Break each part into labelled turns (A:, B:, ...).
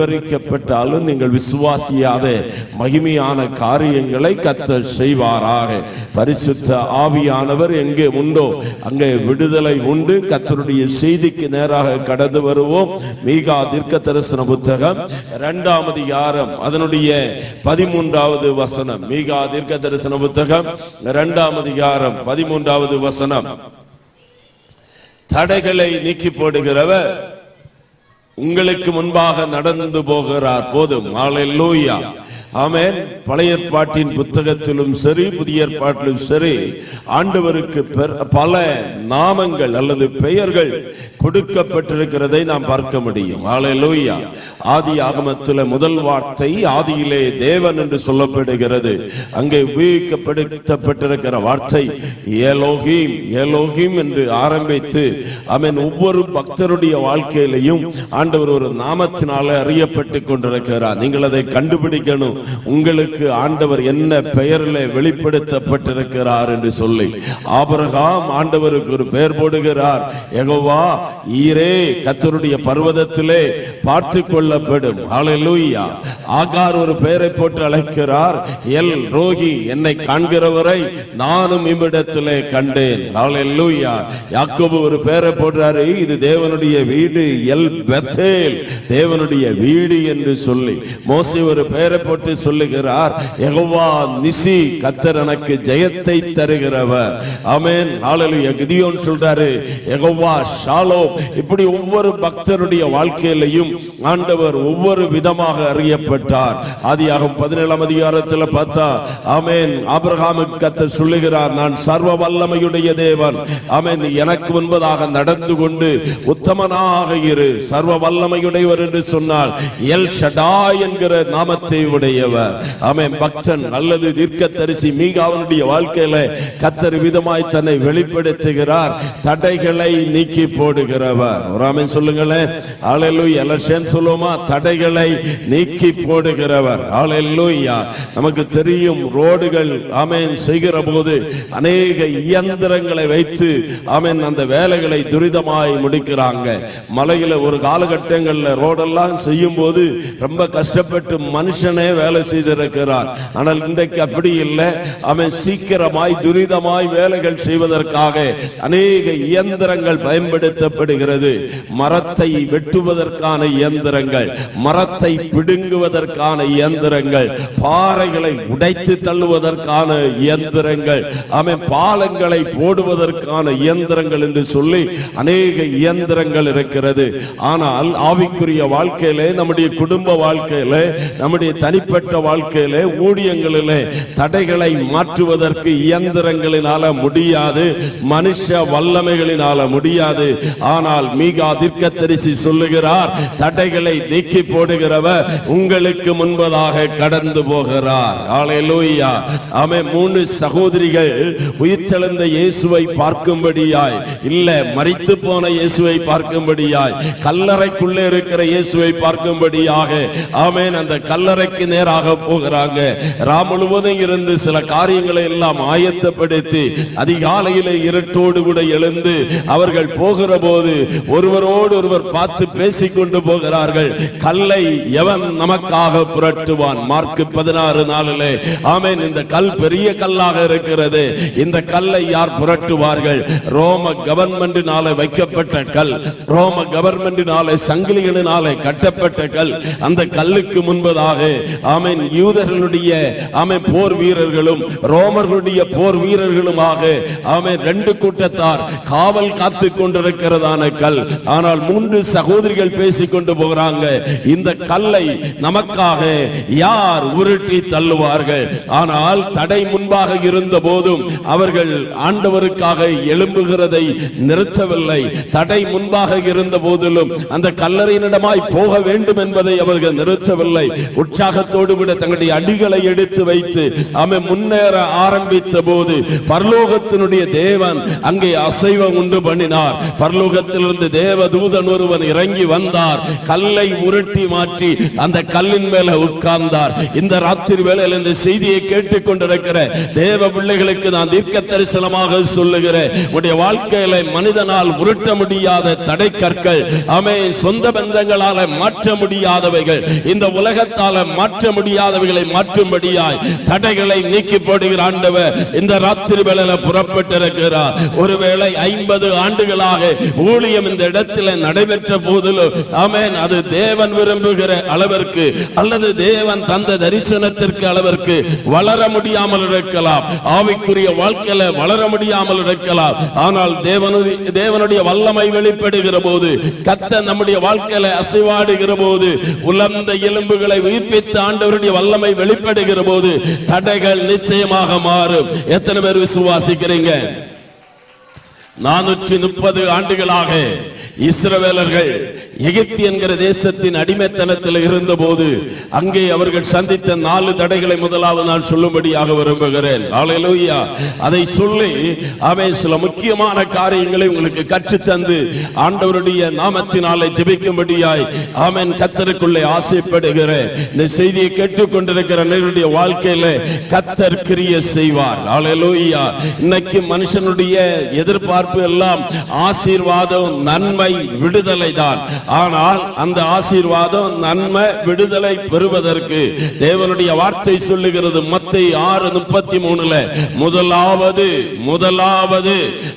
A: விவரிக்கப்பட்டாலும் நீங்கள் விசுவாசியாத மகிமையான காரியங்களை கர்த்தர் செய்வாராக. பரிசுத்த ஆவியானவர் எங்கே உண்டோ அங்கே விடுதலை உண்டு. கர்த்தருடைய செய்திக்கு நேராக கடந்து வருவோம். மீகா தீர்க்கதரிசன புத்தகம் 2ஆம் அதிகாரம் அதனுடைய 13வது வசனம். மீகா தீர்க்கதரிசன புத்தகம் 2ஆம் அதிகாரம் 13வது வசனம். தடைகளை நீக்கி போடுகிறவர் உங்களுக்கு முன்பாக நடந்து போகிறார். போதும். ஹல்லேலூயா, ஆமென். பழைய ஏற்பாட்டின் புத்தகத்திலும் சரி புதிய ஏற்பாட்டிலும் சரி ஆண்டவருக்கு பல நாமங்கள் அல்லது பெயர்கள் கொடுக்கப்பட்டிருக்கிறதை நாம் பார்க்க முடியும். ஹல்லேலூயா. ஆதி ஆகமத்தில் முதல் வார்த்தை ஆதியிலே தேவன் என்று சொல்லப்படுகிறது. அங்கே உபயோகிக்கப்பட்டிருக்கிற வார்த்தை எலோஹிம். எலோஹிம் என்று ஆரம்பித்து ஆமென் ஒவ்வொரு பக்தருடைய வாழ்க்கையிலையும் ஆண்டவர் ஒரு நாமத்தினால அறியப்பட்டு கொண்டிருக்கிறார். நீங்கள் அதை கண்டுபிடிக்கணும். உங்களுக்கு ஆண்டவர் என்ன பெயரில் வெளிப்படுத்தப்பட்டிருக்கிறார் என்று சொல்லி. ஆபிரகாம் ஆண்டவருக்கு ஒரு பெயர் போடுகிறார், யெகோவா ஈரே. கர்த்தருடைய பர்வதத்திலே பார்த்து கொள்ளப்படும். ஹல்லேலூயா. ஆகார் ஒரு பெயரை போட்டு அழைக்கிறார், எல் ரோகி. என்னை காண்கிறவரை நானும் இவ்விடத்திலே கண்டேன். ஹல்லேலூயா. யாக்கோபு ஒரு பெயரை போடுறாரு, இது தேவனுடைய வீடு, எல் பெத்தேல், தேவனுடைய வீடு என்று சொல்லி. மோசே ஒரு பெயரை போட்டு சொல்லுகிறார், யெகோவா நிசி, கர்த்தர் எனக்கு ஜெயத்தை தருகிறவர். ஆமென். ஹல்லேலூயா. கிதியோன் சொல்றாரு, யெகோவா ஷாலோம். இப்படி ஒவ்வொரு பக்தருடைய வாழ்க்கையிலையும் ஆண்டவர் ஒவ்வொரு விதமாக அறியப்பட்டார். ஆதியாகமம் 17ஆம் அதிகாரத்தில் பார்த்தா ஆமென் ஆபிரகாமுக்கு கர்த்தர் சொல்லுகிறார், நான் சர்வ வல்லமையுடைய தேவன். ஆமென். எனக்கு முன்பதாக நடந்து கொண்டு உத்தமனாக இரு. சர்வ வல்லமையுடையவர் என்று சொன்னால் எல் ஷடாய் என்கிற நாமத்தை உடையவர். ஆமென். பக்தன் அல்லது தீர்க்கதரிசி மீகாவுடைய வாழ்க்கையில கர்த்தர் விதமாய் தன்னை வெளிப்படுத்துகிறார். தடைகளை நீக்கி போடுகிறவர். ஒரு ஆமென் சொல்லுங்களேன். ஹல்லேலூயா. எல்லாரும் சொல்லுவோமா? தடைகளை நீக்கி போடுகிறவர். ஹல்லேலூயா. நமக்கு தெரியும் ரோடுகள் ஆமென் செய்கிற போது அநேக இயந்திரங்களை வைத்து ஆமென் அந்த வேலைகளை துரிதமாய் முடிக்கிறாங்க. மலையில ஒரு காலகட்டங்கள்ல ரோடெல்லாம் செய்யும் போது ரொம்ப கஷ்டப்பட்டு மனுஷனே வேலை செய்திருக்கிறார். ஆனால் இன்றைக்கு அப்படி இல்லை. ஆமென் சீக்கிரமாய் துரிதமாய் வேலைகள் செய்வதற்காக அநேக இயந்திரங்கள் பயன்படுத்தப்படுகிறது. மரத்தை வெட்டுவதற்கான இயந்திரங்கள், மரத்தை பிடுங்குவதற்கான இயந்திரங்கள், பாறைகளை உடைத்து தள்ளுவதற்கான இயந்திரங்கள், ஆமென் பாலங்களை போடுவதற்கான இயந்திரங்கள் என்று சொல்லி அநேக இயந்திரங்கள் இருக்கிறது. ஆனால் ஆவிக்குரிய வாழ்க்கையிலே, நம்முடைய குடும்ப வாழ்க்கையிலே, நம்முடைய தனிப்பட்ட வாழ்க்கையிலே, ஊழியங்களிலே தடைகளை மாற்றுவதற்கு இயந்திரங்களினால முடியாது, மனுஷ வல்லமைகளினால முடியாது. ஆனால் மீகா தீர்க்கதரிசி சொல்லுகிறார், தடைகளை நீக்கி போடுகிறவர் உங்களுக்கு முன்பதாக கடந்து போகிறார். ஹல்லேலூயா. ஆமென். 3 சகோதரிகள் உயிர்த்தெழுந்த இயேசுவை பார்க்கும்படியாய், இல்ல மரித்து போன இயேசுவை பார்க்கும்படியாய், கல்லறைக்குள்ளே இருக்கிற இயேசுவை பார்க்கும்படியாக ஆமென் அந்த கல்லறைக்கு நேராக போகிறாங்க. ராம் முழுவதும் இருந்து சில காரியங்களை எல்லாம் ஆயத்தப்படுத்தி அதிகாலையிலே இருட்டோடு கூட எழுந்து அவர்கள் போகிற போது ஒருவரோடு ஒருவர் பார்த்து பேசிக்கொண்டு போகிறார்கள். கல்லை எவன் நமக்காக புரட்டுவான்? மார்க் 16:4. ஆமென். இந்த கல் பெரிய கல்லாக இருக்கிறது. இந்த கல்லை யார் புரட்டுவார்கள்? ரோம கவர்மெண்டினால வைக்கப்பட்ட கல், ரோம கவர்மெண்டினால சங்கிலிகளினால கட்டப்பட்ட கல். அந்த கல்லுக்கு முன்பதாக ஆமென் யூதர்களுடைய ஆமென் போர் வீரர்களும் ரோமர்களுடைய போர் வீரர்களுமாக ஆமென் 2 கூட்டத்தார் காவல் காத்து கொண்டிருக்கிறதான கல். ஆனால் 3 சகோதரிகள் பேசிக்கொண்டு போகிறாங்க, இந்த கல்லை நமக்காக யார் உருட்டி தள்ளுவார்கள்? ஆனால் தடை முன்பாக இருந்த போதும் அவர்கள் ஆண்டவருக்காக எழும்புகிறதை நிறுத்தவில்லை. தடை முன்பாக இருந்த போதிலும் அந்த கல்லறையினிடமாய் போக வேண்டும் என்பதை அவர்கள் நிறுத்தவில்லை. உற்சாகத்தோடு கூட தங்களுடைய அடிகளை எடுத்து வைத்து அவன் முன்னேற ஆரம்பித்த போது பரலோகத்தினுடைய தேவன் அங்கே அசைவம் உண்டு பண்ணினார். பரலோக பரலோகத்திலிருந்து தேவதூதன் ஒருவன் இறங்கி வந்தார். கல்லை உருட்டி மாற்றி அந்த கல்லின் மேல உட்கார்ந்தார். இந்த ராத்திரி வேளையில் இந்த செய்தியை கேட்டுக் கொண்டிருக்கிற தேவ பிள்ளைகளுக்கு நான் தீர்க்க தரிசனமாக சொல்லுகிறேன், உடைய வாழ்க்கையில மனிதனால் உருட்ட முடியாத தடை கற்கள், ஆமென், சொந்த பந்தங்களால மாற்ற முடியாதவைகள், இந்த உலகத்தால மாற்ற முடியாதவைகளை மாற்றும்படியாய் தடைகளை நீக்கி போடுகிற ஆண்டவர் இந்த ராத்திரி வேளையில புறப்பட்டிருக்கிறார். ஒருவேளை 50 ஆண்டுகளாக ஊழியம் இந்த இடத்துல நடைபெற்ற போதிலும், ஆமென், அது தேவன் விரும்புகிற அளவிற்கு அல்லது தேவன் தந்த தரிசனத்திற்கு அளவிற்கு வளர முடியாமல் இருக்கலாம், ஆவிக்குரிய வாழ்க்கையில வளர முடியாமல் இருக்கலாம். ஆனால் தேவனுடைய வல்லமை வெளிப்படுகிற போது, கர்த்தர் நம்முடைய வாழ்க்கையில அசைவாடுகிற போது, உலர்ந்த எலும்புகளை உயிர்ப்பித்த ஆண்டவருடைய வல்லமை வெளிப்படுகிற போது தடைகள் நிச்சயமாக மாறும். எத்தனை பேர் விசுவாசிக்கிறீங்க? 430 ஆண்டுகளாக இஸ்ரவேலர்கள் எகிப்து என்கிற தேசத்தின் அடிமைத்தனத்தில் இருந்த போது அங்கே அவர்கள் சந்தித்த 4 தடைகளை முதலாவது நான் சொல்லும்படியாக விரும்புகிறேன். ஹல்லேலூயா. அதை சொல்லி ஆமென், சில முக்கியமான காரியங்களை உங்களுக்கு கற்றுத் தந்து ஆண்டவருடைய நாமத்தினாலே ஜெபிக்கும்படியாய் ஆமென் கர்த்தருக்குள்ளே ஆசைப்படுகிறேன். இந்த செய்தியை கேட்டுக்கொண்டிருக்கிற நேருடைய வாழ்க்கையில கர்த்தர் கிரியை செய்வார். ஹல்லேலூயா. இன்னைக்கு மனுஷனுடைய எதிர்பார்ப்பு எல்லாம் ஆசீர்வாதம், நன்மை, விடுதலை தான். ஆனால் அந்த ஆசீர்வாதம், நன்மை, விடுதலை பெறுவதற்கு தேவனுடைய வார்த்தை சொல்லுகிறது மத்தேயு 6:33 முதலாவது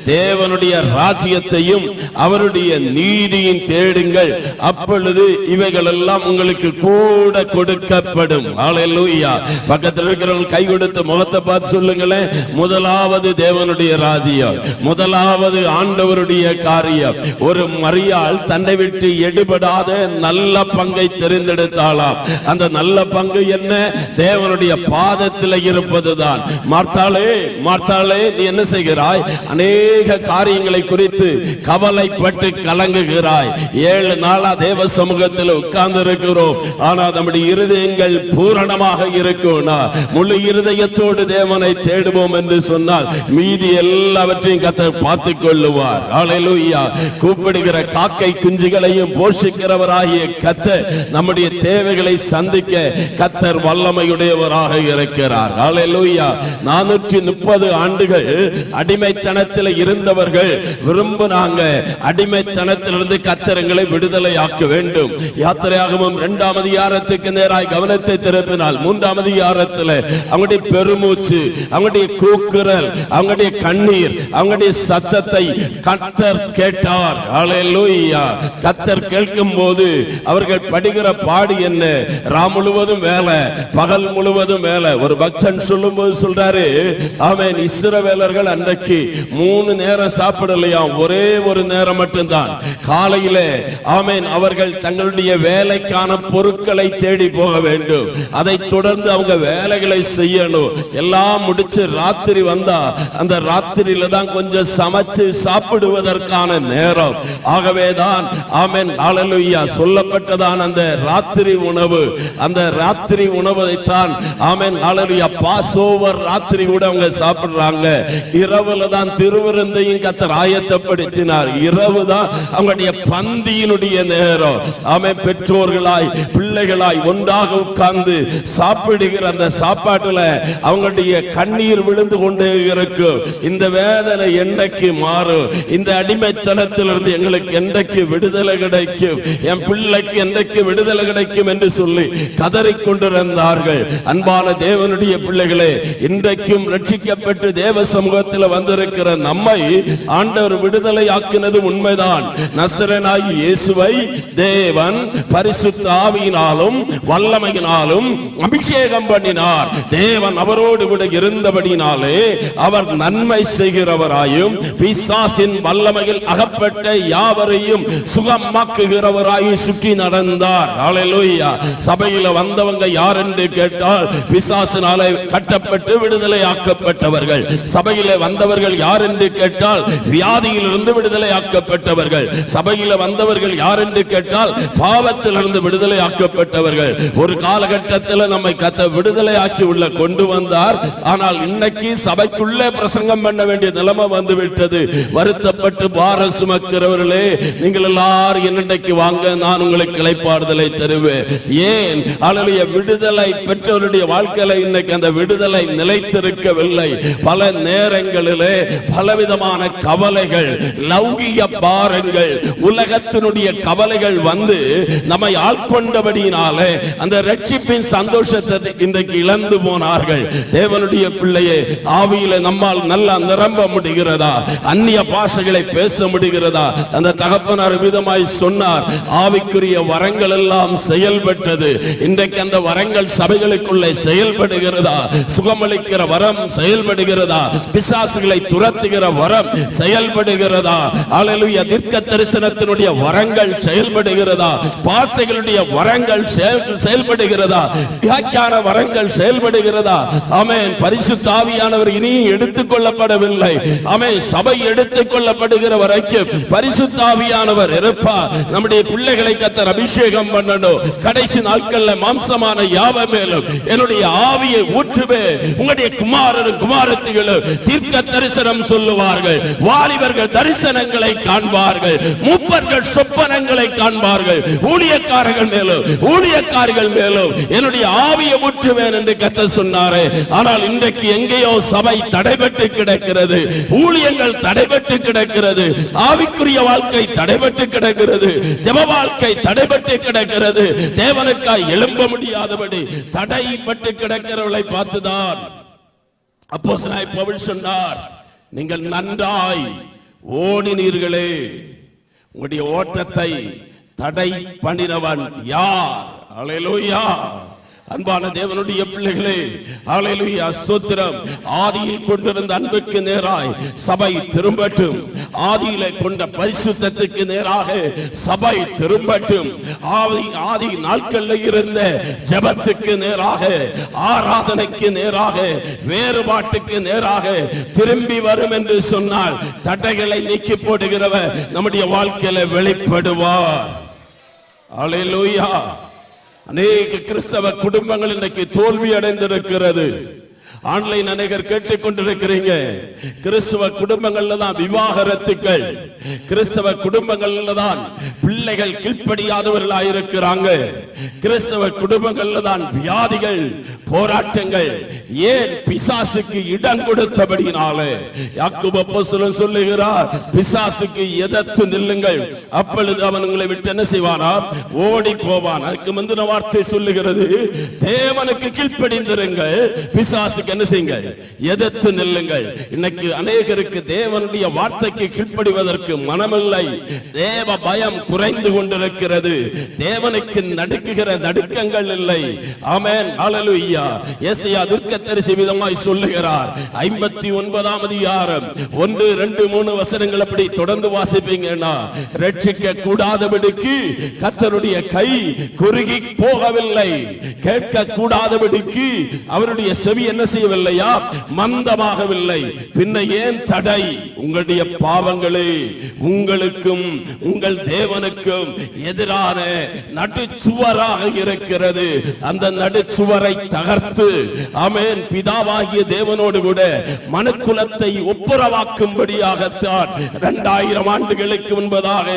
A: தேவனுடைய ராஜ்யத்தையும் அவருடைய நீதியின் தேடுங்கள், அப்பொழுது இவைகள் எல்லாம் உங்களுக்கு கூட கொடுக்கப்படும். ஹல்லேலூயா. பக்கத்தில் இருக்கிறவங்க கை கொடுத்து முகத்தை பார்த்து சொல்லுங்களேன், முதலாவது தேவனுடைய ராஜ்யம், முதலாவது ஆண்டவருடைய காரியம். ஒரு மரியாள் தன்னை விட்டு எடுபடாத நல்ல பங்கை தெரிந்தெடுத்தாளாம். அந்த நல்ல பங்கு என்ன? தேவனுடைய பாதத்தில் இருப்பதுதான். மார்த்தாளே, நீ என்ன செய்கிறாய்? அநேக காரியங்களை குறித்து கவலைப்பட்டு கலங்குகிறாய். 7 நாளா தேவ சமூகத்தில் உட்கார்ந்து இருக்கிறோம். ஆனா நம்முடைய இருதயங்கள் பூரணமாக இருக்கும்னா, முழு இருதயத்தோடு தேவனை தேடுவோம் என்று சொன்னால் மீதி எல்லாவற்றையும் கர்த்தர் பார்த்துக் கொள்ளுவார். ஹல்லேலூயா. கூப்பிடுகிற காக்கை குஞ்சுகளையும் போஷிக்கிறவராகிய கர்த்தர் நம்முடைய தேவைகளை சந்திக்க கர்த்தர் வல்லமையுடையவராக இருக்கிறார். ஹல்லேலூயா. 430 ஆண்டுகள் அடிமைத்தனத்தில் இருந்தவர்கள் விரும்பினாங்க, அடிமைத்தனத்திலிருந்து கர்த்தரங்களை விடுதலை ஆக்க வேண்டும். யாத்திரையாகமம் 2ஆம் அதிகாரத்துக்கு நேராய் கவனத்தை திருப்பினால் 3ஆம் அதிகாரத்தில் அவங்களுடைய பெருமூச்சு, அவங்களுடைய கூக்குரல், அவங்களுடைய கண்ணீர், அவங்களுடைய சத்தத்தை கர்த்தர் கேட்டார். ஹல்லேலூயா. கர்த்தர் கேட்கும் போது அவர்கள் படுகிற பாடு என்ன? ராம் முழுவதும் வேலை, பகல் முழுவதும் வேலை. ஒரு பக்தன் சொல்லும் போது சொல்றாரு, ஆமென், இஸ்ரவேலர்கள் அன்றைக்கு 3 நேரம் சாப்பிடலையாம், ஒரே ஒரு நேரம் மட்டும்தான். காலையில ஆமென் அவர்கள் தங்களுடைய வேலைக்கான பொருட்களை தேடி போக வேண்டும். அதை தொடர்ந்து அவங்க வேலைகளை செய்யணும். எல்லாம் முடிச்சு ராத்திரி வந்தா அந்த ராத்திரியில தான் கொஞ்சம் சமைச்சு சாப்பிடுவதற்கான நேரம். ஆகவேதான் ஆமென் ஹல்லேலூயா சொல்லப்பட்டதான் அந்த ராத்திரி உணவு. அந்த ராத்திரி உணவைத்தான் ஆமென் ஹல்லேலூயா பாஸ்ஓவர் ராத்திரி கூட அவங்க சாப்பிடுறாங்க. இரவுல தான் திருவிருந்தையும் கர்த்தர் ஆயத்தப்படுத்தினார். இரவு தான் அவங்களுடைய பந்தியினுடைய நேரம். ஆமென். பெற்றோர்களாய் பிள்ளைகளாய் ஒன்றாக உட்கார்ந்து சாப்பிடுகிற அந்த சாப்பாட்டுல அவங்களுடைய கண்ணீர் விழுந்து கொண்டே இருக்கும். இந்த வேதனை என்றைக்கு மாறும்? இந்த அடிமைத்தனத்திலிருந்து எங்களுக்கு என்றைக்கு விடுதலை கிடைக்கும்? என் பிள்ளைக்கு என்றைக்கு விடுதலை கிடைக்கும் என்று சொல்லி கதறிக்கொண்டிருந்தார்கள். அன்பான தேவனுடைய பிள்ளைகளே, இன்றைக்கும் ரட்சிக்கப்பட்டு தேவ சமூகத்தில் வந்திருக்கிற நம்மை ஆண்டவர் விடுதலை ஆக்கினது உண்மைதான். நசரேயனாகிய இயேசுவை தேவன் பரிசுத்த ஆவியினாலும் வல்லமையினாலும் அபிஷேகம் பண்ணினார். தேவன் அவரோடு கூட இருந்தபடினாலே அவர் நன்மை செய்கிறவராயும் பிசாசின் வல்லமையில் அகப்பட்ட யாவரையும் சுகமாக்குகிறவராயும் குணமாக்குகிறவராய் சுற்றி நடந்தார். ஹல்லேலூயா. சபையில வந்தவங்க யார் என்று கேட்டால் பிசாசினாலே கட்டப்பட்டு விடுதலை ஆக்கப்பட்டவர்கள். சபையில வந்தவர்கள் யார் என்று கேட்டால் வியாதியிலிருந்து விடுதலை ஆக்கப்பட்டவர்கள். சபையில வந்தவர்கள் யார் என்று கேட்டால் பாவத்திலிருந்து விடுதலை ஆக்கப்பட்டவர்கள். ஒரு காலகட்டத்தில் நம்மை கத்த விடுதலை ஆக்கி உள்ள கொண்டு வந்தார். ஆனால் இன்னைக்கு சபைக்குள்ளே பிரசங்கம் பண்ண வேண்டிய நிலைமை வந்து விட்டது. வருத்தப்பட்டு பாரம் சுமக்கிறவர்களே, நீங்கள் எல்லாரும் இன்னைக்கு வாங்க, நான் உங்களுக்கு இளைப்பாறுதலை தருவேன். ஏன்? அல்லேலூயா. விடுதலை பெற்றவருடைய வாழ்க்கையில இன்னைக்கு அந்த விடுதலை நிலைத்திருக்கவில்லை. பல நேரங்களிலே பலவிதமான கவலைகள், லௌகிக பாரங்கள், உலகத்தினுடைய கவலைகள் வந்து நம்மை ஆட்கொண்டபடியினாலே அந்த ரட்சிப்பின் சந்தோஷத்தை இன்றைக்கு இழந்து போனார்கள். தேவனுடைய பிள்ளையே, ஆவியில நம்மால் நல்லா நிரம்ப முடிகிறதா? அந்நிய பாஷைகளை பேச முடிகிறதா? அந்த தகப்பனார் விதமாய் சொன்னார், ஆவிக்குரிய வரங்கள் எல்லாம் செயல்பட்டது. இன்றைக்கு அந்த வரங்கள் சபைகளுக்குள்ளே செயல்படுகிறதா? சுகமளிக்கிற வரம் செயல்படுகிறதா? பிசாசுகளை துரத்துகிற வரம் செயல்படுகிறதா? அல்லேலூயா. தீர்க்க தரிசனத்தினுடைய வரங்கள் செயல்படுகிறதா? பாசைகளுடைய வரங்கள் செயல்படுகிறதா? வியாக்கியான வரங்கள் செயல்படுகிறதா? ஆமென். பரிசுத்த ஆவியானவர் இனியும் எடுத்துக் கொள்ளப்படவில்லை. ஆமென். சபை எடுத்துக் கொள்ளப்படுகிற வரைக்கும் பரிசுத்த ஆவியானவர் இருப்பார். நம்முடைய பிள்ளைகளை கர்த்தர் அபிஷேகம் பண்ணணும். கடைசி நாட்கள்ல மாம்சமான யாவர் மேலும் என்னுடைய ஆவியை ஊற்றுவேன். உங்களுடைய குமாரரும் குமாரத்திகளும் தீர்க்க தரிசனம் சொல்லுவார்கள். வாலிபர்கள் தரிசனங்களை காண்பார்கள். மூப்பர்கள் சொப்பனங்களை காண்பார்கள். ஊழியக்காரர்கள் மேலும் ஊழியக்காரிகள் மேலும் என்னுடைய ஆவியை ஊற்றுவேன் என்று கர்த்தர் சொன்னாரே. ஆனால் இன்றைக்கு எங்கேயோ சபை தடைபட்டு கிடக்கிறது. ஊழியங்கள் தடைபட்டு கிடக்கிறது. ஆவிக்குரிய வாழ்க்கை தடைபட்டு கிடக்கிறது. ஜெப வாழ்க்கை தடைபட்டு கிடக்கிறது. தேவனுக்காய் எழும்ப முடியாதபடி தடைபட்டு கிடக்கிறவர்களை பார்த்துதான் அப்போஸ்தலனாகிய பவுல் சொன்னார், நீங்கள் நன்றாய் ஓடினீர்களே, உங்களுடைய ஓட்டத்தை தடை பண்ணினவன் யார்? அல்லேலூயா. அன்பான தேவனுடைய பிள்ளைகளே, ஹல்லேலூயா, ஸ்தோத்திரம். ஆதியில் கொண்டிருந்த அன்புக்கு நேராய் சபை திரும்பட்டும். ஆதியிலே கொண்ட பரிசுத்தத்துக்கு நேராக சபை திரும்பட்டும். ஆதி நாட்களில் இருந்த ஜெபத்துக்கு நேராக, ஆராதனைக்கு நேராக, வேறுபாட்டுக்கு நேராக திரும்பி வரும் என்று சொன்னால் தடைகளை நீக்கி போடுகிறவர் நம்முடைய வாழ்க்கையில வெளிப்படுவார். ஹல்லேலூயா. அநேக கிறிஸ்தவ குடும்பங்கள் இன்றைக்கு தோல்வி அடைந்திருக்கிறது. ஆன்லைன் அநேகர் கேட்டுக் கொண்டிருக்கிறீங்க. கிறிஸ்தவ குடும்பங்கள்ல தான் விவாகரத்துக்கள், கிறிஸ்தவ குடும்பங்கள்ல தான் பிள்ளைகள் கீழ்ப்படியாதவர்களாக இருக்கிறாங்க, கிறிஸ்தவ குடும்பங்கள்ல தான் வியாதிகள், போராட்டங்கள். ஏன்? பிசாசுக்கு இடம் கொடுத்தபடினாலே. யாக்கோபு அப்போஸ்தலன் சொல்லுகிறார், பிசாசுக்கு எதிர்த்து நில்லுங்கள், அப்பொழுது அவன் உங்களை விட்டு என்ன செய்வானா? ஓடி போவான். அதுக்கு முந்தின வார்த்தை சொல்லுகிறது, தேவனுக்கு கீழ்ப்படிந்திருங்கள், பிசாசுக்கு என்ன செய்யுங்க? எதிர்த்து நில்லுங்கள். இன்னைக்கு அநேகருக்கு தேவனுடைய வார்த்தைக்கு கீழ்ப்படிவதற்கு மனமில்லை. தேவ பயம் குறைந்து கொண்டிருக்கிறது. தேவனுக்கு நடுக்குகிற நடுக்கங்கள் இல்லை. ஆமென். ஹல்லேலூயா. ஏசாயா தீர்க்கதரிசி விதமாய் சொல்லுகிறார், 59ஆம் அதிகாரம் 1, 2, 3 வசனங்கள் அப்படி தொடர்ந்து வாசிப்பீங்கன்னா, ரட்சிக்க கூடாதபடிக்கு கர்த்தருடைய கை குறுகி போகவில்லை, கேட்க கூடாதபடிக்கு அவருடைய செவி என்ன செய்யவில்லையா? மந்தமாகவில்லை. பின்ன ஏன் தடை? உங்களுடைய பாவங்களே உங்களுக்கும் உங்கள் தேவனுக்கும் எதிரான நடுச்சுவராக இருக்கிறது. அந்த நடுச்சுவரை தகர்த்து, ஆமென், பிதாவாகிய தேவனோடு கூட மனுக்குலத்தை ஒப்புரவாக்கும்படியாகத்தான் 2000 ஆண்டுகளுக்கு முன்பதாக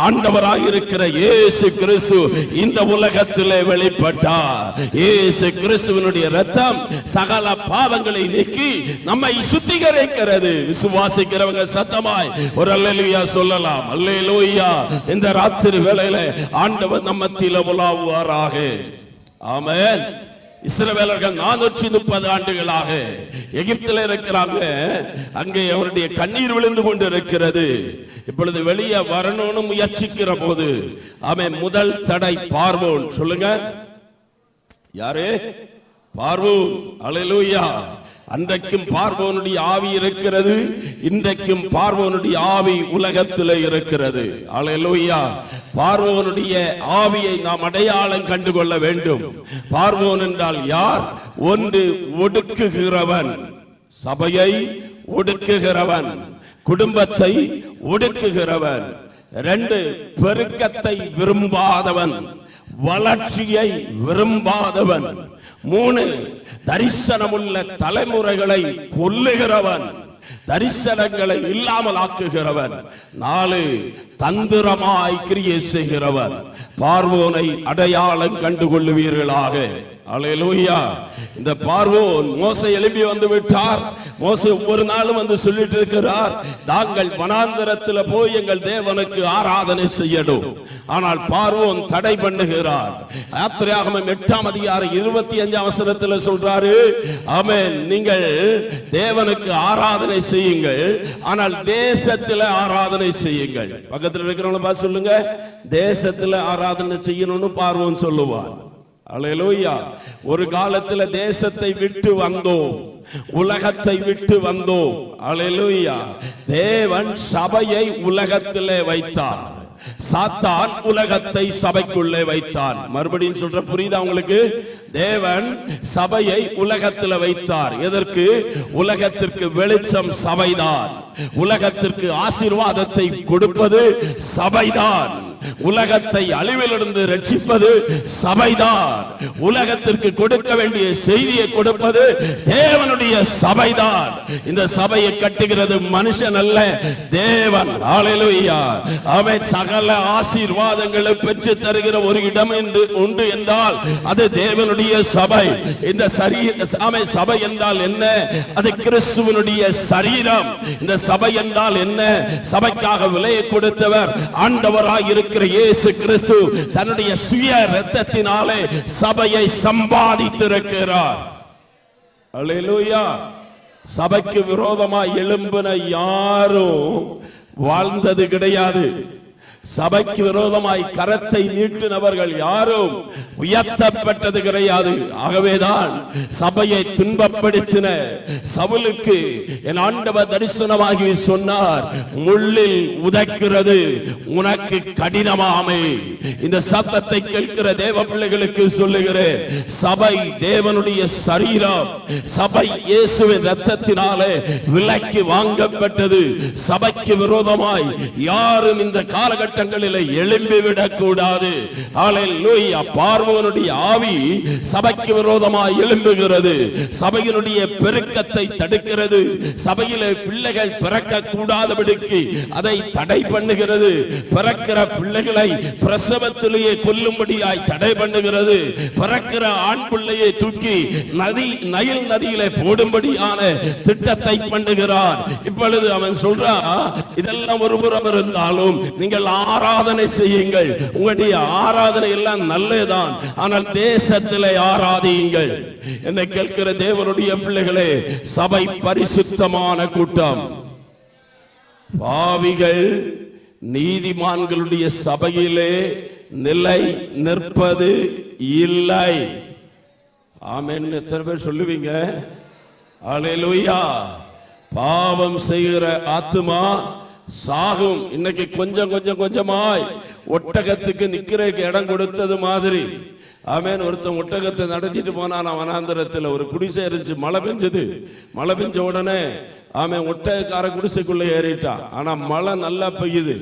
A: ஆண்டவராக இருக்கிற இயேசு கிறிஸ்து இந்த உலகத்திலே வெளிப்பட்டார். இயேசு கிறிஸ்துவினுடைய இரத்தம் சகல பாவங்களை நீக்கி நம்மை சுத்திகரிக்கிறது. விசுவாசிக்கிறவங்க சத்தமாய் ஒரு அல்லேலூயா சொல்லலாம். அல்லேலூயா. இந்த ராத்திரி வேளையில ஆண்டவர் நம்ம மத்தியில உலாவுவாராக. ஆமென். இஸ்ரவேலர்கள் 430 ஆண்டுகளாக எகிப்தில் இருக்கிறாங்க. அங்கே அவருடைய கண்ணீர் விழுந்து கொண்டு இருக்கிறது. இப்பொழுது வெளியே வரணும்னு முயற்சிக்கிற போது, ஆமென், முதல் தடை பார்வோன். சொல்லுங்க, யாரு? பார்வோன். அல்லேலூயா. அன்றைக்கும் பார்வோனுடைய ஆவி இருக்கிறது, இன்றைக்கும் பார்வோனுடைய ஆவி உலகத்தில் இருக்கிறது. அல்லேலூயா. பார்வோனுடைய ஆவியை நாம் அடையாளம் கண்டுகொள்ள வேண்டும். பார்வோன் என்றால் யார்? ஒன்று, ஒடுக்குகிறவன், சபையை ஒடுக்குகிறவன், குடும்பத்தை ஒடுக்குகிறவன். 2, பெருக்கத்தை விரும்பாதவன், வளர்ச்சியை விரும்பாதவன். 3, தரிசனமுள்ள தலைமுறைகளை கொல்லுகிறவன், தரிசனங்களை இல்லாமல் ஆக்குகிறவன். 4, தந்திரமாய் கிரியை செய்கிறவன். பார்வோனை அடையாளம் கண்டுகொள்ளுவீர்களாக. அல்லேலூயா. இந்த பார்வோன் மோசே எழுப்பி வந்து விட்டார். மோசே ஒவ்வொரு நாளும் வந்து சொல்லிட்டு இருக்கிறார், நாங்கள் வனாந்தரத்தில் போய் எங்கள் தேவனுக்கு ஆராதனை செய்யணும். ஆனால் பார்வோன் தடை பண்ணுகிறார். யாத்திராகமம் 8ஆம் அதிகாரம் 25ஆம் வசனத்தில் சொல்றாரு, ஆமென், நீங்கள் தேவனுக்கு ஆராதனை செய்யுங்கள், ஆனால் தேசத்தில் ஆராதனை செய்யுங்கள். பக்கத்தில் இருக்கிறவங்க பார்த்து சொல்லுங்க, தேசத்தில் ஆராதனை செய்யணும்னு பார்வோன் சொல்லுவார். அல்லேலூயா. ஒரு காலத்துல தேசத்தை விட்டு வந்தோம், உலகத்தை விட்டு வந்தோம். அல்லேலூயா. தேவன் சபையை உலகத்திலே வைத்தார், சாத்தான் உலகத்தை சபைக்குள்ளே வைத்தான். மறுபடியும் சொல்ற, புரியுதா உங்களுக்கு? தேவன் சபையை உலகத்தில் வைத்தார். எதற்கு? உலகத்திற்கு வெளிச்சம் சபைதான், உலகத்திற்கு ஆசீர்வாதத்தை கொடுப்பது சபைதான், உலகத்தை அழிவிலிருந்து ரட்சிப்பது சபைதான், உலகத்திற்கு கொடுக்க வேண்டிய செய்தியை கொடுப்பது தேவனுடைய சபைதான். இந்த சபையை கட்டுகிறது மனுஷன் அல்ல, தேவன். ஹல்லேலூயா. ஆமென். சகல ஆசீர்வாதங்களை பெற்று தருகிற ஒரு இடம் என்று உண்டு என்றால் அது தேவனுடைய சபை. இந்த சபை என்றால் என்ன? அது கிறிஸ்துவினுடைய சரீரம். இந்த சபை என்றால் என்ன? சபைக்காக விலையை கொடுத்தவர் ஆண்டவராய் இருக்கிற இயேசு கிறிஸ்து தன்னுடைய சுய இரத்தத்தினாலே சபையை சம்பாதித்திருக்கிறார். அல்லேலூயா. சபைக்கு விரோதமாய் எழும்பின யாரும் வாழ்ந்தது கிடையாது. சபைக்கு விரோதமாய் கரத்தை நீட்டினவர்கள் யாரும் உயர்த்தப்பட்டது கிடையாது. ஆகவேதான் சபையை துன்பப்படுத்தின சவுலுக்கு என் ஆண்டவர் தரிசனமாகி சொன்னார், முள்ளில் உதைக்கிறது உனக்கு கடினமாமே. இந்த சத்தத்தை கேட்கிற தேவ பிள்ளைகளுக்கு சொல்லுகிறேன், சபை தேவனுடைய சரீரம். சபை இயேசுவின் இரத்தத்தினாலே விலைக்கு வாங்கப்பட்டது. சபைக்கு விரோதமாய் யாரும் இந்த காலகட்டத்தில் எழும்பிவிடக் கூடாது. ஹல்லேலூயா. பார்வோனுடைய ஆவி சபைக்கு விரோதமாய் எழும்புகிறது, சபையினுடைய பெருக்கத்தை தடுக்கிறது, சபையிலே பிள்ளைகள் பிறக்க கூடாதபடிக்கு அதை தடை பண்ணுகிறது, பிறக்கிற பிள்ளைகளை பிரசவத்திலேயே கொல்லும்படியாய் தடை பண்ணுகிறது, பிறக்கிற ஆண் பிள்ளையை தூக்கி நைல் நதியிலே போடும்படியான திட்டத்தை பண்ணுகிறார். இப்பொழுது அவன் சொல்றான், இதெல்லாம் ஒருபுறம் இருந்தாலும் நீங்கள் ஆராதனை செய்யுங்கள், உங்களுடைய ஆராதனை எல்லாம் நல்லதுதான், ஆனால் தேசத்திலே ஆராதியுங்கள். என்னை கேட்கிற தேவனுடைய பிள்ளைகளே, சபை பரிசுத்தமான கூட்டம். பாவிகள் நீதிமான்களுடைய சபையிலே நிலை நிற்பது இல்லை. ஆமென். எத்தனை பேர் சொல்லுவீங்க? அல்லேலூயா. பாவம் செய்கிற ஆத்துமா சாகும். இன்னைக்கு கொஞ்சம் கொஞ்சம் கொஞ்சமாய் ஒட்டகத்துக்கு நிக்கிறதுக்கு இடம் கொடுத்தது மாதிரி. ஆமென். ஒருத்தன் ஒட்டகத்தை நடத்திட்டு போனான் வனாந்தரத்தில். ஒரு குடிசை இருந்துச்சு, மழை பெஞ்சது. மழை பெஞ்ச உடனே ஆமென் ஒட்டகக்கார குடிசைக்குள்ள ஏறிட்டான். ஆனா மழை நல்லா பெய்யுது.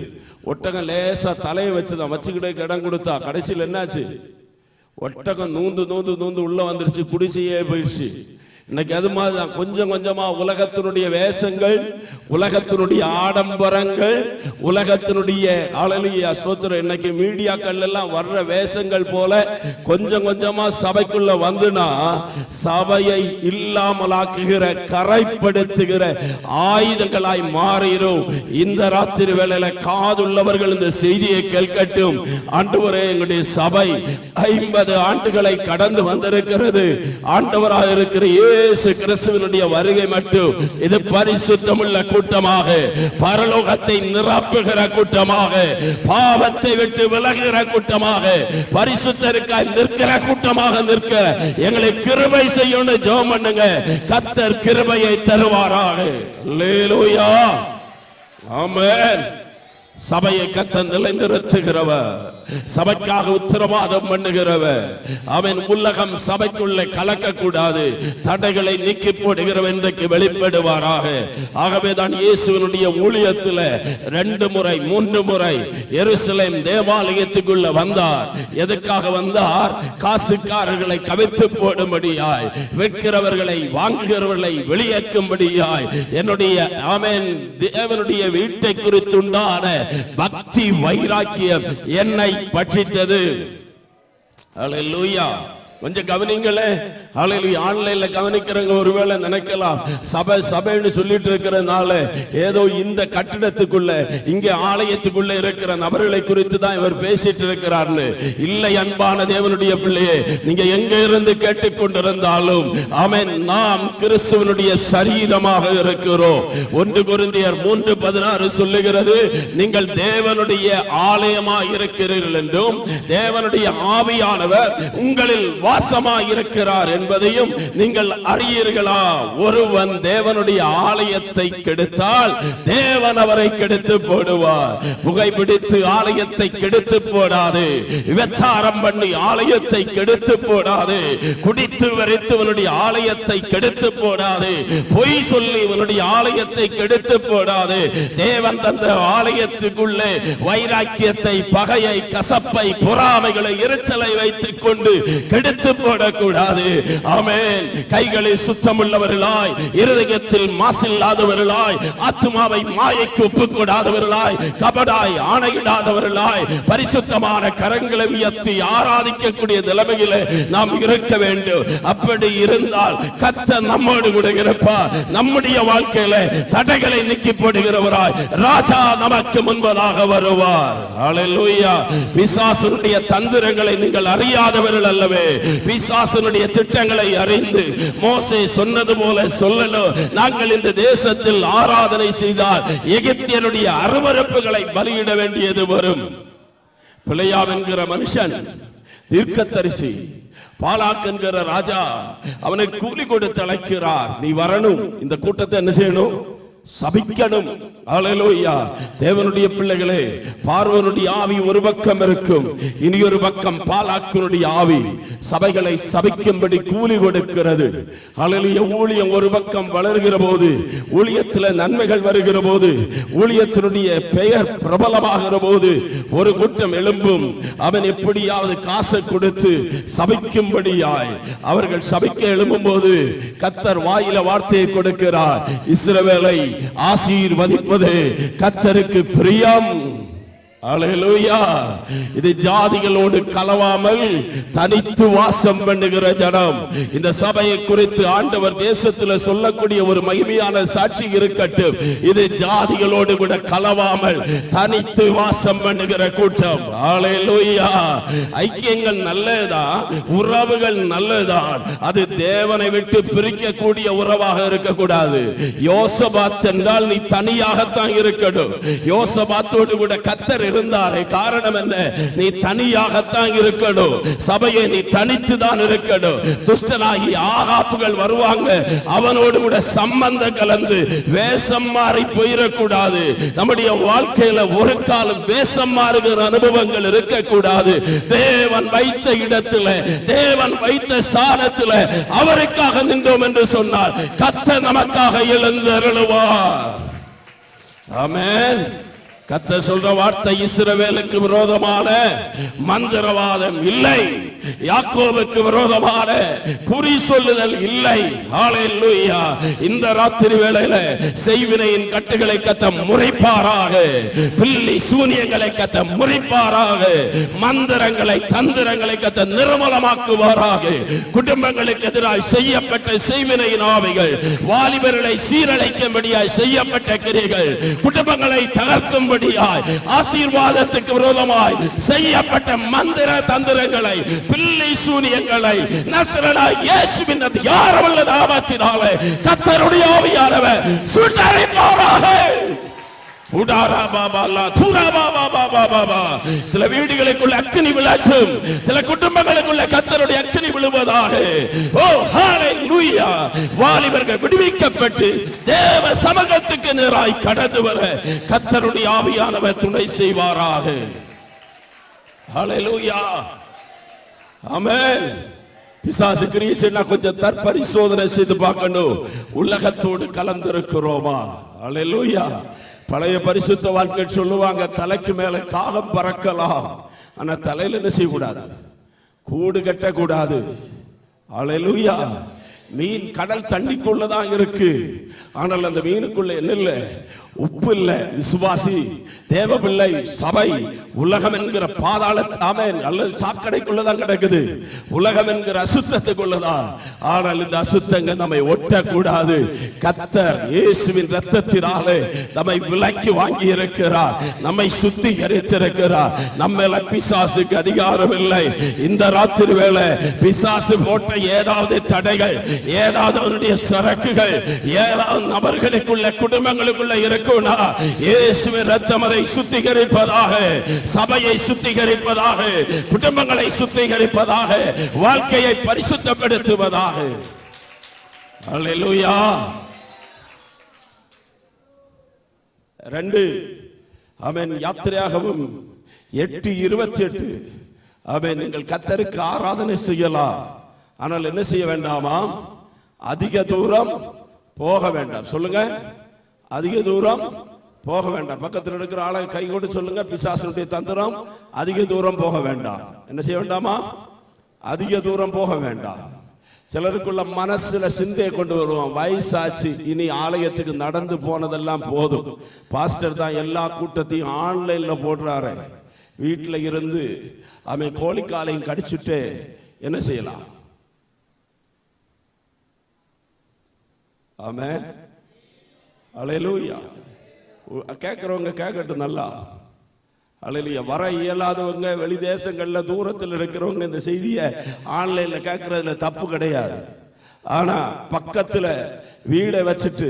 A: ஒட்டகம் லேசா தலையை வச்சுதான் வச்சுக்கிட்டே இடம் கொடுத்தா. கடைசியில் என்னாச்சு? ஒட்டகம் நூந்து நூந்து நூந்து உள்ள வந்துருச்சு, குடிசையே போயிடுச்சு. இன்னைக்கு அது மாதிரிதான் கொஞ்சம் கொஞ்சமா உலகத்தினுடைய வேஷங்கள், உலகத்தினுடைய ஆடம்பரங்கள், உலகத்தினுடைய அல்லேலூயா ஸ்தோத்திரம், இன்னைக்கு மீடியாக்கள் எல்லாம் வர்ற வேஷங்கள் போல கொஞ்சம் கொஞ்சமா சபைக்குள்ள வந்துனா சபையை இல்லாமலாக்குகிற, கரைப்படுத்துகிற ஆயுதங்களாய் மாறிடும். இந்த ராத்திரி வேளையில காதுள்ளவர்கள் இந்த செய்தியை கேட்கட்டும். ஆண்டவரே, எங்களுடைய சபை 50 ஆண்டுகளை கடந்து வந்திருக்கிறது. ஆண்டவராக இருக்கிற இயேசு கிறிஸ்துவினுடைய வருகை மட்டும் இது பரிசுத்தமுள்ள கூட்டமாக, பரலோகத்தை நிரப்புகிற கூட்டமாக, பாவத்தை விட்டு விலகுகிற கூட்டமாக, பரிசுத்தருக்காய் நிற்கிற கூட்டமாக நிற்க எங்களை கிருபை செய்யணும். ஜெபம் பண்ணுங்க. கர்த்தர் கிருபையை தருவாராக. அல்லேலூயா. ஆமென். சபையை கர்த்தர் நிலைநிறுத்துகிறவர், சபைக்காக உத்தரவாதம் பண்ணுகிறவர். அவன் உலகம் சபைக்குள்ளே கலக்க கூடாது, தடைகளை நீக்கி போடுகிறவர் இன்றைக்கு வெளிப்படுவாராக. ஆகவேதான் இயேசுவினுடைய ஊழியத்தில் 2 முறை 3 முறை எருசலேம் தேவாலயத்துக்குள்ள வந்தார். எதுக்காக வந்தார்? காசுக்காரர்களை கவித்து போடும்படியாய், விற்கிறவர்களை வாங்குகிறவர்களை வெளியேற்றும்படியாய். என்னுடைய ஆமென் தேவனுடைய வீட்டை குறித்துண்டான பக்தி வைராக்கியம் என்னை பட்சித்தது. அல்லேலூயா. கொஞ்சம் கவனிங்களே. ஹல்லேலூயா. ஆன்லைன்ல கவனிக்கிறவங்க ஒருவேளை நினைக்கலாம், சபைன்னு சொல்லிட்டு இருக்கிறனால ஏதோ இந்த கட்டிடத்துக்குள்ள இங்க ஆலயத்துக்குள்ள இருக்கிற நபர்களை குறித்து தான் இவர் பேசிட்டு இருக்கிறார்னு. இல்லை அன்பான தேவனுடைய பிள்ளையே, நீங்க எங்க இருந்து கேட்டுக்கொண்டிருந்தாலும் ஆமென், நாம் கிறிஸ்துவனுடைய சரீரமாக இருக்கிறோம். 1 கொரிந்தியர் 3:16 சொல்லுகிறது, நீங்கள் தேவனுடைய ஆலயமாக இருக்கிறீர்கள் என்றும் தேவனுடைய ஆவியானவர் உங்களில் வாசமாய் இருக்கிறார் என்பதையும் நீங்கள் அறியீர்களா? ஒருவன் தேவனுடைய ஆலயத்தை கெடுத்தால் தேவன் அவரை கெடுத்து போடுவார். புகைப்பிடித்து ஆலயத்தை கெடுத்து போடாது, விபச்சாரம் பண்ணி ஆலயத்தை கெடுத்து போடாது, குடித்து வெறித்தவனுடைய ஆலயத்தை கெடுத்து போடாது, பொய் சொல்லி இவனுடைய ஆலயத்தை கெடுத்து போடாது. தேவன் தந்த ஆலயத்துக்குள்ளே வைராக்கியத்தை, பகையை, கசப்பை, பொறாமைகளை, எரிச்சலை வைத்துக் கொண்டு கெடுத்து போடக்கூடாது. ஆமென். கைகளை சுத்தமுள்ளவர்களாய், இருதயத்தில் மாசில்லாதவர்களாய், ஆத்துமாவை மாயைக்கு ஒப்புக்கொடாதவர்களாய், கபடாய் ஆணையிடாதவர்களாய், பரிசுத்தமான கரங்களை உயர்த்தி ஆராதிக்கக்கூடிய நிலைமையிலே நாம் இருக்க வேண்டும். அப்படி இருந்தால் கர்த்தர் நம்மோடு கூட இருப்பார். நம்முடைய வாழ்க்கையில தடைகளை நீக்கி போடுகிறவராய் ராஜா நமக்கு முன்பதாக வருவார். அல்லேலூயா. பிசாசுடைய தந்திரங்களை நீங்கள் அறியாதவர்கள் அல்லவே. பிசாசுடைய திட்டங்களை அறிந்து மோசே சொன்னது போல சொல்லணும். நாங்கள் இந்த தேசத்தில் ஆராதனை செய்தால் எகிப்தியருடைய அருவருப்புகளை பலியிட வேண்டியது வரும். பிழையாம் என்கிற மனுஷன் தீர்க்கதரிசி, பாலாக் என்கிற ராஜா அவனை கூலி கொடுத்து அழைக்கிறார். நீ வரணும், இந்த கூட்டத்தை என்ன செய்யணும்? சபிக்கணும். அல்லேலூயா. தேவனுடைய பிள்ளைகளே, பார்வோனுடைய ஆவி ஒரு பக்கம் இருக்கும், இனி ஒரு பக்கம் பாலாக்கினுடைய ஆவி சபைகளை சபிக்கும்படி கூலி கொடுக்கிறது. அல்லேலூயா. ஊழியம் ஒரு பக்கம் வளர்கிற போது, ஊழியத்தில் நன்மைகள் வருகிற போது, ஊழியத்தினுடைய பெயர் பிரபலமாகிற போது ஒரு கூட்டம் எழும்பும். அவன் எப்படியாவது காசை கொடுத்து சபிக்கும்படியாய் அவர்கள் சபிக்க எழும்பும் போது கர்த்தர் வாயில வார்த்தையை கொடுக்கிறார். இஸ்ரவேலை ஆசீர்வதிப்பது கர்த்தருக்கு பிரியம். அல்லேலூயா. இது ஜாதிகளோடு கலவாமல் தனித்து வாசம் பண்ணுகிற ஜனம். இந்த சபையை குறித்து ஆண்டவர் தேசத்தில் சொல்லக்கூடிய ஒரு மகிமையான சாட்சி இருக்கட்டும். இது ஜாதிகளோடு கூட கலவாமல் தனித்து வாசம் பண்ணுகிற கூட்டம். அல்லேலூயா. ஐக்கியங்கள் நல்லதுதான், உறவுகள் நல்லதுதான், அது தேவனை விட்டு பிரிக்கக்கூடிய உறவாக இருக்கக்கூடாது. யோசபாத் என்றால் நீ தனியாகத்தான் இருக்கணும். யோசபாத்தோடு கூட கர்த்தர் இருந்தாரே, காரணம் என்ன? நீ தனியாகத்தான் இருக்கணும். சபையை நீ தனித்து தான் இருக்கணும். துஷ்டனாகி ஆகாப்புகள் வருவாங்க, அவனோடு கூட சம்பந்தம் கலந்து வேஷம் மாறி போயிடக்கூடாது. நம்முடைய வாழ்க்கையில ஒரு காலம் வேஷம் மாறுகிற அனுபவங்கள் இருக்கக்கூடாது. தேவன் வைத்த இடத்துல, தேவன் வைத்த ஸ்தானத்துல அவருக்காக நின்றோம் என்று சொன்னால் கர்த்தர் நமக்காக எழுந்தருளுவார். ஆமென். கர்த்தர் சொல்ற வார்த்தை, இஸ்ரவேலுக்கு விரோதமான மந்திரவாதம் இல்லை, யாக்கோபுக்கு விரோதமான குறி சொல்லுதல் இல்லை. ஹல்லேலூயா. இந்த ராத்திரி வேளையில செய்வினையின் கட்டுகளை கர்த்தர் முறிப்பாராக, பில்லி சூனியங்களை கர்த்தர் முறிப்பாராக, மந்திரங்களை தந்திரங்களை கர்த்தர் நிர்மூலமாக்குவாராக. குடும்பங்களுக்கு எதிராக செய்யப்பட்ட செய்வினையின் ஆவிகள், வாலிபர்களை சீரழிக்கும்படியாய் செய்யப்பட்ட கிரியைகள், குடும்பங்களை தகர்க்கும் ஆசீர்வாதத்துக்கு விரோதமாய் செய்யப்பட்ட மந்திர தந்திரங்களை, பில்லி சூனியங்களை நசரேயனாகிய இயேசுவின் அதிகாரமுள்ள நாமத்தினாலே கர்த்தருடைய ஆவியானவர் சுட்டெரிப்பாராக. சில வீடுகளுக்குள்ள அக்கினி விழட்டும், சில குடும்பங்களுக்குள்ள கர்த்தருடைய அக்கினி விழுவதாக. ஓ ஹalleluya! வாலிபர்கள் விடுவிக்கப்பட்டு தேவ சமூகத்துக்கு நேராய் கடந்து வர கர்த்தருடைய ஆவியானவர் துணை செய்வாராக. ஹalleluya! ஆமென். பிசாசு கிரியேஷன் கொஞ்சம் தற்பரிசோதனை செய்து பார்க்கணும். உலகத்தோடு கலந்திருக்கிறோமா? ஹalleluya! பழைய பரிசுத்த வாழ்க்கை சொல்லுவாங்க, தலைக்கு மேல காகம் பறக்கலாம், ஆனா தலையில என்ன செய்யக்கூடாது? கூடு கட்டக்கூடாது. ஹalleluya! மீன் கடல் தண்ணிக்குள்ளதான் இருக்கு, ஆனால் அந்த மீனுக்குள்ள என்ன இல்ல? உப்பு இல்ல. விசுவாசி, தேவ பிள்ளை, சபை உலகம் என்கிற பாதாள ஆமென் அல்லது சாக்கடைக்குள்ளதான் கிடக்குது. உலகம் என்கிற அசுத்தத்துக்குள்ளதான். ஆனால் இந்த அசுத்தங்கள் நம்மை ஒட்டக்கூடாது. கர்த்தர் இயேசுவின் இரத்தத்தினாலே நம்மை விலக்கி வாங்கி இருக்கிறார், நம்மை சுத்திகரித்திருக்கிறார். நம்ம பிசாசுக்கு அதிகாரம் இல்லை. இந்த ராத்திரி வேளை பிசாசு போட்ட ஏதாவது தடைகள், ஏதாவது அவருடைய சரக்குகள் ஏதாவது நபர்களுக்குள்ள குடும்பங்களுக்குள்ள இருக்கும்னா இயேசுவின் இரத்தம் அதை சுத்திகரிப்பதாக, சபையை சுத்திகரிப்பதாக, குடும்பங்களை சுத்திகரிப்பதாக, வாழ்க்கையை பரிசுத்தப்படுத்துவதாக. அல்லேலூயா. 2 ஆமென். யாத்திரையாகவும் 8:28 ஆமென். நீங்கள் கர்த்தருக்கு ஆராதனை செய்யலாம், ஆனால் என்ன செய்ய வேண்டாமா? அதிக தூரம் போக வேண்டாம். சொல்லுங்க, அதிக தூரம் போக வேண்டாம். பக்கத்தில் இருக்கிற ஆளை கை கொண்டு சொல்லுங்க, பிசாசுடைய தந்திரம், அதிக தூரம் போக வேண்டாம். என்ன செய்ய வேண்டாமா? அதிக தூரம் போக வேண்டாம். சிலருக்குள்ள மனசுல சிந்தையை கொண்டு வருவோம், வயசாச்சு, இனி ஆலயத்துக்கு நடந்து போனதெல்லாம் போதும், பாஸ்டர் தான் எல்லா கூட்டத்தையும் ஆன்லைன்ல போடுறாரு, வீட்டில் இருந்து அவன் கோழிக்காலையும் கடிச்சுட்டு என்ன செய்யலாம்? ஆமென். அல்லேலூயா. கேட்கிறவங்க கேட்கட்டும் நல்லா. அல்லேலூயா. வர இயலாதவங்க, வெளி தேசங்கள்ல தூரத்தில் இருக்கிறவங்க இந்த செய்தியை ஆன்லைன்ல கேட்கறதுல தப்பு கிடையாது. ஆனா பக்கத்துல வீடை வச்சுட்டு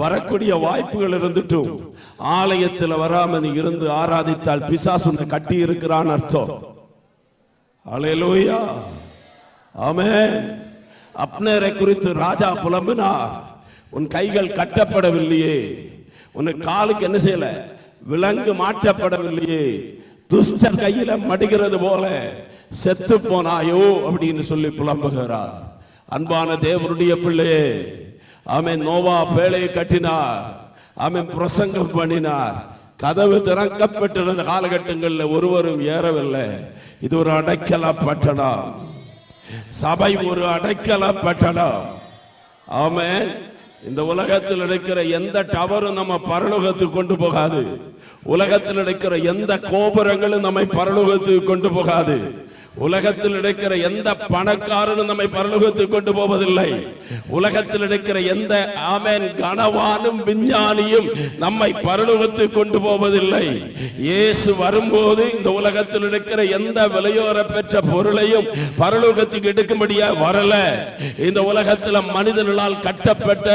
A: வரக்கூடிய வாய்ப்புகள் இருந்துட்டும் ஆலயத்தில் வராம நீ இருந்து ஆராதித்தால் பிசாசு உன்னை கட்டி இருக்கிறான் அர்த்தம். அல்லேலூயா. ஆமென். அப்னேரை குறித்து ராஜா புலம்பினார், உன் கைகள் கட்டப்படவில்லையே, உன் காலுக்கு என்ன செய்யல? விலங்கு மாற்றப்படவில்லையே, துஷ்டர் கையில மடிகிறது போல செத்து போனாயோ அப்படின்னு சொல்லி புலம்புகிறார். அன்பான தேவனுடைய பிள்ளையே, ஆமென். நோவா பேழையை கட்டினார், ஆமென், பிரசங்கம் பண்ணினார், கதவு திறக்கப்பட்டிருந்த காலகட்டங்களில் ஒருவரும் ஏறவில்லை. இது ஒரு அடைக்கல பட்டணம், சபை ஒரு அடைக்கல பட்டணம். ஆமென். இந்த உலகத்தில் இருக்கிற எந்த டவரும் நம்ம பரலோகத்துக்கு கொண்டு போகாது. உலகத்தில் இருக்கிற எந்த கோபுரங்களும் நம்மை பரலோகத்துக்கு கொண்டு போகாது. உலகத்தில் இருக்கிற எந்த பணக்காரனும் நம்மை பரலோகத்துக்கு கொண்டு போவதில்லை. உலகத்தில் இருக்கிற எந்த ஆமென் கனவானும் விஞ்ஞானியும் நம்மை பரலோகத்துக்கு கொண்டு போவதில்லை. இயேசு வரும்போது இந்த உலகத்தில் இருக்கிற எந்த விலையோர பெற்ற பொருளையும் பரலோகத்துக்கு எடுக்கும்படியா வரல. இந்த உலகத்தில் மனிதர்களால் கட்டப்பட்ட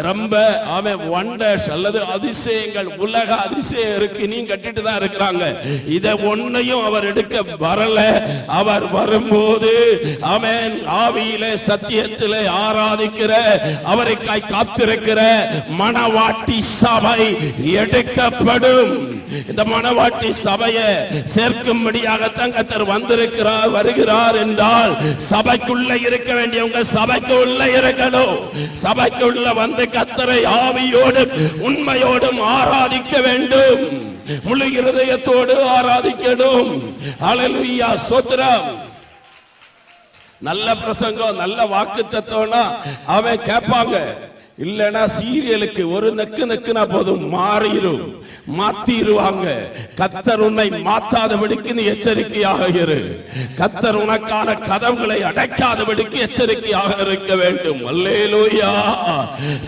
A: ரொம்ப ஆமென் வண்டர்ஸ் அல்லது அதிசயங்கள், உலக அதிசயம் இருக்கு, நீ கட்டிட்டு தான் இருக்கிறாங்க. இதை ஒன்னையும் அவர் எடுக்க வரல. அவர் வரும்போது ஆமென் ஆவியிலே சத்தியத்திலே ஆராதிக்கிற, அவருக்காய் காத்திருக்கிற மணவாட்டி சபை எடுக்கப்படும். இந்த மணவாட்டி சபையை சேர்க்கும்படியாக கர்த்தர் வந்திருக்கிறார், வருகிறார் என்றால் சபைக்குள்ள இருக்க வேண்டியவங்க சபைக்குள்ள இருக்கணும். சபைக்குள்ள வந்து கர்த்தரை ஆவியோடும் உண்மையோடும் ஆராதிக்க வேண்டும். முழு இருதயத்தோடு ஆராதிக்கணும். அல்லேலூயா. ஸ்தோத்திரம். நல்ல பிரசங்கம், நல்ல வாக்கு தத்துவம்னா அவன் கேட்பாங்க. இல்லனா சீரியலுக்கு ஒரு நக்குனா போதும் மாறிடும், மாத்திடுவாங்க. கர்த்தர் உன்னை மாற்றாதபடிக்கு நீ எச்சரிக்கையாக இரு. கர்த்தர் உனக்கான கதவுகளை அடைக்காதபடிக்கு எச்சரிக்கையாக இருக்க வேண்டும். அல்லேலூயா.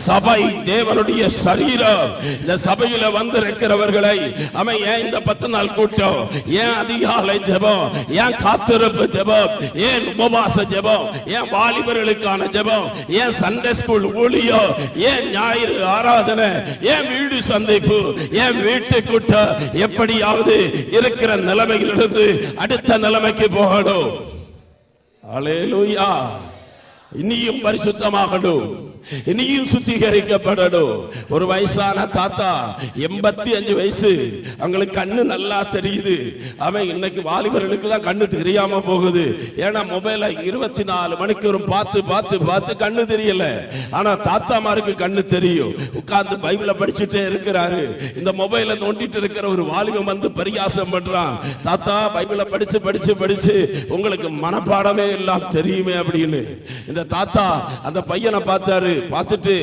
A: சபை தேவனுடைய சரீரம். இந்த சபையில வந்திருக்கிறவர்களை அவன் ஏன் இந்த 10 நாள் கூட்டம், ஏன் அதிகாலை ஜெபம், ஏன் காத்திருப்பு ஜெபம், ஏன் உபவாச ஜெபம், ஏன் வாலிபர்களுக்கான ஜெபம், ஏன் சண்டே ஸ்கூல் ஊழியம், ஏன் ஞாயிறு ஆராதனை, ஏன் வீடு சந்திப்பு, ஏன் வீட்டுக்குட்ட எப்படியாவது இருக்கிற நிலைமையிலிருந்து அடுத்த நிலைமைக்கு போகணும். அல்லேலூயா. இனியும் பரிசுத்தமாகணும், இனியும் சுத்திகரிக்கப்படணும். ஒரு வயசான தாத்தா 85 வயசு, அவங்களுக்கு கண்ணு நல்லா தெரியுது. அவன் இன்னைக்கு வாலிபர்களுக்கு தான் கண்ணு தெரியாம போகுது. ஏன்னா மொபைல 24 மணிக்கு பார்த்து பார்த்து பார்த்து கண்ணு தெரியல. ஆனா தாத்தாமாருக்கு கண்ணு தெரியும். உட்கார்ந்து பைபிளை படிச்சுட்டே இருக்கிறாரு. இந்த மொபைல நோண்டிட்டு இருக்கிற ஒரு வாலிபம் வந்து பரிகாசம் பண்றான். தாத்தா பைபிளை படிச்சு படிச்சு படிச்சு உங்களுக்கு மனப்பாடமே எல்லாம் தெரியுமே அப்படின்னு. இந்த தாத்தா அந்த பையனை பார்த்தாரு. பார்த்துட்டு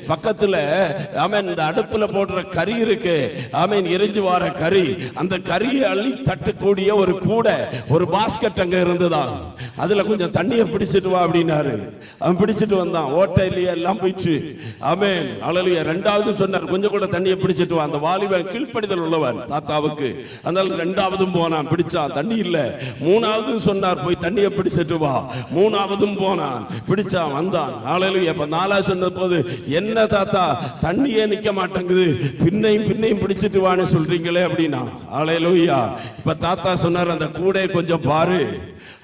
A: பக்கத்துல ஆமென் இந்த அடுப்புல போடுற கறி இருக்கு, ஆமென் எரிஞ்சு வர கறி, அந்த கறியை அள்ளி தட்டக்கூடிய ஒரு கூடை, ஒரு பாஸ்கெட் அங்க இருந்ததா. அதுல கொஞ்சம் தண்ணியை பிடிச்சிட்டு வா அப்படின்னாரு. அவன் பிடிச்சிட்டு வந்தான். ஓட்டையிலேயே எல்லாம் போயிடுச்சு. ஆமென் அல்லேலூயா. ரெண்டாவது சொன்னார், கொஞ்சம் கூட தண்ணியை பிடிச்சிட்டு வா. அந்த வாலிபன் கீழ்ப்படிதல் உள்ளவன் தாத்தாவுக்கு, அதனால ரெண்டாவதும் போனான், பிடிச்சான், தண்ணி இல்ல. மூணாவது சொன்னார், போய் தண்ணியை பிடிச்சிட்டு வா. மூணாவதும் போனான், பிடிச்சான், வந்தான். அல்லேலூயா. அப்ப நாலாவது சொன்ன போது, என்ன தாத்தா தண்ணியே நிக்க மாட்டேங்குது, பின்னையும் பின்னையும் பிடிச்சிட்டு வான்னு சொல்றீங்களே அப்படின்னா. அல்லேலூயா. இப்ப தாத்தா சொன்னார், அந்த கூடை கொஞ்சம் பாரு.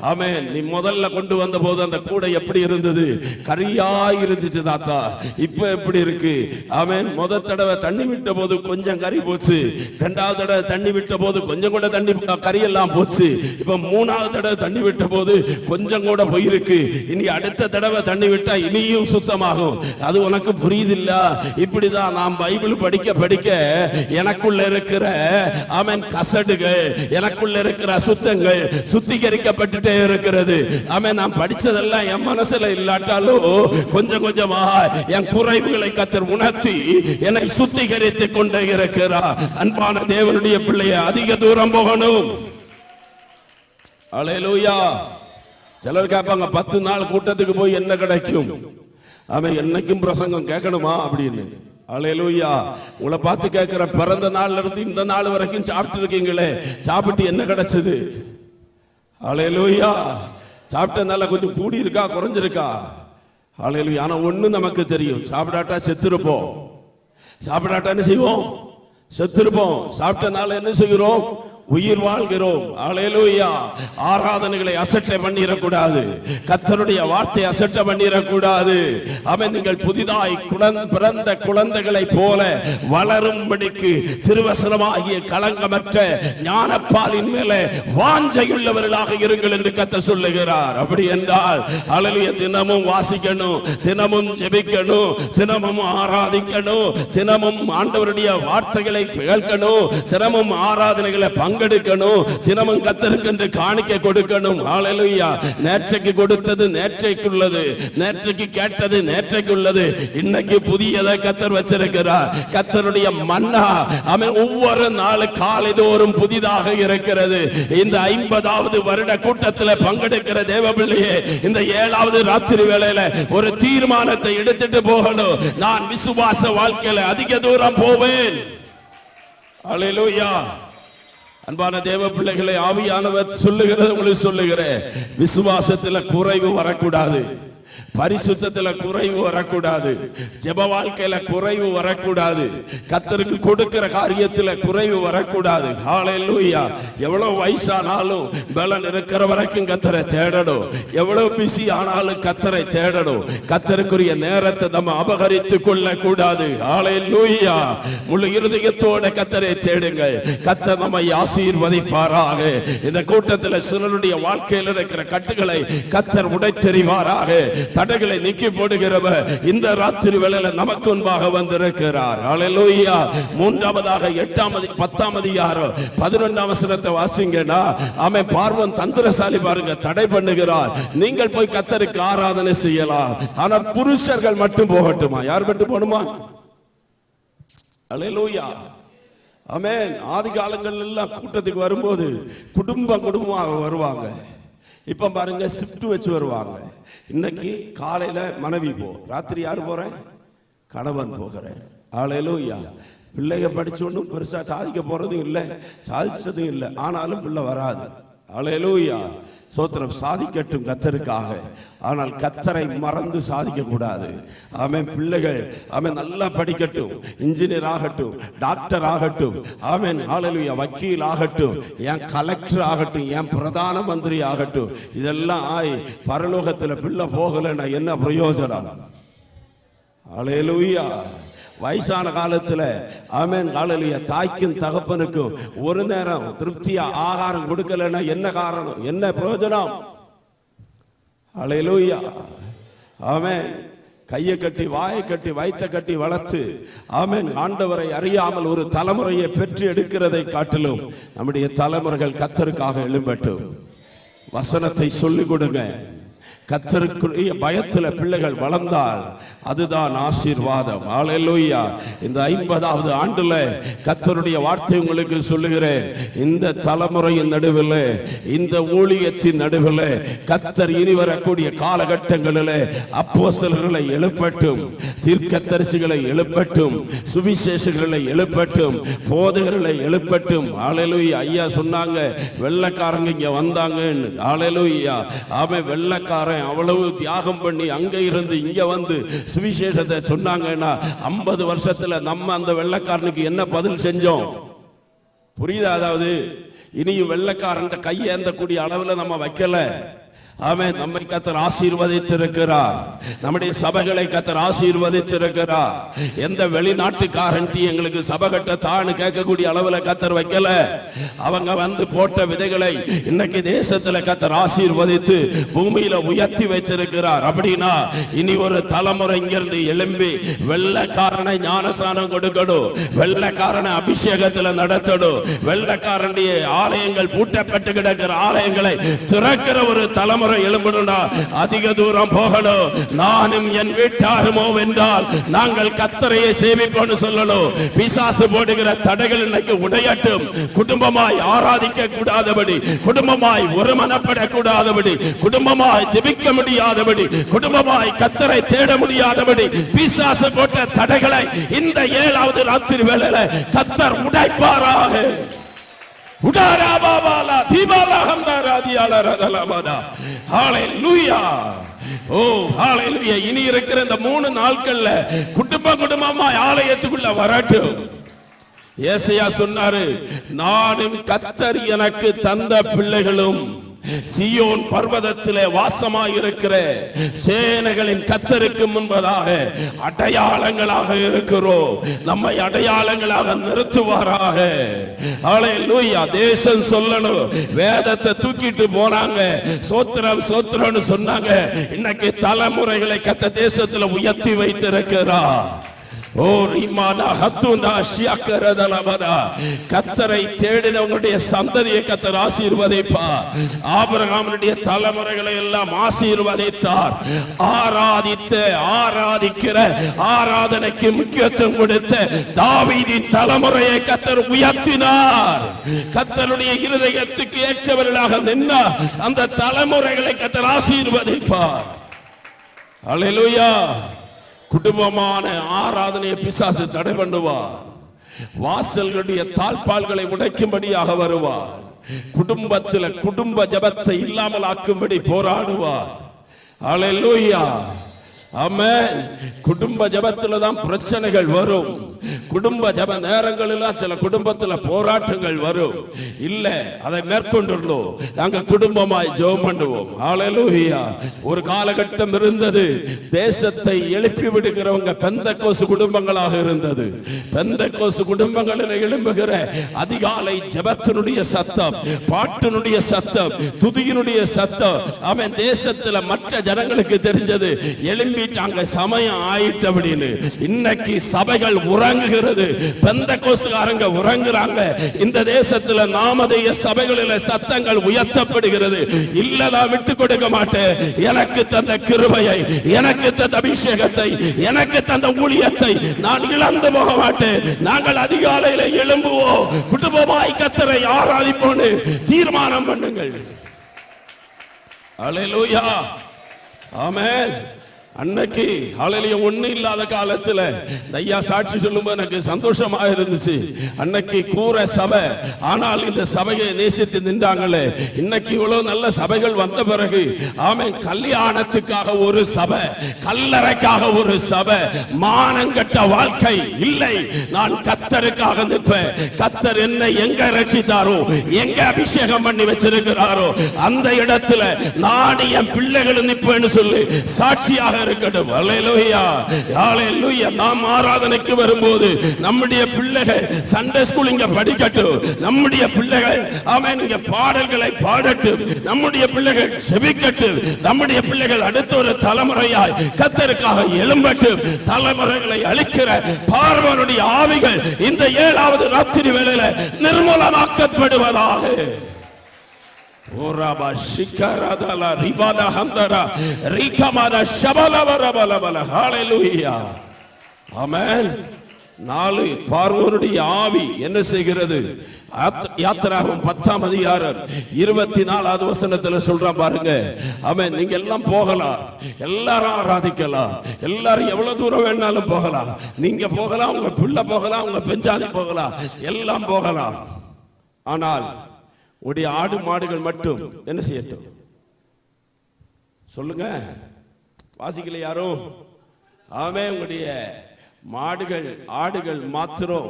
A: ஆமென். நீ முதல்ல கொண்டு வந்த போது அந்த கூடை எப்படி இருந்தது? கரியா இருந்துச்சு தாத்தா. இப்ப எப்படி இருக்கு? ஆமென். முதல் தடவை தண்ணி விட்ட போது கொஞ்சம் கறி போச்சு. இரண்டாவது தடவை தண்ணி விட்ட போது கொஞ்சம் கூட தண்ணி கறி எல்லாம் போச்சு. இப்ப மூணாவது தடவை தண்ணி விட்ட போது கொஞ்சம் கூட போயிருக்கு. இனி அடுத்த தடவை தண்ணி விட்டா இனியும் சுத்தமாகும். அது உனக்கு புரியுதில்ல? இப்படிதான் நாம் பைபிள் படிக்க படிக்க எனக்குள்ள இருக்கிற ஆமென் கசடுகள், எனக்குள்ள இருக்கிற அசுத்தங்கள் சுத்திகரிக்கப்பட்டு இருக்கிறது. ஆமென். நான் படிச்சதெல்லாம் என் மனசுல இல்லாட்டாலும் கொஞ்சம் கொஞ்சமா என் குறைவுகளை கர்த்தர் உணர்த்தி என்னை சுத்திகரித்துக் கொண்டே இருக்கிறார். அன்பான தேவனுடைய பிள்ளையை அதிக தூரம் போகணும். அல்லேலூயா. சிலர் கேட்பாங்க, 10 நாள் கூட்டத்துக்கு போய் என்ன கிடைக்கும்? ஆமென். என்னைக்கும் பிரசங்கம் கேட்கணுமா அப்படின்னு. அல்லேலூயா. உங்களை பார்த்து கேட்கிற, பிறந்த நாள்ல இருந்து இந்த நாள் வரைக்கும் சாப்பிட்டு இருக்கீங்களே, சாப்பிட்டு என்ன கிடைச்சது? அல்லேலூயா. சாப்பிட்டனால கொஞ்சம் கூடி இருக்கா, குறைஞ்சிருக்கா? அல்லேலூயா. ஆனா ஒண்ணு நமக்கு தெரியும், சாப்பிடாட்டா செத்துருப்போம். சாப்பிடாட்டா என்ன செய்வோம்? செத்துருப்போம். சாப்பிட்டனால என்ன செய்கிறோம்? உயிர் வாழ்கிறோம். அல்லேலூயா. ஆராதனைகளை அசட்டை பண்ணிடக்கூடாது, கர்த்தருடைய வார்த்தை அசட்டை பண்ணிடக்கூடாது. அவன் நீங்கள் புதிதாய் பிறந்த குழந்தைகளை போல வளரும்படிக்கு திருவசனமாகிய களங்கமற்ற ஞானப்பாலின் மேலே வாஞ்சையுள்ளவர்களாக இருங்கள் என்று கர்த்தர் சொல்லுகிறார். அப்படி என்றால் அல்லேலூயா, தினமும் வாசிக்கணும், தினமும் ஜெபிக்கணும், தினமும் ஆராதிக்கணும், தினமும் ஆண்டவருடைய வார்த்தைகளை கேட்கணும், தினமும் ஆராதனைகளை பங்கெடுக்கணும், தினமும் கர்த்தருக்கு என்று காணிக்கை கொடுக்கணும். ஹல்லேலூயா. நேற்றைக்கு கொடுத்தது நேற்றைக்குள்ளது, நேற்றைக்கு கேட்டது நேற்றைக்குள்ளது. இன்னைக்கு புதியதை கர்த்தர் வச்சிருக்கிறார். கர்த்தருடைய மன்னா அவன் ஒவ்வொரு நாள் காலை தோறும் புதிதாக இருக்கிறது. இந்த 50வது வருட கூட்டத்தில் பங்கெடுக்கிற தேவ பிள்ளையே, இந்த 7வது ராத்திரி வேளையில ஒரு தீர்மானத்தை எடுத்துட்டு போகணும். நான் விசுவாச வாழ்க்கையில அதிக தூரம் போவேன். அல்லேலூயா. அன்பான தேவ பிள்ளைகளை, ஆவியானவர் சொல்லுகிறது, உங்களுக்கு சொல்லுகிறேன், விசுவாசத்துல குறைவு வரக்கூடாது, பரிசுத்தத்துல குறைவு வரக்கூடாது, ஜெப வாழ்க்கையில குறைவு வரக்கூடாது, கர்த்தருக்கு கொடுக்கிற காரியத்துல குறைவு வரக்கூடாது. ஹல்லேலூயா. எவ்வளவு வயசானாலும் பலன் இருக்கிற வரைக்கும் கர்த்தரை தேடணும். எவ்வளவு பிஸி ஆனாலும் கர்த்தரை தேடணும். கர்த்தருக்குரிய நேரத்தை நம்ம அபகரித்துக் கொள்ள கூடாது. ஹல்லேலூயா. முழு இருதயத்தோட கர்த்தரை தேடுங்கள். கர்த்தர் நம்மை ஆசீர்வதிப்பாராக. இந்த கூட்டத்தில் சிலருடைய வாழ்க்கையில் இருக்கிற கட்டுகளை கர்த்தர் உடைத்தெறிவாராக. தடைகளை நீக்கி போடுகிறவர் இந்த ராத்திரி வேளையில நமக்கு முன்பாக வந்திருக்கிறார். அல்லேலூயா. மூன்றாவதாக 10ஆம் அதிகாரம் 11ஆம் வசனத்தை வாசிங்கன்னா, அவன் பார்வன் தந்திரசாலி பாருங்க, தடை பண்ணுகிறார். நீங்கள் போய் கர்த்தருக்கு ஆராதனை செய்யலாம், ஆனா புருஷர்கள் மட்டும் போகட்டுமா? யார் மட்டும் போகணுமா? அல்லேலூயா. ஆமென். ஆதி காலங்கள் எல்லாம் கூட்டத்துக்கு வரும்போது குடும்பமாக வருவாங்க. இப்ப பாருங்க, ஷிஃப்ட் வச்சு வருவாங்க. இன்னைக்கு காலையில மனைவி போ, ராத்திரி யாரு போறேன்? கணவன் போகிறேன். அல்லேலூயா. பிள்ளைங்க படிச்சு ஒன்றும் பெருசா சாதிக்க போறதும் இல்லை, சாதிச்சதும் இல்லை, ஆனாலும் பிள்ளை வராது. அல்லேலூயா. சோத்திரம். சாதிக்கட்டும் கத்தருக்காக, ஆனால் கத்தரை மறந்து சாதிக்க கூடாது. ஆமென். பிள்ளைகள் ஆமென் நல்லா படிக்கட்டும், இன்ஜினியர் ஆகட்டும், டாக்டர் ஆகட்டும், ஆமென் ஹல்லேலூயா, வக்கீல் ஆகட்டும், ஏன் கலெக்டர் ஆகட்டும், ஏன் பிரதான மந்திரி ஆகட்டும், இதெல்லாம் ஆய் பரலோகத்தில் பிள்ளை போகலைன்னா என்ன பிரயோஜனம்? ஹல்லேலூயா. வயசான காலத்துல ஆமென் ஹல்லேலூயா, தாய்க்கும் தகப்பனுக்கும் ஒரு நேரம் திருப்தியா ஆகாரம் கொடுக்கலன்னா என்ன காரணம், என்ன பிரயோஜனம்? ஹல்லேலூயா. ஆமென். கையை கட்டி வாயை கட்டி வயிற்றை கட்டி வளர்த்து ஆமென் ஆண்டவரை அறியாமல் ஒரு தலைமுறையை பெற்று எடுக்கிறதை காட்டிலும் நம்முடைய தலைமுறைகள் கர்த்தருக்காக எழும்பட்டும். வசனத்தை சொல்லிக் கொடுங்க. கர்த்தருக்குரிய பயத்துல பிள்ளைகள் வளர்ந்தால் அதுதான் ஆசீர்வாதம். ஹல்லேலூயா. இந்த 50வது ஆண்டுல கர்த்தருடைய வார்த்தை உங்களுக்கு சொல்லுகிறேன். இந்த தலைமுறையின் நடுவில், இந்த ஊழியத்தின் நடுவில் கர்த்தர் இனி வரக்கூடிய காலகட்டங்களில் அப்போஸ்தலர்களை எழுப்பட்டும், தீர்க்கதரிசிகளை எழுப்பட்டும், சுவிசேஷங்களை எழுப்பட்டும், போதகர்களை எழுப்பட்டும். ஹல்லேலூயா. ஐயா சொன்னாங்க, வெள்ளைக்காரங்க இங்க வந்தாங்கன்னு. ஹல்லேலூயா. ஆமென். வெள்ளைக்காரன் அவ்வளவு தியாகம் பண்ணி அங்க இருந்து இங்க வந்து சுவிசேஷத்தை சொன்னாங்கன்னா 50 வருஷத்துல நம்ம அந்த வெள்ளைக்காரனுக்கு என்ன பதில் செஞ்சோம்? புரியுதா? அதாவது இனியும் வெள்ளைக்காரன் கையேந்தக்கூடிய அளவுல நம்ம வைக்கல. ஆமென். நம்மை கர்த்தர் ஆசீர்வதித்திருக்கிறார். நம்முடைய சபைகளை கர்த்தர் ஆசீர்வதித்திருக்கிறார். எந்த வெளிநாட்டுக்காரன் எங்களுக்கு சபை கட்ட தான்னு கேட்கக்கூடிய அளவுல கர்த்தர் வைக்கல. அவங்க வந்து போட்ட விதைகளை இன்னைக்கு தேசத்துல கர்த்தர் ஆசீர்வதித்து பூமியில உயர்த்தி வச்சிருக்கிறார். அப்படின்னா இனி ஒரு தலைமுறை இங்கிருந்து எழும்பி வெள்ளைக்காரனை ஞானஸ்நானம் கொடுக்கணும், வெள்ளைக்காரனை அபிஷேகத்துல நடத்தணும், வெள்ளைக்காரனுடைய ஆலயங்கள் பூட்டப்பட்டு கிடக்கிற ஆலயங்களை திறக்கிற ஒரு தலைமுறை எழும்பணும்னா அதிக தூரம் போகணும். நானும் என் வீட்டாருமோ என்றால் நாங்கள் கர்த்தரையே சேவிப்போம்னு சொல்லணும். பிசாசு போடுகிற தடைகள் இன்னைக்கு உடையட்டும். குடும்பமாய் ஆராதிக்க கூடாதபடி, குடும்பமாய் ஒருமனப்பட கூடாதபடி, குடும்பமாய் ஜெபிக்க முடியாதபடி, குடும்பமாய் கர்த்தரை தேட முடியாதபடி பிசாசு போட்ட தடைகளை இந்த 7வது ராத்திரி வேளையில கர்த்தர் உடைப்பாராக. உடாராபாபாலா தீபாலா ஹம்தாராதியாலா ரதலமதா. ஹல்லேலூயா. ஓ ஹல்லேலூயா. இனி இருக்கிற இந்த 3 நாட்கள்ல குடும்பமா ஆலயத்துக்குள்ள வரட்டும். ஏசாயா சொன்னாரு, நானும் கர்த்தர் எனக்கு தந்த பிள்ளைகளும் சீயோன் பர்வதத்திலே வாசமாயிருக்கிற சேனைகளின் கர்த்தருக்கு முன்பதாக அடையாளங்களாக இருக்கிறோம். நம்மை அடையாளங்களாக நிறுத்துவாராக. ஹல்லேலூயா. தேசம் சொல்லணும், வேதத்தை தூக்கிட்டு போனாங்க, சோத்திரம் சோத்திரம்னு சொன்னாங்க. இன்னைக்கு தலைமுறைகளை கர்த்தர் தேசத்துல உயர்த்தி வைத்திருக்கிறார். கர்த்தரை தேடினவங்களுடைய சந்ததியை கர்த்தர் ஆசீர்வதிப்பார். ஆபிரகாமுடைய தலைமுறைகளை எல்லாம் ஆசீர்வதித்தார். ஆராதிக்கிற ஆராதனைக்கு முக்கியத்துவம் கொடுத்த தாவீதின் தலைமுறையை கர்த்தர் உயர்த்தினார். கர்த்தருடைய இருதயத்துக்கு ஏற்றவர்களாக நின்றார். அந்த தலைமுறைகளை கர்த்தர் ஆசீர்வதிப்பார். ஹல்லேலூயா. குடும்பமான ஆராதனையை பிசாசு தடை பண்ணுவார். வாசல்களுடைய தாழ்பால்களை உடைக்கும்படியாக வருவார். குடும்பத்தில் குடும்ப ஜெபத்தை இல்லாமல் ஆக்கும்படி போராடுவார். ஹல்லேலூயா. ஆமென். குடும்ப ஜெபத்துல தான் பிரச்சனைகள் வரும். குடும்ப ஜெப நேரங்களில் சில குடும்பத்துல போராட்டங்கள் வரும். இல்ல, அதை மேற்கொண்டுள்ளோம். நாங்க குடும்பமாய் ஜெபம் பண்ணுவோம். ஹல்லேலூயா. ஒரு காலகட்டம் இருந்தது, தேசத்தை எழுப்பி விடுகிறவங்க பெந்தெக்கோஸ்து குடும்பங்களாக இருந்தது. பெந்தெக்கோஸ்து குடும்பங்களில் எழும்புகிற அதிகாலை ஜெபத்தினுடைய சத்தம், பாட்டினுடைய சத்தம், துதியினுடைய சத்தம், அவன் தேசத்துல மற்ற ஜனங்களுக்கு தெரிஞ்சது. எழும்பிட்டாங்க, சமயம் ஆயிட்டு அப்படின்னு. இன்னைக்கு சபைகள் உறங்குகிறது, பெந்தெக்கோஸ்துகாரங்க உறங்குறாங்க. இந்த தேசத்துல நாமதேய சபைகளில் சத்தங்கள் உயர்த்தப்படுகிறது. இல்ல, நான் விட்டு கொடுக்க மாட்டேன். எனக்கு தந்த கிருபையை, எனக்கு தந்த அபிஷேகத்தை, எனக்கு தந்த ஊழியத்தை நான் இழந்து போக மாட்டேன். நாங்கள் அதிகாலையில எழும்புவோம், குடும்பமாய் கர்த்தரை ஆராதிப்போம் தீர்மானம் பண்ணுங்கள். அல்லேலூயா. ஆமென். அன்னைக்கு ஹல்லேலூயா ஒண்ணு இல்லாத காலத்துல ஐயா சாட்சி சொல்லும்போது எனக்கு சந்தோஷமா இருந்துச்சு. அன்னைக்கு கூற சபை, ஆனால் இந்த சபையை நேசித்து நின்றாங்களே. இன்னைக்கு இவ்வளவு நல்ல சபைகள் வந்த பிறகு ஆமென், கல்யாணத்துக்காக ஒரு சபை, கல்லறைக்காக ஒரு சபை, மானங்கட்ட வாழ்க்கை இல்லை. நான் கர்த்தருக்காக நிற்பேன். கர்த்தர் என்னை எங்க ரட்சித்தாரோ, எங்க அபிஷேகம் பண்ணி வச்சிருக்கிறாரோ அந்த இடத்துல நான் என் பிள்ளைகள் நிற்பேன்னு சொல்லி சாட்சியாக இருக்கட்டும். அல்லேலூயா, ஹல்லேலூயா. நாம் ஆராதனைக்கு வரும்போது நம்முடைய பிள்ளைகள் சண்டே ஸ்கூல் இங்க படிக்கட்டும், நம்முடைய பிள்ளைகள் ஆமென் இங்க பாடல்களை பாடட்டும், நம்முடைய பிள்ளைகள் செபிக்கட்டும், நம்முடைய பிள்ளைகள் அடுத்த ஒரு தலைமுறையாய் கர்த்தருக்காக எழும்பட்டும். தலைமுறைகளை அழிக்கிற பார்வோனுடைய ஆவிகள் இந்த 7வது ராத்திரி வேளையில நிர்மூலமாக்கப்படுவதாக. ஓராபா ஷிகரதலா ரிபாதா ஹந்தரா ரிகமாதா ஷபலவரபலபல. ஹல்லேலூயா, ஆமென். 4 பார்வோனுடைய ஆவி என்ன செய்கிறது? யாத்திராகமம் 10ஆம் அதிகாரம் 24வது வசனத்துல சொல்றான் பாருங்க. ஆமென், நீங்க எல்லாம் போகலாம், எல்லாரும் ஆராதிக்கலாம், எல்லாரும் எவ்வளவு தூரம் வேணாலும் போகலாம், நீங்க போகலாம், உங்க பிள்ளை போகலாம், உங்க பெஞ்சாதி போகலாம், எல்லாம் போகலாம். ஆனால் உடைய ஆடு மாடுகள் மட்டும் என்ன செய்யட்டும்? சொல்லுங்க, வாசிக்கல யாரும்? ஆமென். உங்களுடைய மாடுகள் ஆடுகள் மாத்திரம்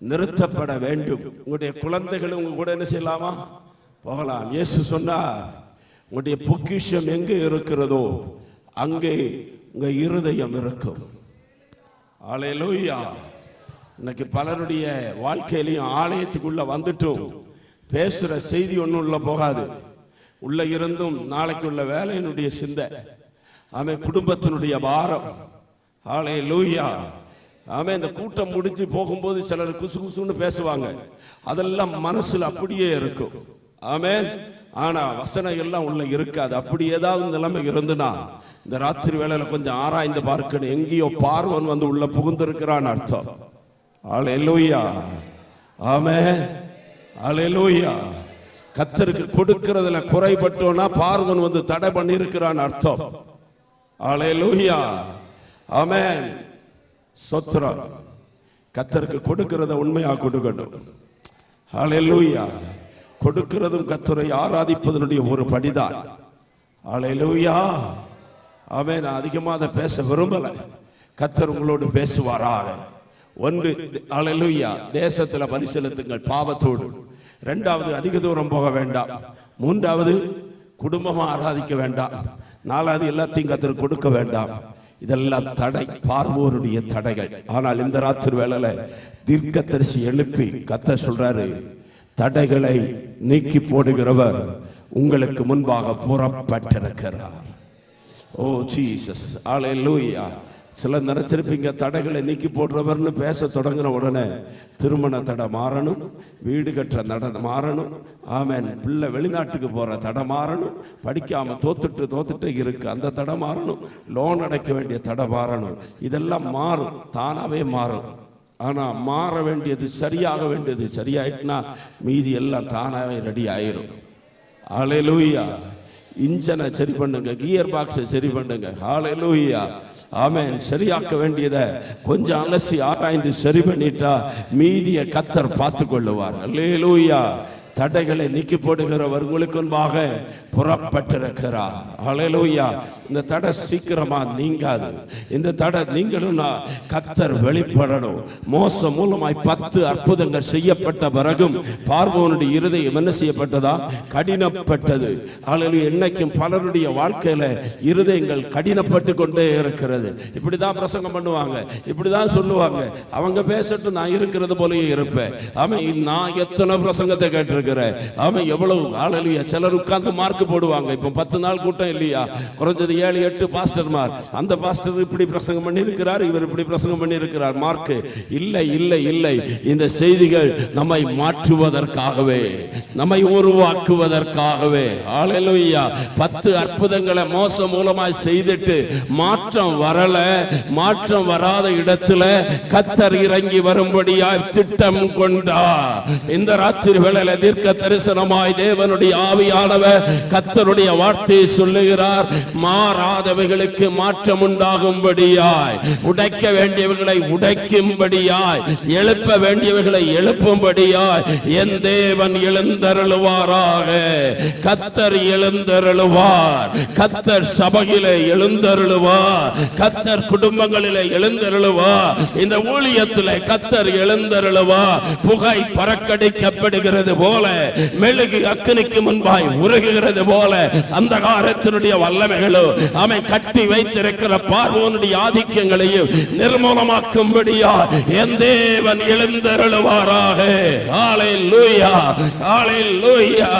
A: நிறுத்தப்பட வேண்டும். உங்களுடைய குழந்தைகள் உங்க கூட என்ன செய்யலாமா? போகலாம். இயேசு சொன்னார், உங்களுடைய பொக்கிஷம் எங்கே இருக்கிறதோ அங்கே உங்க இருதயம் இருக்கும். அல்லேலூயா. இன்னைக்கு பலருடைய வாழ்க்கையிலையும் ஆலயத்துக்குள்ள வந்துட்டும் பேசுற செய்தி ஒன்றும் உள்ள போகாது. உள்ள இருந்தும் நாளைக்கு உள்ள வேலையினுடைய சிந்தை, ஆமென், குடும்பத்தினுடைய பாரம். ஹல்லேலூயா, ஆமென். இந்த கூட்டம் முடிஞ்சு போகும்போது சிலர் குசு குசுன்னு பேசுவாங்க, அதெல்லாம் மனசுல அப்படியே இருக்கும். ஆமென். ஆனா வசனம் எல்லாம் உள்ள இருக்காது. அப்படி ஏதாவது நிலைமை இருந்துனா இந்த ராத்திரி வேளையில கொஞ்சம் ஆராய்ந்து பார்க்கணும். எங்கேயோ பார்வன் வந்து உள்ள புகுந்திருக்கிறான் அர்த்தம். ஹல்லேலூயா, ஆமென், அல்லேலூயா. கர்த்தருக்கு கொடுக்கிறதுல குறைபட்டோனா பார்வன் வந்து தடை பண்ணி இருக்கிறான் அர்த்தம். அல்லேலூயா, ஆமென், ஸ்தோத்திரம். கர்த்தருக்கு கொடுக்கிறத உண்மையா கொடுக்கணும். அல்லேலூயா. கொடுக்கிறதும் கர்த்தரை ஆராதிப்பதனுடைய ஒரு படிதான். அல்லேலூயா, ஆமென். நான் அதிகமாக பேச விரும்பல, கர்த்தர் உங்களோடு பேசுவாராக. ஒன்று, அல்லேலூயா, தேசத்துல பரிசீலித்துங்கள் பாவத்தோடு. 2வது, அதிக தூரம் போக வேண்டாம். 3வது, குடும்பமா ஆராதிக்க வேண்டாம். 4வது, எல்லாத்தையும் கர்த்தருக்கு கொடுக்க வேண்டாம். இதெல்லாம் தடை, பார்வோருடைய தடைகள். ஆனால் இந்த ராத்திரி வேளையில தீர்க்கதரிசி எழுப்பி கர்த்தர் சொல்றாரு, தடைகளை நீக்கி போடுகிறவர் உங்களுக்கு முன்பாக புறப்பட்டிருக்கிறார். ஓ ஜீசஸ், அல்லேலூயா. சில நினைச்சிருப்பீங்க தடைகளை நீக்கி போடுறவர்னு பேச தொடங்கின உடனே திருமண தடை மாறணும், வீடு கட்டுற தடை மாறணும், ஆமென், பிள்ளை வெளிநாட்டுக்கு போற தடை மாறணும், படிக்காம தோத்துட்டு இருக்கு அந்த தடை மாறணும், லோன் அடைக்க வேண்டிய தடை மாறணும். இதெல்லாம் மாறும், தானாவே மாறும். ஆனா மாற வேண்டியது, சரியாக வேண்டியது சரியாயிட்டுனா மீதி எல்லாம் தானாவே ரெடி ஆயிரும். அல்லேலூயா. இன்ஜனை சரி பண்ணுங்க, கியர் பாக்ஸை சரி பண்ணுங்க. ஹல்லேலூயா, ஆமென். சரியாக்க வேண்டியதை கொஞ்சம் அலசி ஆராய்ந்து சரி பண்ணிட்டா மீதியை கர்த்தர் பார்த்து கொள்ளுவார். அல்லேலூயா. தடைகளை நீக்கி போடுகிறவர் உங்களுக்கு முன்பாக புறப்பட்டிருக்கிறார். ஹல்லேலூயா. இந்த தடை சீக்கிரமா நீங்காது. இந்த தடை நீங்கணும்னா கர்த்தர் வெளிப்படணும். மோச மூலமாய் 10 அற்புதங்கள் செய்யப்பட்ட பிறகும் பார்வோனுடைய இருதயம் என்ன செய்யப்பட்டதா? கடினப்பட்டது. ஹல்லேலூயா. இன்னைக்கும் பலருடைய வாழ்க்கையில இருதயங்கள் கடினப்பட்டு கொண்டே இருக்கிறது. இப்படிதான் பிரசங்கம் பண்ணுவாங்க, இப்படிதான் சொல்லுவாங்க, அவங்க பேசட்டும், நான் இருக்கிறது போலயே இருப்பேன். ஆமென். நான் எத்தனை பிரசங்கத்தை கேட்டிருக்கேன். ஆமென். எவ்வளவு ஹல்லேலூயா. சிலர் உட்கார்ந்து மார்க் போடுவாங்க. இப்போ 10 நாள் கூட்டம் இல்லையா, குறைஞ்சது 7-8 பாஸ்டர்மார், அந்த பாஸ்டர் இப்படி பிரசங்கம் பண்ணி இருக்கிறார், இவர் இப்படி பிரசங்கம் பண்ணி இருக்கிறார். மார்க் இல்லை இல்லை இல்லை. இந்த செய்திகள் நம்மை மாற்றுவதற்காகவே, நம்மை உருவாக்குவதற்காகவே. ஹல்லேலூயா. 10 அற்புதங்களை மோச மூலமாய் செய்துட்டு மாற்றம் வரல. மாற்றம் வராத இடத்துல கர்த்தர் இறங்கி வரும்படியா திட்டம் கொண்டார். இந்த ராத்திரி வேளையில தீர்க்க தரிசனமாய் தேவனுடைய ஆவியானவர் கர்த்தருடைய வார்த்தையை சொல்லுகிறார். மாறாதவைகளுக்கு மாற்றம் உண்டாகும்படியாய், உடைக்க வேண்டியவர்களை உடைக்கும்படியாய், எழுப்ப வேண்டியவர்களை எழுப்பும்படியாய் என் தேவன் எழுந்தருளுவாராக. கர்த்தர் எழுந்தருளுவார். கர்த்தர் சபையிலே எழுந்தருளுவார். கர்த்தர் குடும்பங்களிலே எழுந்தருளுவார். இந்த ஊழியத்திலே கர்த்தர் எழுந்தருளுவார். புகை பறக்கடிக்கப்படுகிறது போல, மெழுகு அக்கினிக்கு முன்பாய் உருகுகிறது போல அந்தகாரத்தினுடைய வல்லமைகளோ அவன் கட்டி வைத்திருக்கிற பார்வோனுடைய ஆதிக்கங்களையும் நிர்மூலமாக்கும்படியா என் தேவன் எழுந்தருளுவாராக. ஹல்லேலூயா, ஹல்லேலூயா.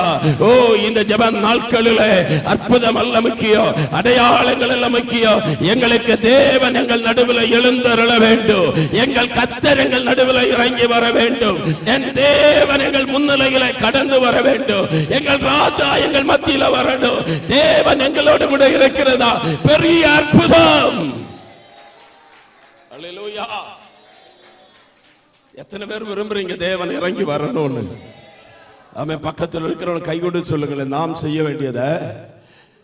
A: ஓ, இந்த ஜெப நாட்களிலே அற்புதம் அல்ல முக்கியம், அடையாளங்கள் அல்ல முக்கியம். எங்களுக்கு தேவன் எங்கள் நடுவில் எழுந்தருள வேண்டும். எங்கள் கர்த்தர் எங்கள் நடுவில் இறங்கி வர வேண்டும். என் தேவன் எங்கள் முன்னிலையிலே கடந்து வர வேண்டும். எங்கள் ராஜா எங்கள் மத்தியில் வரணும். தேவன் எங்களோடு கூட இருக்கிறதா, பெரிய அற்புதம். அல்லேலூயா. எத்தனை பேர் விரும்புறீங்க தேவன் இறங்கி வரணும்னு? அவன் பக்கத்தில் இருக்கிறவன் கை கொண்டு சொல்லுங்களேன். நாம் செய்ய வேண்டியத,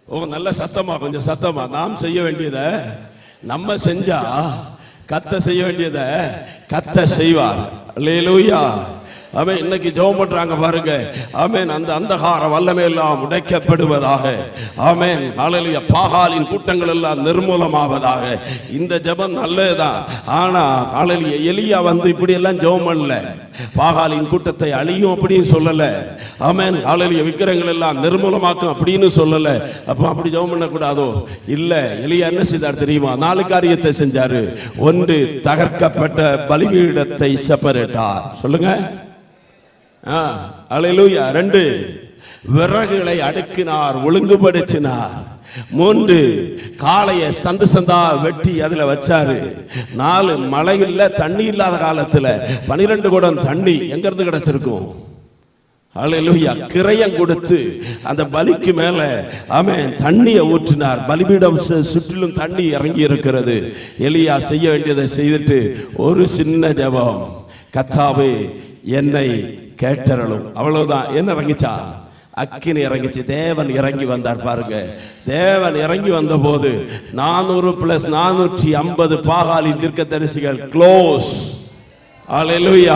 A: ஓ நல்ல சத்தமா, கொஞ்சம் சத்தமா, நாம் செய்ய வேண்டியத நம்ம செஞ்சா கர்த்தர் செய்ய வேண்டியத கர்த்தர் செய்வார். அல்லேலூயா. ஆமென். இன்னைக்கு ஜெபம் பண்றாங்க பாருங்க. ஆமென். அந்த அந்தகார வல்லமை எல்லாம் உடைக்கப்படுவதாக. ஆமென். ஹல்லேலூயா. பாகாலின் கூட்டங்கள் எல்லாம் நிர்மூலமாவதாக. இந்த ஜெபம் நல்லதுதான். ஆனா ஹல்லேலூயா, எலியா இப்படி எல்லாம் ஜெபம் பண்ணல. பாகாலின் கூட்டத்தை அழியும் அப்படின்னு சொல்லல. ஆமென். ஹல்லேலூயா. விக்கிரகங்கள் எல்லாம் நிர்மூலமாக்கும் அப்படின்னு சொல்லல. அப்ப அப்படி ஜெபம் பண்ண கூடாதோ? இல்ல. எலியா என்ன செய்தார் தெரியுமா? 4 காரியத்தை செஞ்சாரு. 1, தகர்க்கப்பட்ட பலிபீடத்தை செப்பரேட்டார். சொல்லுங்க. அல்லேலூயா. 2, விறகுகளை அடுக்கினார், ஒழுங்குபடுத்தினார். 3, காளையை சந்து சந்தா வெட்டி அதுல வச்சாரு. 4, மழை இல்ல, தண்ணி இல்லாத காலத்துல 12 குடம் தண்ணி எங்க இருந்து கிடைச்சிருக்கும்? அல்லேலூயா. கிரயம் கொடுத்து அந்த பலிக்கு மேல ஆமென் தண்ணியை ஊற்றினார். பலிபீடம் சுற்றிலும் தண்ணி இறங்கி இருக்கிறது. எலியா செய்ய வேண்டியதை செய்துட்டு ஒரு சின்ன ஜெபம், கர்த்தாவே என்னை கேட்டருளும். அவ்வளவுதான். என்ன இறங்கிச்சா? அக்கினி இறங்கிச்சு. தேவன் இறங்கி வந்தார் பாருங்க. தேவன் இறங்கி வந்த போது 400 + 450 பாகாலின் தீர்க்கதரிசிகள் க்ளோஸ். அல்லேலூயா.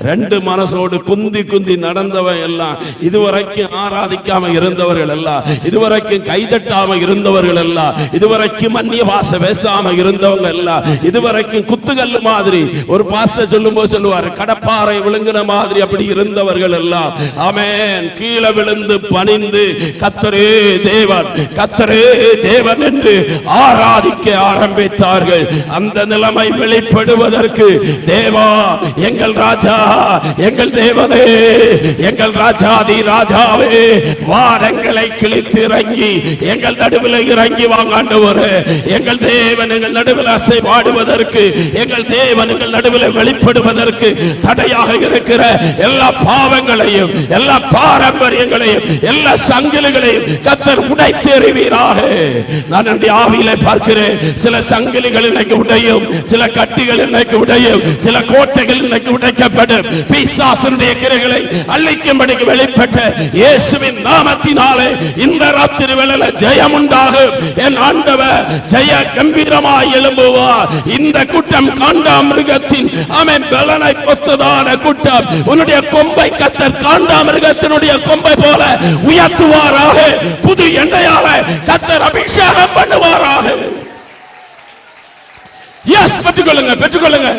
A: 2 மனசோடு குந்தி குந்தி நடந்தவன் எல்லாம், இதுவரைக்கும் ஆராதிக்காம இருந்தவர்கள் எல்லாம், இதுவரைக்கும் கைதட்டாம இருந்தவர்கள் எல்லாம், இதுவரைக்கும் அந்நிய பாஷை பேசாம இருந்தவங்க எல்லாம், இதுவரைக்கும் குத்துகல்லு மாதிரி ஒரு பாஸ்டர் சொல்லும் போது சொல்லுவாரு, கடப்பாறை விழுங்கின மாதிரி அப்படி இருந்தவர்கள் எல்லாம் ஆமென் கீழே விழுந்து பணிந்து கர்த்தரே தேவன், கர்த்தரே தேவன் என்று ஆராதிக்க ஆரம்பித்தார்கள். அந்த நிலைமை வெளிப்படுவதற்கு தேவா எங்கள் ராஜா, எங்கள் தேவனே, எங்கள் ராஜாதி ராஜாவே, வாரங்களை கிழித்து இறங்கி எங்கள் நடுவில் இறங்கி வாங்க ஆண்டவரே. எங்கள் தேவன் எங்கள் நடுவில் அசைவாடுவதற்கு, எங்கள் தேவன் எங்கள் நடுவில் வெளிப்படுவதற்கு தடையாக இருக்கிற எல்லா பாவங்களையும், எல்லா பாரம்பரியங்களையும், எல்லா சங்கிலிகளையும் கர்த்தர் உடைத்து எறிவீராக. நான் என்னுடைய ஆவியிலே பார்க்கிறேன். சில சங்கிலிகள் இன்னைக்கு உடையும், சில கட்டிகள் இன்னைக்கு உடையும், சில கோட்டைகள் இன்னைக்கு உடைக்கப்படும். பிசாசுடைய கிரைகளை அழிக்கும்படிக்கு வெளிப்பட்ட இயேசுவின் நாமத்தினாலே இந்த ராத்திரி வேளையிலே ஜெயம் உண்டாகும். என் ஆண்டவர் ஜெய கம்பீரமாய் எழும்புவார். இந்த கூட்டம் காண்டாமிருகத்தின் ஆமென் பலனை பொறுத்ததான கூட்டம். உன்னுடைய கொம்பை கர்த்தர் காண்டாமிருகத்தினுடைய கொம்பை போல உயர்த்துவாராக. புது எண்ணெயால கர்த்தர் அபிஷேகம் பண்ணுவாராக. பெற்றுக்கொள்ளுங்க, பெற்றுக்கொள்ளுங்க.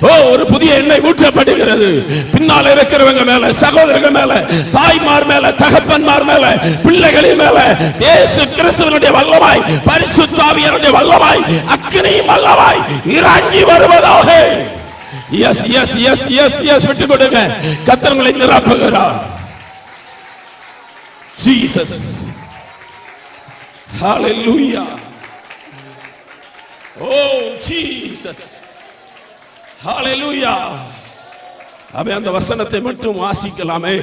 A: ஓ, ஒரு புதிய எண்ணெய் ஊற்றப்படுகிறது. பின்னால் இருக்கிறவங்க மேல, சகோதரர்கள் மேல, தாய்மார் மேல, தகப்பன்மார் மேல, பிள்ளைகளின் மேல இயேசு கிறிஸ்துவினுடைய வல்லமாய், பரிசுத்த ஆவியானவருடைய வல்லமாய், அக்கினியின் வல்லமாய் இறங்கி வருவதாக. Yes yes yes yes yes பெற்றுக்கொள்ளுங்க. கர்த்தர் உங்களை நிரப்புகிறார். Jesus. Hallelujah. Oh Jesus. Hallelujah. அவை அந்த வசனத்தை மட்டும் வாசிக்கலாமே.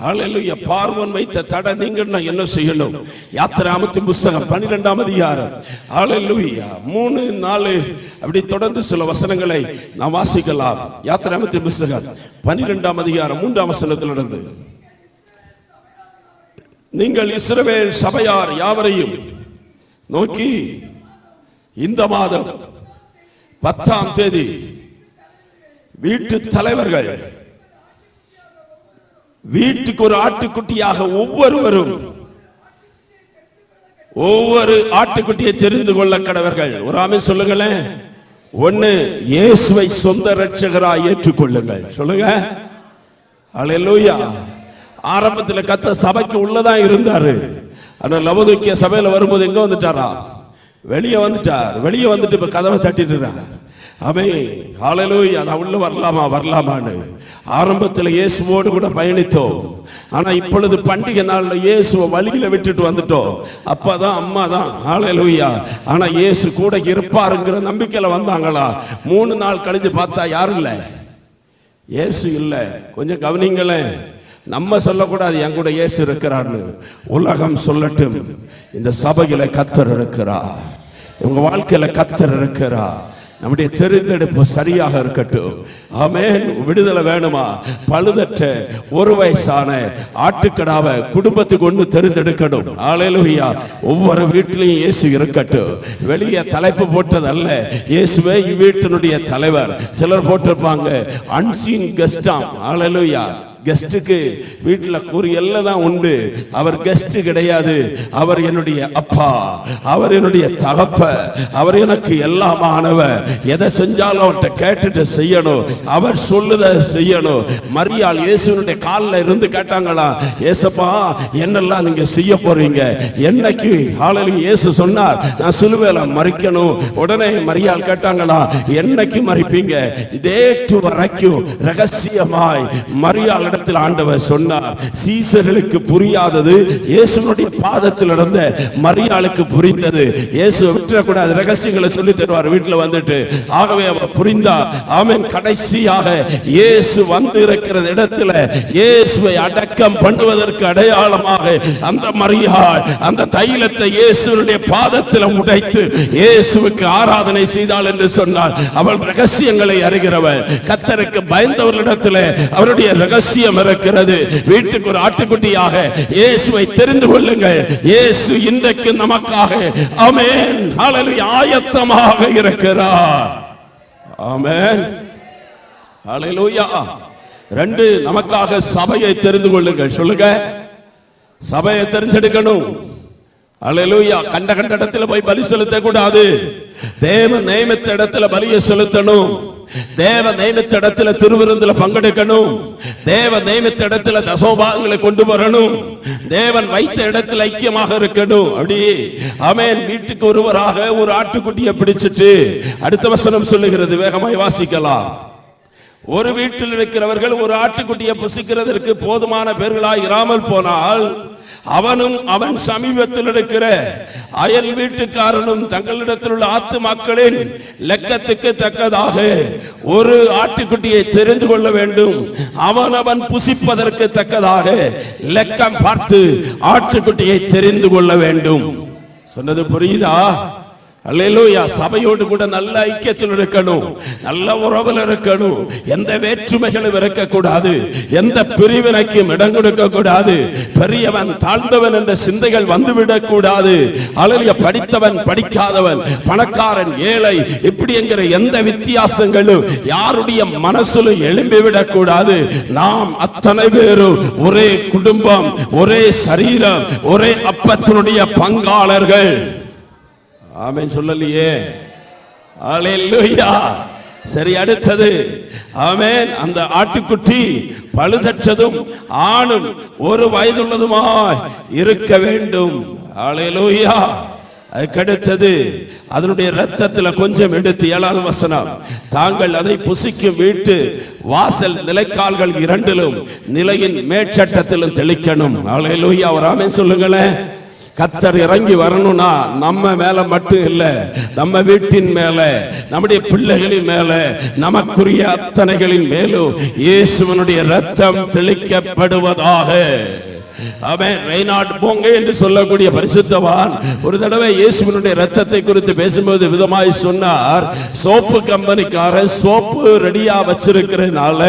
A: ஹல்லேலூயா. பார்வோன் வைத்த தடை நீங்கன்னா என்ன செய்யணும்? யாத்திராகமத்தின் புத்தகம் 12ஆம் அதிகாரம். ஹல்லேலூயா. 3, 4 அப்படி தொடர்ந்து சில வசனங்களை நாம் வாசிக்கலாம். யாத்திராகமத்தின் புத்தகம் 12ஆம் அதிகாரம் 3ஆம் வசனத்திலிருந்து. நீங்கள் இஸ்ரவேல் சபையார் யாவரையும் நோக்கி இந்த மாதம் 10ஆம் தேதி வீட்டு தலைவர்கள் வீட்டுக்கு ஒரு ஆட்டுக்குட்டியாக ஒவ்வொரு ஆட்டுக்குட்டியை தெரிந்து கொள்ள கடவர்கள். ஒரு ஆமென் சொல்லுங்களேன். ஒன்னு, இயேசுவை சொந்த இரட்சகராய் ஏற்றுக்கொள்ளுங்கள். சொல்லுங்க அல்லேலூயா. ஆரம்பத்தில் கத்த சபைக்கு உள்ளதான் இருந்தாரு. ஆனா லவோதிக்கேயா சபையில வரும்போது எங்க வந்துட்டாரா? வெளியே வந்துட்டார். வெளியே வந்துட்டு இப்ப கதவை தட்டிட்டு இருக்கார். ஆமென் ஹல்லேலூயா. நான் உள்ள வரலாமான்னு ஆரம்பத்தில் இயேசுவோடு கூட பயணித்தோம். ஆனா இப்பொழுது பண்டிகை நாள்ல இயேசுவை வழியில விட்டுட்டு வந்துட்டோம். அப்பதான் அம்மா தான் ஹல்லேலூயா. ஆனா இயேசு கூட இருப்பாருங்கிற நம்பிக்கையில வந்தாங்களா? 3 நாள் கழிஞ்சு பார்த்தா யாரும் இல்ல, இயேசு இல்ல. கொஞ்சம் கவனிங்களேன். நம்ம சொல்லக்கூடாது என் கூட இயேசு இருக்கிறார்னு. உலகம் சொல்லட்டும், இந்த சபையில கர்த்தர் இருக்கிறார், உங்க வாழ்க்கையில கர்த்தர் இருக்கிறார். நம்முடைய தெரிந்தெடுப்பு சரியாக இருக்கட்டும். ஆமென். விடுதலை வேணுமா? பழுதற்ற ஒரு வயசான ஆட்டுக்கடாவை குடும்பத்துக்கு ஒன்று தெரிந்தெடுக்கணும். ஹல்லேலூயா. ஒவ்வொரு வீட்டிலையும் இயேசு இருக்கட்டும். வெளியே தலைப்பு போட்டதல்ல, இயேசுவே இவ்வீட்டினுடைய தலைவர். சிலர் போட்டிருப்பாங்க அன்சீன் கெஸ்டாம். ஹல்லேலூயா. கெஸ்டுக்கு வீட்டுல கூறியெல்லாம் தான் உண்டு. அவர் கெஸ்ட் கிடையாது. அவர் என்னுடைய அப்பா, அவர் என்னுடைய தகப்ப, அவர் எனக்கு எல்லாமானவர். எதை செஞ்சாலும் அவர்கிட்ட கேட்டுட்டு செய்யணும், அவர் சொல்லுத செய்யணும். மரியாள் இயேசுனுடைய காலில் இருந்து கேட்டாங்களா, ஏசப்பா என்னெல்லாம் நீங்க செய்ய போறீங்க? என்னைக்கு ஹல்லேலூயா இயேசு சொன்னார் நான் சிலுவையில மரிக்கணும். உடனே மரியாள் கேட்டாங்களா, என்னைக்கு மரிப்பீங்க? டேட் வரைக்கும் ரகசியமாய் மரியாள் இடத்தில் ஆண்டவர் சொன்னார். சீசர்களுக்கு புரியாதது இயேசுனுடைய பாதத்தில் இருந்த மரியாளுக்கு புரிந்தது. இயேசு விட்டுறக்கூடாது, ரகசியங்களை சொல்லி தருவார் வீட்டில் வந்துட்டு. ஆகவே அவர் புரிந்தார். ஆமென். கடைசியாக இயேசு வந்து இருக்கிற இடத்துல இயேசுவை அடக்கம் பண்ணுவதற்கு அடையாளமாக அந்த மரியாள் அந்த தைலத்தை இயேசுனுடைய பாதத்தில் உடைத்து இயேசுவுக்கு ஆராதனை செய்தாள் என்று சொன்னார். அவள் ரகசியங்களை அறிகிறவள். கர்த்தருக்கு பயந்தவர்களிடத்தில் அவருடைய ரகசியம் இருக்கிறது. வீட்டுக்கு ஒரு ஆட்டுக்குட்டியாக இயேசுவை தெரிந்து கொள்ளுங்கள். இயேசு இன்றைக்கு நமக்காக ஆமென் ஹல்லேலூயா ஆயத்தமாக இருக்கிறார். ஆமென் ஹல்லேலூயா. 2, நமக்காக சபையை தெரிந்து கொள்ளுங்கள். சொல்லுங்க, சபையை தெரிஞ்செடுக்கணும். அல்லேலூயா. கண்ட இடத்துல போய் பலி செலுத்த கூடாது. தேவ நியமித்த இடத்துல பலியை செலுத்தணும். தேவ நியமித்த இடத்துல திருவிருந்துல பங்கெடுக்கணும். தேவ நியமித்த இடத்துல தசோபாகங்களை கொண்டு வரணும். தேவன் வைத்த இடத்துல ஐக்கியமாக இருக்கணும். அப்படி ஆமென். வீட்டுக்கு ஒருவராக ஒரு ஆட்டுக்குட்டியை பிடிச்சிட்டு அடுத்த வசனம் சொல்லுகிறது, வேகமாய் வாசிக்கலாம். ஒரு வீட்டில் இருக்கிறவர்கள் ஒரு ஆட்டுக்குட்டியை புசிக்கிறதற்கு போதுமான பேர்களாய் இராமல் போனால் அவனும் அவன் சமீபத்தில் இருக்கிற அயல் வீட்டுக்காரனும் தங்களிடத்தில் உள்ள ஆத்துமாக்களின் லெக்கத்துக்கு தக்கதாக ஒரு ஆட்டுக்குட்டியை தெரிந்து கொள்ள வேண்டும். அவன் புசிப்பதற்கு தக்கதாக லெக்கம் பார்த்து ஆட்டுக்குட்டியை தெரிந்து கொள்ள வேண்டும். சொன்னது புரியுதா? அல்லேலூயா. சபையோடு கூட நல்ல ஐக்கியத்தில் இருக்கணும், நல்ல உறவில் இருக்கணும். எந்த வேற்றுமைகளும் இருக்கக்கூடாது, எந்த பிரிவினைக்கும் இடம் கொடுக்க கூடாது. பெரியவன் தாழ்ந்தவன் என்ற சிந்தைகள் வந்துவிடக் கூடாது. அல்லேலூயா. படித்தவன் படிக்காதவன், பணக்காரன் ஏழை, இப்படி என்கிற எந்த வித்தியாசங்களும் யாருடைய மனசிலும் எழும்பிவிடக் கூடாது. நாம் அத்தனை பேரும் ஒரே குடும்பம், ஒரே சரீரம், ஒரே அப்பத்தினுடைய பங்காளர்கள். ஆமென் சொல்லலையே. அல்லேலூயா. சரி, அடுத்தது ஆமென். அந்த ஆட்டுக்குட்டி பழுதற்றதும் ஆணும் ஒரு வயதுள்ளதுமாய் இருக்க வேண்டும். அல்லேலூயா. அதுக்கடுத்தது அதனுடைய இரத்தத்தில் கொஞ்சம் எடுத்து 7ஆம் வசனம், தாங்கள் அதை புசிக்கும் வீட்டு வாசல் நிலைக்கால்கள் 2லும் நிலையின் மேற்சட்டத்திலும் தெளிக்கணும். அல்லேலூயா. ஒரு ஆமென் சொல்லுங்களேன். கர்த்தர் இறங்கி வரணும்னா நம்ம மேல மட்டும் இல்ல, நம்ம வீட்டின் மேல, நம்முடைய பிள்ளைகளின் மேல, நமக்குரிய அத்தனைகளின் மேலும் இயேசுவினுடைய இரத்தம் தெளிக்கப்படுவதாக. ஆமென், ரெய்னார்ட் போங்கே என்று சொல்லக்கூடிய பரிசுத்தவான் ஒரு தடவை இயேசுவினுடைய இரத்தத்தை குறித்து பேசும்போது விதமாய் சொன்னார், சோப்பு கம்பெனிக்காரன் சோப்பு ரெடியா வச்சிருக்கிறதுனால,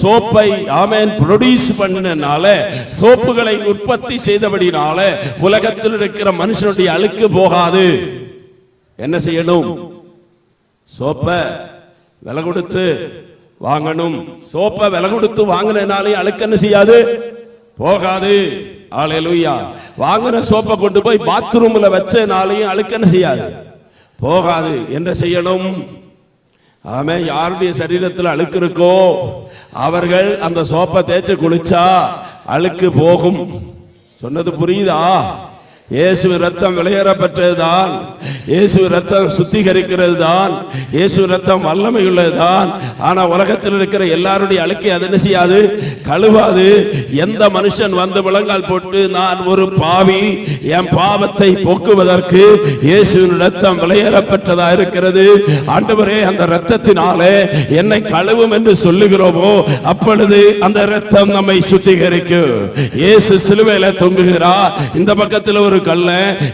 A: சோப்பை ஆமென் ப்ரொடியூஸ் பண்ணினால, சோப்புகளை உற்பத்தி செய்தபடினால உலகத்தில் இருக்கிற மனுஷனுடைய அழுக்கு போகாது. என்ன செய்யணும்? சோப்பை விலை கொடுத்து வாங்கணும். சோப்பை விலை கொடுத்து வாங்கினாலே அழுக்கு என்ன செய்யாது? போகாது. அல்லேலூயா. வாங்குற சோப்பை கொண்டு போய் பாத்ரூம்ல வச்சனாலையும் அழுக்கு என்ன செய்யாது? போகாது. என்ன செய்யணும்? ஆமென், யாருடைய சரீரத்தில் அழுக்கு இருக்கோ அவர்கள் அந்த சோப்பை தேய்ச்சி குளிச்சா அழுக்கு போகும். சொன்னது புரியுதா? இயேசு ரத்தம் வெளியேறப்பட்டதுதான், இயேசு ரத்தம் சுத்திகரிக்கிறது தான், இயேசு ரத்தம் வல்லமை உள்ளதுதான். ஆனா உலகத்தில் இருக்கிற எல்லாருடைய அழுக்கை அது என்ன செய்யாது? கழுவாது. எந்த மனுஷன் வந்து முழங்கால் போட்டு நான் ஒரு பாவி, என் பாவத்தை போக்குவதற்கு இயேசுவின் ரத்தம் வெளியேறப்பட்டதா இருக்கிறது, ஆண்டவரே அந்த ரத்தத்தினாலே என்னை கழுவும் என்று சொல்லுகிறோமோ அப்பொழுது அந்த ரத்தம் நம்மை சுத்திகரிக்கும். இயேசு சிலுவையில தொங்குகிறார். இந்த பக்கத்தில் ஒரு கல்ல,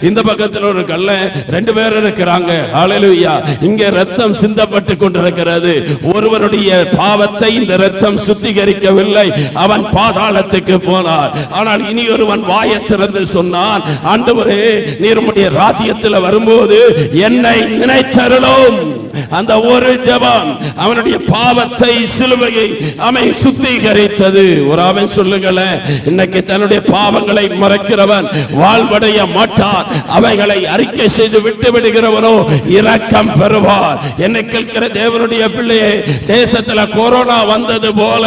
A: இந்த பக்கத்தில் ஒரு கல்ல, ரெண்டு பேர் இருக்கிறாங்க. ஹல்லேலூயா. இங்கே ரத்தம் சிந்தப்பட்டு கொண்டிருக்கிறது. ஒருவருடைய பாவத்தை இந்த ரத்தம் சுத்திகரிக்கவில்லை, அவன் பாதாளத்துக்கு போனார். ஆனால் இனி ஒருவன் வாயை திறந்து சொன்னான், ஆண்டவரே நீர் உம்முடைய ராஜ்யத்தில் வரும்போது என்னை நினைத்தருளும். அந்த ஒரு ஜெபம் அவனுடைய பாவத்தை சிலுவையை அவன் சுத்திகரித்தது. ஒரு அவன் சொல்லுங்களேன், இன்னைக்கு தன்னுடைய பாவங்களை மறைக்கிறவன் வாழ்வடைய மாட்டான், அவைகளை அறிக்கை செய்து விட்டு விடுகிறவனோ இரக்கம் பெறுவார். என்னை கேட்கிற தேவனுடைய பிள்ளையே, தேசத்துல கொரோனா வந்தது போல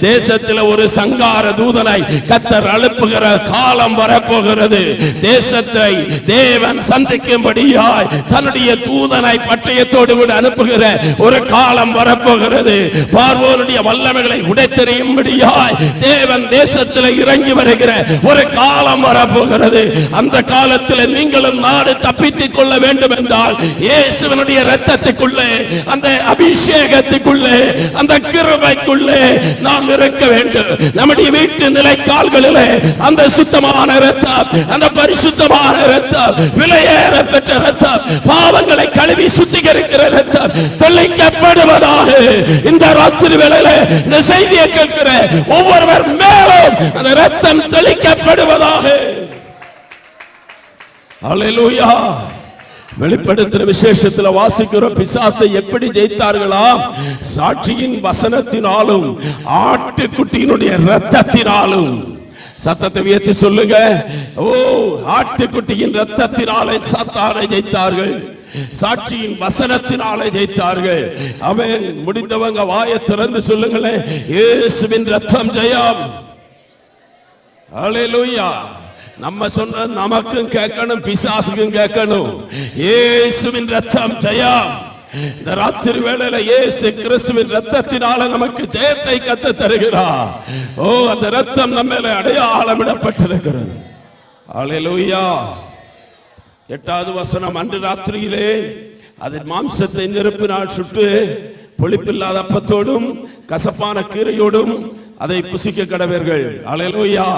A: தேசத்துல ஒரு சங்கார தூதனை கர்த்தர் அனுப்புகிற காலம் வரப்போகிறது. தேசத்தை தேவன் சந்திக்கும்படியாய் தன்னுடைய தூதனை பட்டயத்தோடு விட அனுப்புகிற ஒரு காலம் வரப்போகிறது. பார்வோனுடைய வல்லமைகளை உடைத்தெறியும்படியாய் தேவன் தேசத்தில் இறங்கி வருகிற ஒரு காலம் வரப்போகிறது. அந்த காலத்தில் நீங்களும் நாடு தப்பித்துக் கொள்ள வேண்டும் என்றால் இயேசுவினுடைய இரத்தத்துக்குள்ளே, அந்த அபிஷேகத்துக்குள்ளே, அந்த கிருபைக்குள்ளே நாம் இருக்க வேண்டும். நம்முடைய வீட்டு நிலைக்கால்களிலே அந்த சுத்தமான இரத்தம், அந்த பரிசுத்தமான இரத்தம், விலையேற பெற்ற இரத்தம், பாவங்களை கழுவி சுத்திகரிக்கிற இரத்தம் தெளிக்கப்படுவதாக. இந்த ராத்திரி வேளையில இந்த செய்தியை கேட்கிற ஒவ்வொருவர் மேலும் அந்த இரத்தம் தெளிக்கப்படுவதாக. அல்லேலூயா. வெளிப்படுத்துற விசேஷத்துல வாசிக்கிற பிசாசை எப்படி ஜெயித்தார்களாம்? சாட்சியின் வசனத்தினாலும் ஆட்டுக்குட்டியினுடைய இரத்தத்தினாலும். சத்தத்தை உயர்த்தி சொல்லுங்க. ஓ, ஆட்டுக்குட்டியின் இரத்தத்தினாலே சாத்தானை ஜெயித்தார்கள், சாட்சியின் வசனத்தினாலே ஜெயித்தார்கள். அவன் முடிந்தவங்க வாயை திறந்து சொல்லுங்களேன், இயேசுவின் இரத்தம் ஜெயம். அல்லேலூயா. நம்ம சொன்ன நமக்கும் கேட்கணும், பிசாசுக்கும் கேட்கணும். இயேசுவின் இரத்தம் ஜெயம். இந்த ராத்திரி வேளையில இயேசு கிறிஸ்துவின் இரத்தத்தினால நமக்கு ஜெயத்தை கத்து தருகிறார். ஓ, அந்த இரத்தம் நம்ம மேல அடையாளமிடப்பட்டிருக்கிறது. அல்லேலூயா. 8வது வசனம், அன்று ராத்திரியிலே அதன் மாம்சத்தை நெருப்பினால் சுட்டு புளிப்பில்லாத அப்பத்தோடும் கசப்பான கீரையோடும் அதை புசிக்க கடவர்கள். அல்லேலூயா.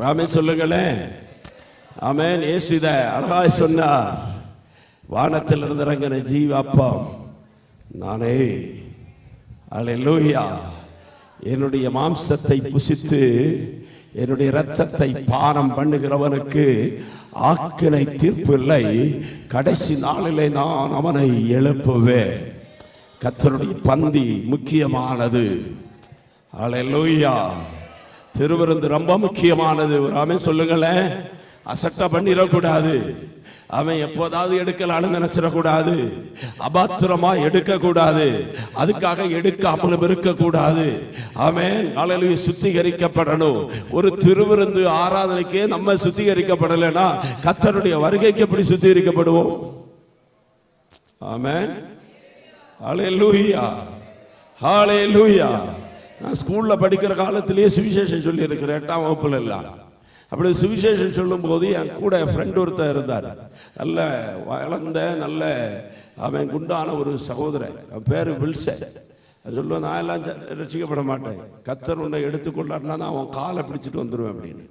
A: ராமே சொல்லுங்களேன். ஆமென். இயேசு இதை அழகாய் சொன்னார். வானத்தில் இருந்து இறங்கின ஜீவ அப்பம் நானே. அல்லேலூயா. என்னுடைய மாம்சத்தை புசித்து என்னுடைய இரத்தத்தை பானம் பண்ணுகிறவனுக்கு ஆக்கினை தீர்ப்பு இல்லை, கடைசி நாளிலே நான் அவனை எழுப்புவேன். கர்த்தருடைய பந்தி முக்கியமானது. அல்லேலூயா. திருவிருந்து ரொம்ப முக்கியமானது. ஒரு ஆமென் சொல்லுங்களேன். அசட்டா பண்ணிடக்கூடாது. அவன் எப்போதாவது எடுக்கலான்னு நினைச்சிடக்கூடாது, அபாத்திரமா எடுக்க கூடாது, அதுக்காக எடுக்காமலும் இருக்கக்கூடாது. ஆமென். அல்லேலூயா. சுத்திகரிக்கப்படணும். ஒரு திருவிருந்து ஆராதனைக்கே நம்ம சுத்திகரிக்கப்படலைன்னா கர்த்தருடைய வருகைக்கு எப்படி சுத்திகரிக்கப்படுவோம்? ஆமென். அல்லேலூயா. ஹல்லேலூயா. நான் ஸ்கூல்ல படிக்கிற காலத்திலேயே சுவிசேஷம் சொல்லி இருக்கிறேன், 8ஆம் வகுப்புல எல்லாம். அப்படி சுவிசேஷம் சொல்லும் போது என் கூட ஃப்ரெண்ட் ஒருத்தர் இருந்தார். நல்ல வளர்ந்த நல்ல அவன் குண்டான ஒரு சகோதரன், பேரு வில்சன். சொல்லுவேன், நான் எல்லாம் ரசிக்கப்பட மாட்டேன், கர்த்தர் உன்னை எடுத்துக்கொண்டாருன்னா நான் அவன் காலை பிடிச்சிட்டு வந்துடுவேன் அப்படின்னு.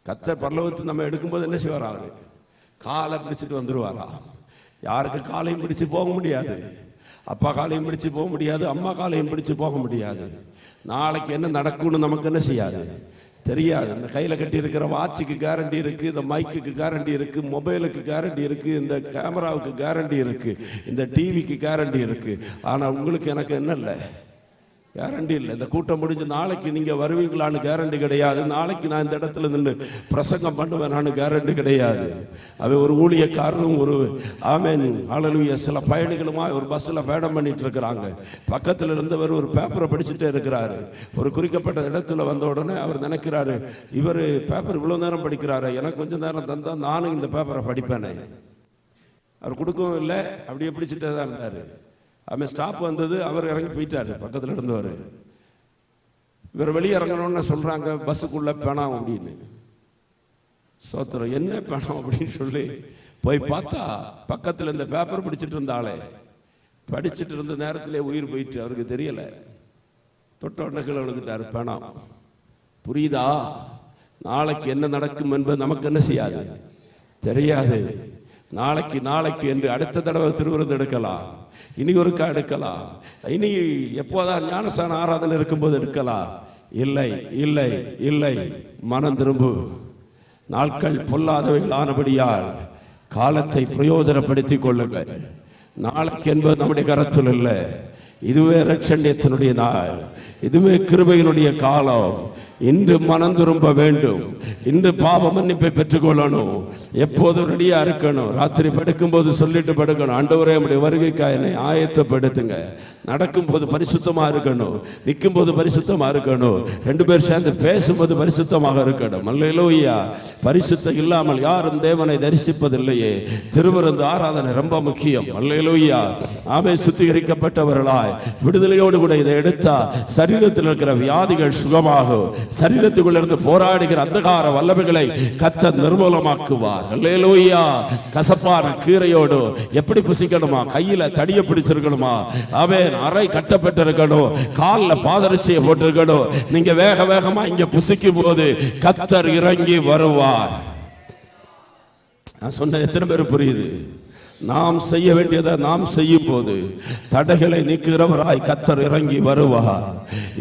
A: கர்த்தர் பரலோகத்துக்கு நம்ம எடுக்கும்போது என்ன செய்வாரா? அவரு காலை பிடிச்சிட்டு வந்துருவாரா? யாருக்கு காலையும் பிடிச்சு போக முடியாது, அப்பா காலையும் பிடிச்சு போக முடியாது, அம்மா காலையும் பிடிச்சு போக முடியாது. நாளைக்கு என்ன நடக்கும்னு நமக்கு என்ன செய்யாது, தெரியாது. இந்த கையில் கட்டி இருக்கிற வாட்சுக்கு கேரண்டி இருக்கு, இந்த மைக்குக்கு கேரண்டி இருக்கு, மொபைலுக்கு கேரண்டி இருக்கு, இந்த கேமராவுக்கு கேரண்டி இருக்கு, இந்த டிவிக்கு கேரண்டி இருக்கு. ஆனால் உங்களுக்கு எனக்கு என்ன இல்லை, கேரண்டி இல்லை. இந்த கூட்டம் முடிஞ்சு நாளைக்கு நீங்க வருவீங்களான்னு கேரண்டி கிடையாது. நாளைக்கு நான் இந்த இடத்துல நின்று பிரசங்கம் பண்ணுவேன் கேரண்டி கிடையாது. அவன் ஒரு ஊழியக்காரரும் ஒரு ஆமென் ஹல்லேலூயா சில பயணிகளுமா ஒரு பஸ்ஸில் பயணம் பண்ணிட்டு இருக்கிறாங்க. பக்கத்தில் இருந்தவர் ஒரு பேப்பரை படிச்சுட்டே இருக்கிறாரு. ஒரு குறிக்கப்பட்ட இடத்துல வந்த உடனே அவர் நினைக்கிறாரு, இவர் பேப்பர் இவ்வளோ நேரம் படிக்கிறாரு, எனக்கு கொஞ்சம் நேரம் தந்தா நானும் இந்த பேப்பரை படிப்பேனே. அவர் கொடுக்கவும் இல்லை, அப்படியே பிடிச்சிட்டே தான் இருந்தார். அவன் ஸ்டாப் வந்தது, அவர் இறங்கி போயிட்டாரு. பக்கத்தில் இருந்தவர் இவர் வெளியே இறங்கணும்னு சொல்றாங்க, பஸ்ஸுக்குள்ள பேணாம் அப்படின்னு. சோத்திரம், என்ன பேணாம் அப்படின்னு சொல்லி போய் பார்த்தா பக்கத்தில் இந்த பேப்பர் படிச்சுட்டு இருந்தாலே, படிச்சுட்டு இருந்த நேரத்திலே உயிர் போயிட்டு அவருக்கு தெரியல. தொட்ட உடனே கீழே விழுந்துட்டாரு. பேணாம். புரியுதா? நாளைக்கு என்ன நடக்கும் என்பது நமக்கு என்ன செய்யாது, தெரியாது. நாளைக்கு நாளைக்கு என்று அடுத்த தடவை திருவிருந்து எடுக்கலாம், இனி ஒருக்கா எடுக்கலாம், இனி எப்போதான் ஞானஸ்தான ஆராதனை இருக்கும்போது எடுக்கலாம். இல்லை இல்லை இல்லை, மனம் திரும்பு. நாட்கள் பொல்லாதவைகள் ஆனபடியால் காலத்தை பிரயோஜனப்படுத்திக் கொள்ளுங்கள். நாளைக்கு என்பது நம்முடைய கரத்தில் இல்லை. இதுவே இரட்சண்யத்தினுடைய நாள், இதுவே கிருபையினுடைய காலம். இன்று மனம் திரும்ப வேண்டும், இன்று பாவ மன்னிப்பை பெற்றுக்கொள்ளணும். எப்போது ரெடியா இருக்கணும். ராத்திரி படுக்கும் போது சொல்லிட்டு படுக்கணும், ஆண்டவரே நம்முடைய வருகைக்காக என்னை ஆயத்தப்படுத்துங்க. நடக்கும் போது பரிசுத்தமா இருக்கணும், நிற்கும் போது பரிசுத்தமா இருக்கணும், ரெண்டு பேர் சேர்ந்து பேசும்போது பரிசுத்தமாக இருக்கணும். அல்லேலூயா. பரிசுத்தம் இல்லாமல் யாரும் தேவனை தரிசிப்பதில்லையே. திருவிருந்து ஆராதனை ரொம்ப முக்கியம். அல்லேலூயா. ஆமே. சுத்திகரிக்கப்பட்டவர்களாய் விடுதலையோடு கூட இதை எடுத்தா சரீரத்தில் இருக்கிற வியாதிகள் சுகமாகும். சரீரத்துக்குள்ள இருந்து போராடுகிற அந்தகார வல்லமைகளை கர்த்தர் நிர்மூலமாக்குவார். அல்லேலூயா. கசப்பான கீரையோடு எப்படி புசிக்கணுமா? கையில தடிய பிடிச்சிருக்கணுமா? ஆமென். அறை கட்டப்பட்டிருக்கணும், காலில் பாதரட்சியை போட்டிருக்கணும். நீங்க வேக வேகமா இங்க புசிக்கும் போது கர்த்தர் இறங்கி வருவார். நான் சொன்ன எத்தனை பேர் புரியுது? நாம் செய்ய வேண்டியதை நாம் செய்யும் போது தடைகளை நீக்குகிறவராய் கர்த்தர் இறங்கி வருவார்.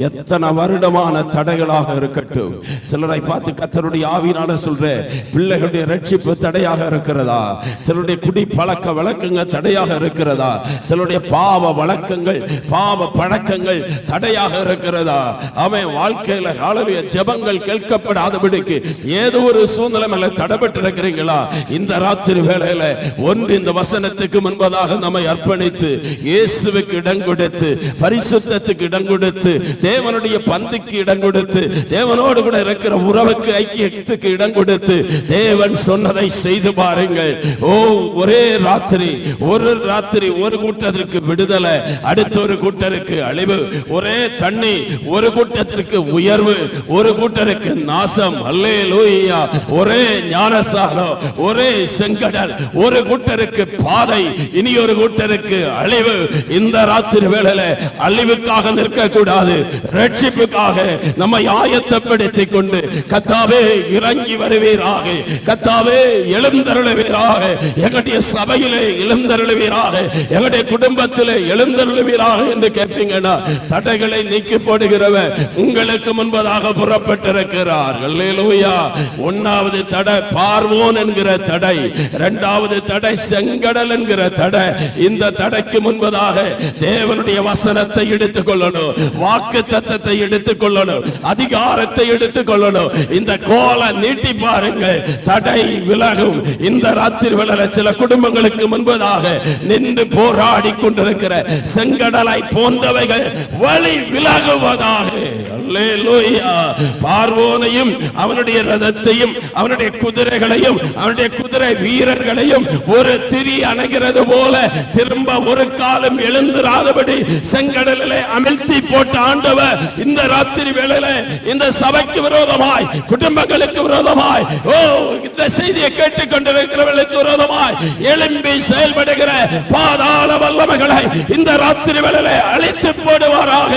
A: எத்தனை வருடமான தடைகளாக இருக்கட்டும். சிலரை பார்த்து கர்த்தருடைய ஆவியினால சொல்ற, பிள்ளைகளுடைய ரட்சிப்பு தடையாக இருக்கிறதா? சிலருடைய குடி பழக்க வழக்கங்கள் தடையாக இருக்கிறதா? சிலருடைய பாவ வழக்கங்கள் பாவ பழக்கங்கள் தடையாக இருக்கிறதா? அவன் வாழ்க்கையில ஹல்லேலூயா ஜெபங்கள் கேட்கப்படாதபடிக்கு ஏதோ ஒரு சூழ்நிலை மேல தடைபட்டு இருக்கிறீங்களா? இந்த ராத்திரி வேளையில ஒன்று இந்த வசனத்துக்கு முன்பதாக நம்மை அர்ப்பணித்து இயேசுவுக்கு இடம் கொடுத்து பரிசுத்தத்துக்கு இடம் கொடுத்து தேவனுடைய பந்திக்கு இடம் கொடுத்து தேவனோடு கூட இருக்கிற உறவுக்கு ஐக்கியத்துக்கு இடம் கொடுத்து தேவன் சொன்னதை செய்து பாருங்கள். ஓ, ஒரே ராத்திரி ஒரு கூட்டத்திற்கு விடுதலை, அடுத்த ஒரு கூட்டருக்கு அழிவு. ஒரே தண்ணி ஒரு கூட்டத்திற்கு உயர்வு, ஒரு கூட்டருக்கு நாசம். அல்லேலூயா. ஒரே ஞானசாரம், ஒரே செங்கடல், ஒரு கூட்டருக்கு பாதை, இனி ஒரு கூட்டருக்கு அழிவு. இந்த ராத்திரி வேளையில அழிவுக்காக நிற்க கூடாது, ரட்சிப்புக்காக நம்மை ஆயத்தப்படுத்திக் கொண்டு கர்த்தாவே இறங்கி வருவீராக, கர்த்தாவே எழுந்தருளுவீராக, எங்களுடைய சபையிலே எழுந்தருளுவீராக, எங்களுடைய குடும்பத்திலே எழுந்தருளுவீராக என்று கேட்பீங்கன்னா தடைகளை நீக்கி போடுகிறவர் உங்களுக்கு முன்பதாக புறப்பட்டிருக்கிறார். அல்லேலூயா. ஒன்னாவது தடை பார்வோன் என்கிற தடை, இரண்டாவது தடை செங்கடல் என்கிற தடை. இந்த தடைக்கு முன்பதாக தேவனுடைய வசனத்தை எடுத்துக் கொள்ளணும், வாக்கு தத்தத்தை எடுத்துக் கொள்ளணும், அதிகாரத்தை எடுத்துக் கொள்ளணும். இந்த கோல நீட்டி பாருங்கள், தடை விலகும். இந்த ராத்திரி வேளையில சில குடும்பங்களுக்கு முன்பதாக நின்று போராடி கொண்டிருக்கிற செங்கடலை போன்றவைகள் வழி விலகுவதாக. அல்லேலூயா. பார்வோனையும் அவனுடைய ரதத்தையும் அவனுடைய குதிரைகளையும் அவனுடைய குதிரை வீரர்களையும் ஒரு திரி அணைகிறது போல திரும்ப ஒரு காலம் எழுந்திராதபடி செங்கடலிலே அமிழ்த்தி போட்ட ஆண்டவர் இந்த ராத்திரி வேளையில இந்த சபைக்கு விரோதமாய், குடும்பங்களுக்கு விரோதமாய், ஓ இந்த செய்தியை கேட்டுக் கொண்டிருக்கிறவர்களுக்கு விரோதமாய் எழும்பி செயல்படுகிற பாதாள வல்லமைகளை இந்த ராத்திரி வேளையில அழித்து போடுவாராக.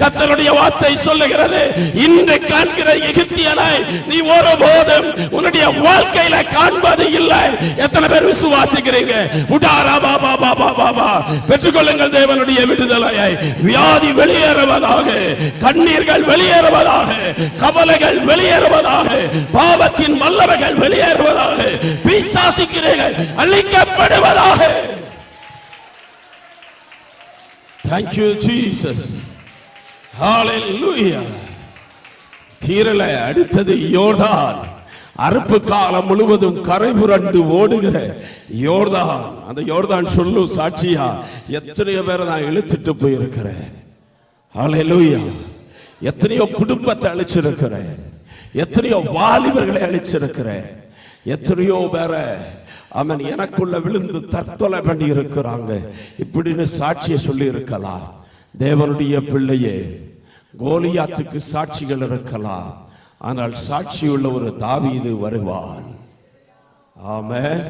A: கர்த்தருடைய வார்த்தை சொல்லுகிறது, சொல்லுகிறது, இன்று காண்கிற எகிப்தியனை நீ ஒருபோதும் உன்னுடைய வாழ்க்கையில காண்பது இல்லை. எத்தனை பேர் விசுவாசிக்கிறீங்க? பெற்றுக்கொள்ளுங்கள் தேவனுடைய விடுதலையை. வியாதி வெளியேறுவதாக, கண்ணீர்கள் வெளியேறுவதாக, கவலைகள் வெளியேறுவதாக, பாவத்தின் வல்லமைகள் வெளியேறுவதாக, பிசாசுக்கிறீர்கள் அழிக்கப்படுவதாக. Thank you Jesus. Hallelujah. தீரல. அடுத்தது யோர்தான். அறுப்பு காலம் முழுவதும் கரை புரண்டு ஓடுகிற யோர்தான். அந்த யோர்தான் சொல்லு சாட்சியா எத்தனையோ பேரை நான் இழுத்துட்டு போயிருக்கிறேன். ஹல்லேலூயா. எத்தனையோ குடும்பத்தை அழிச்சிருக்கிறேன், எத்தனையோ வாலிபர்களை அழிச்சிருக்கிறேன், எத்தனையோ பேரை அவன் எனக்குள்ள விழுந்து தற்கொலை பண்ணி இருக்கிறாங்க. இப்படின்னு சாட்சியை சொல்லி இருக்கலாம். தேவனுடைய பிள்ளையே, கோலியாத்துக்கு சாட்சிகள் இருக்கலாம், ஆனால் சாட்சியுள்ள ஒரு தாவீது வருவான். ஆமென்.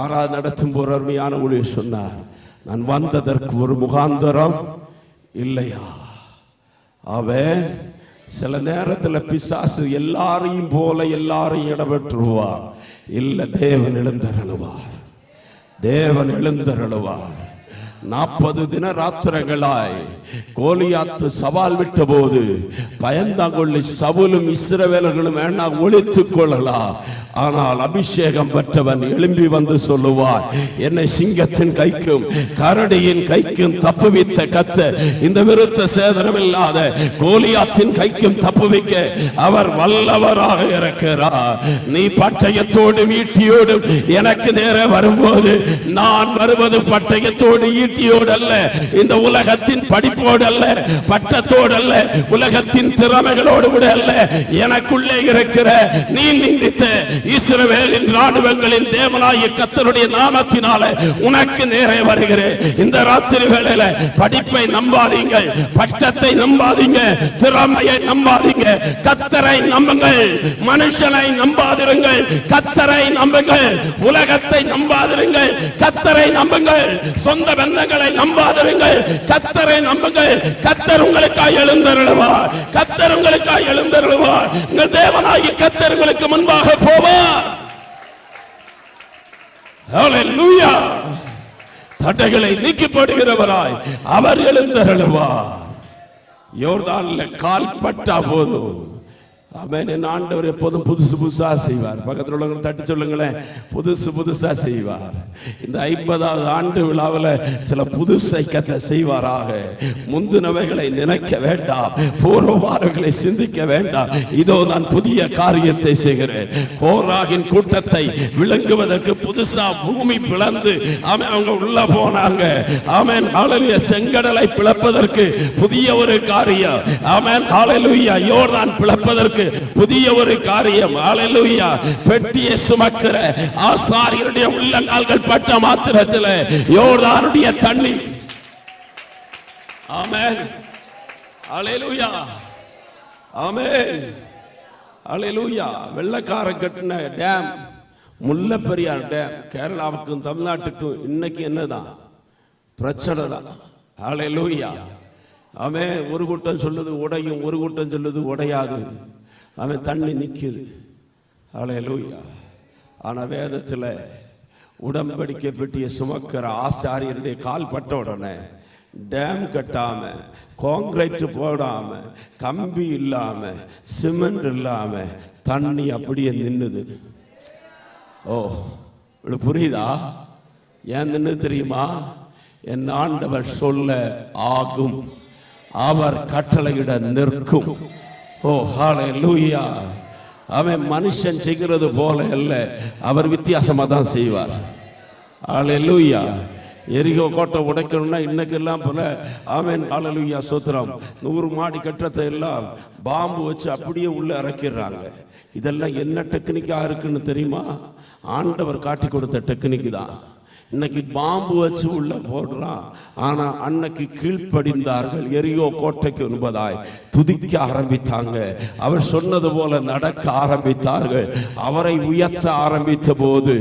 A: ஆராதனை நடத்தும் போற அருமையான ஊழியர் சொன்னார், நான் வந்ததற்கு ஒரு முகாந்தரம் இல்லையா? அவன் சில நேரத்தில் பிசாசு எல்லாரையும் போல எல்லாரையும் இடம்பெற்றுவார். இல்ல, தேவன் எழுந்தருளுவார். தேவன் எழுந்தருளுவார். 40 தின ராத்திரங்களாய் கோலியாத்து சவால் விட்ட போது பயந்தாங்கொள்ளி சவுலும் இஸ்ரவேலர்களும் வேணா ஒளித்துக் கொள்ளலாம். ஆனால் அபிஷேகம் பெற்றவன் எழும்பி வந்து சொல்லுவார், என்னை சிங்கத்தின் கைக்கும் கரடியின் கைக்கும் தப்புவித்த கர்த்தர் இந்த விருத்த சேதனம் இல்லாத கோலியாத்தின் கைக்கும் தப்புவிக்க அவர் வல்லவராக இருக்கிறார். நீ பட்டயத்தோடும் ஈட்டியோடும் எனக்கு நேர வரும்போது நான் வருவது பட்டயத்தோடு ஈட்டியோடு அல்ல, இந்த உலகத்தின் படிப்போடு அல்ல, பட்டத்தோடு அல்ல, உலகத்தின் திறமைகளோடு கூட அல்ல. எனக்குள்ளே இருக்கிற நீ நிந்தித்த இஸ்ரவேலின் ராணுவங்களின் தேவனாகிய கர்த்தருடைய நாமத்தினால உனக்கு நேரே வருகிறேன். இந்த ராத்திரி வேளையில படிப்பை நம்பாதீங்க, பட்டத்தை நம்பாதீங்க, திறமையை நம்பாதீங்க, கர்த்தரை நம்புங்கள். மனுஷனை நம்பாதிருங்கள், கர்த்தரை நம்புங்கள். உலகத்தை நம்பாதிருங்கள், கர்த்தரை நம்புங்கள். சொந்த பந்தங்களை நம்பாதிருங்கள், கர்த்தரை நம்புங்கள். கர்த்தர் உங்களுக்காய் எழுந்தருளுவார், கர்த்தர் உங்களுக்காய் எழுந்தருளுவார். உங்கள் தேவனாகிய கர்த்தர் உங்களுக்கு முன்பாக போவார். ஹல்லேலூயா. தடைகளை நீக்கி போடுகிறவராய் அவர் எழுந்தருளுவார். யோர்தான்ல கால் பட்டா போதும். ஆமென். என் ஆண்டவர் எப்போதும் புதுசு புதுசா செய்வார். பக்கத்தில் உள்ளவங்க தட்டி சொல்லுங்களேன், புதுசு புதுசா செய்வார். இந்த 50வது ஆண்டு விழாவில் சில புதுசை கத்த செய்வாராக. முந்தினவைகளை நினைக்க வேண்டாம், பூர்வமானவைகளை சிந்திக்க வேண்டாம். இதோ நான் புதிய காரியத்தை செய்கிறேன். கோராகின் கூட்டத்தை விளங்குவதற்கு புதுசா பூமி பிளந்து அவங்க உள்ள போனாங்க. ஆமென். ஹல்லேலூயா. செங்கடலை பிளப்பதற்கு புதிய ஒரு காரியம். ஆமென். ஹல்லேலூயா. யோர்தான் பிளப்பதற்கு புதிய ஒரு காரியம். ஹல்லேலூயா. பெட்டியை சுமக்கிற ஆசாரியருடைய உள்ளங்கால்கள் பட்ட மாத்திரத்தில் யோர்தானுடைய தண்ணி. ஆமென். ஹல்லேலூயா. ஆமென். ஹல்லேலூயா. வெள்ளக்காரன் கட்டின டேம் முல்லைப்பெரியார் டேம் கேரளாவுக்கும் தமிழ்நாட்டுக்கும் இன்னைக்கு என்னதான் பிரச்சனை தான். ஹல்லேலூயா. அவன் ஒரு கூட்டம் சொல்லுது உடையும், ஒரு கூட்டம் சொல்லுது உடையாது. அவன் தண்ணி நிற்குது. ஹல்லேலூயா. ஆனால் வேதத்தில் உடன்படிக்கை பெட்டியை சுமக்கிற ஆசாரியருடைய கால் பட்ட உடனே டேம் கட்டாம, கான்கிரீட் போடாம, கம்பி இல்லாம, சிமெண்ட் இல்லாம தண்ணி அப்படியே நின்னுது. ஓ, உங்களுக்கு புரியுதா? ஏன் நின்று தெரியுமா? என் ஆண்டவர் சொல்ல ஆகும், அவர் கட்டளையிட நிற்கும். ஓ ஹல்லேலூயா. அவன் மனுஷன் செய்கிறது போல அல்ல, அவர் வித்தியாசமா தான் செய்வார். ஹல்லேலூயா. எரிகோ கோட்டை உடைக்கணும்னா இன்னைக்கு எல்லாம் போல ஆமென். ஹல்லேலூயா. சோத்திரம். 100 மாடி கட்டத்தை எல்லாம் பாம்பு வச்சு அப்படியே உள்ள இறக்கிடுறாங்க. இதெல்லாம் என்ன டெக்னிக்கா இருக்குன்னு தெரியுமா? ஆண்டவர் காட்டி கொடுத்த டெக்னிக் தான். இன்னைக்கு பாம்பு வச்சு உள்ள போடுறான். ஆனா அன்னைக்கு கீழ்ப்படிந்தார்கள். எரியோ கோட்டைக்கு முன்பதாய் துதிக்க ஆரம்பித்தாங்க. அவர் சொன்னது போல நடக்க ஆரம்பித்தார்கள். அவரை உயர்த்த ஆரம்பித்த போது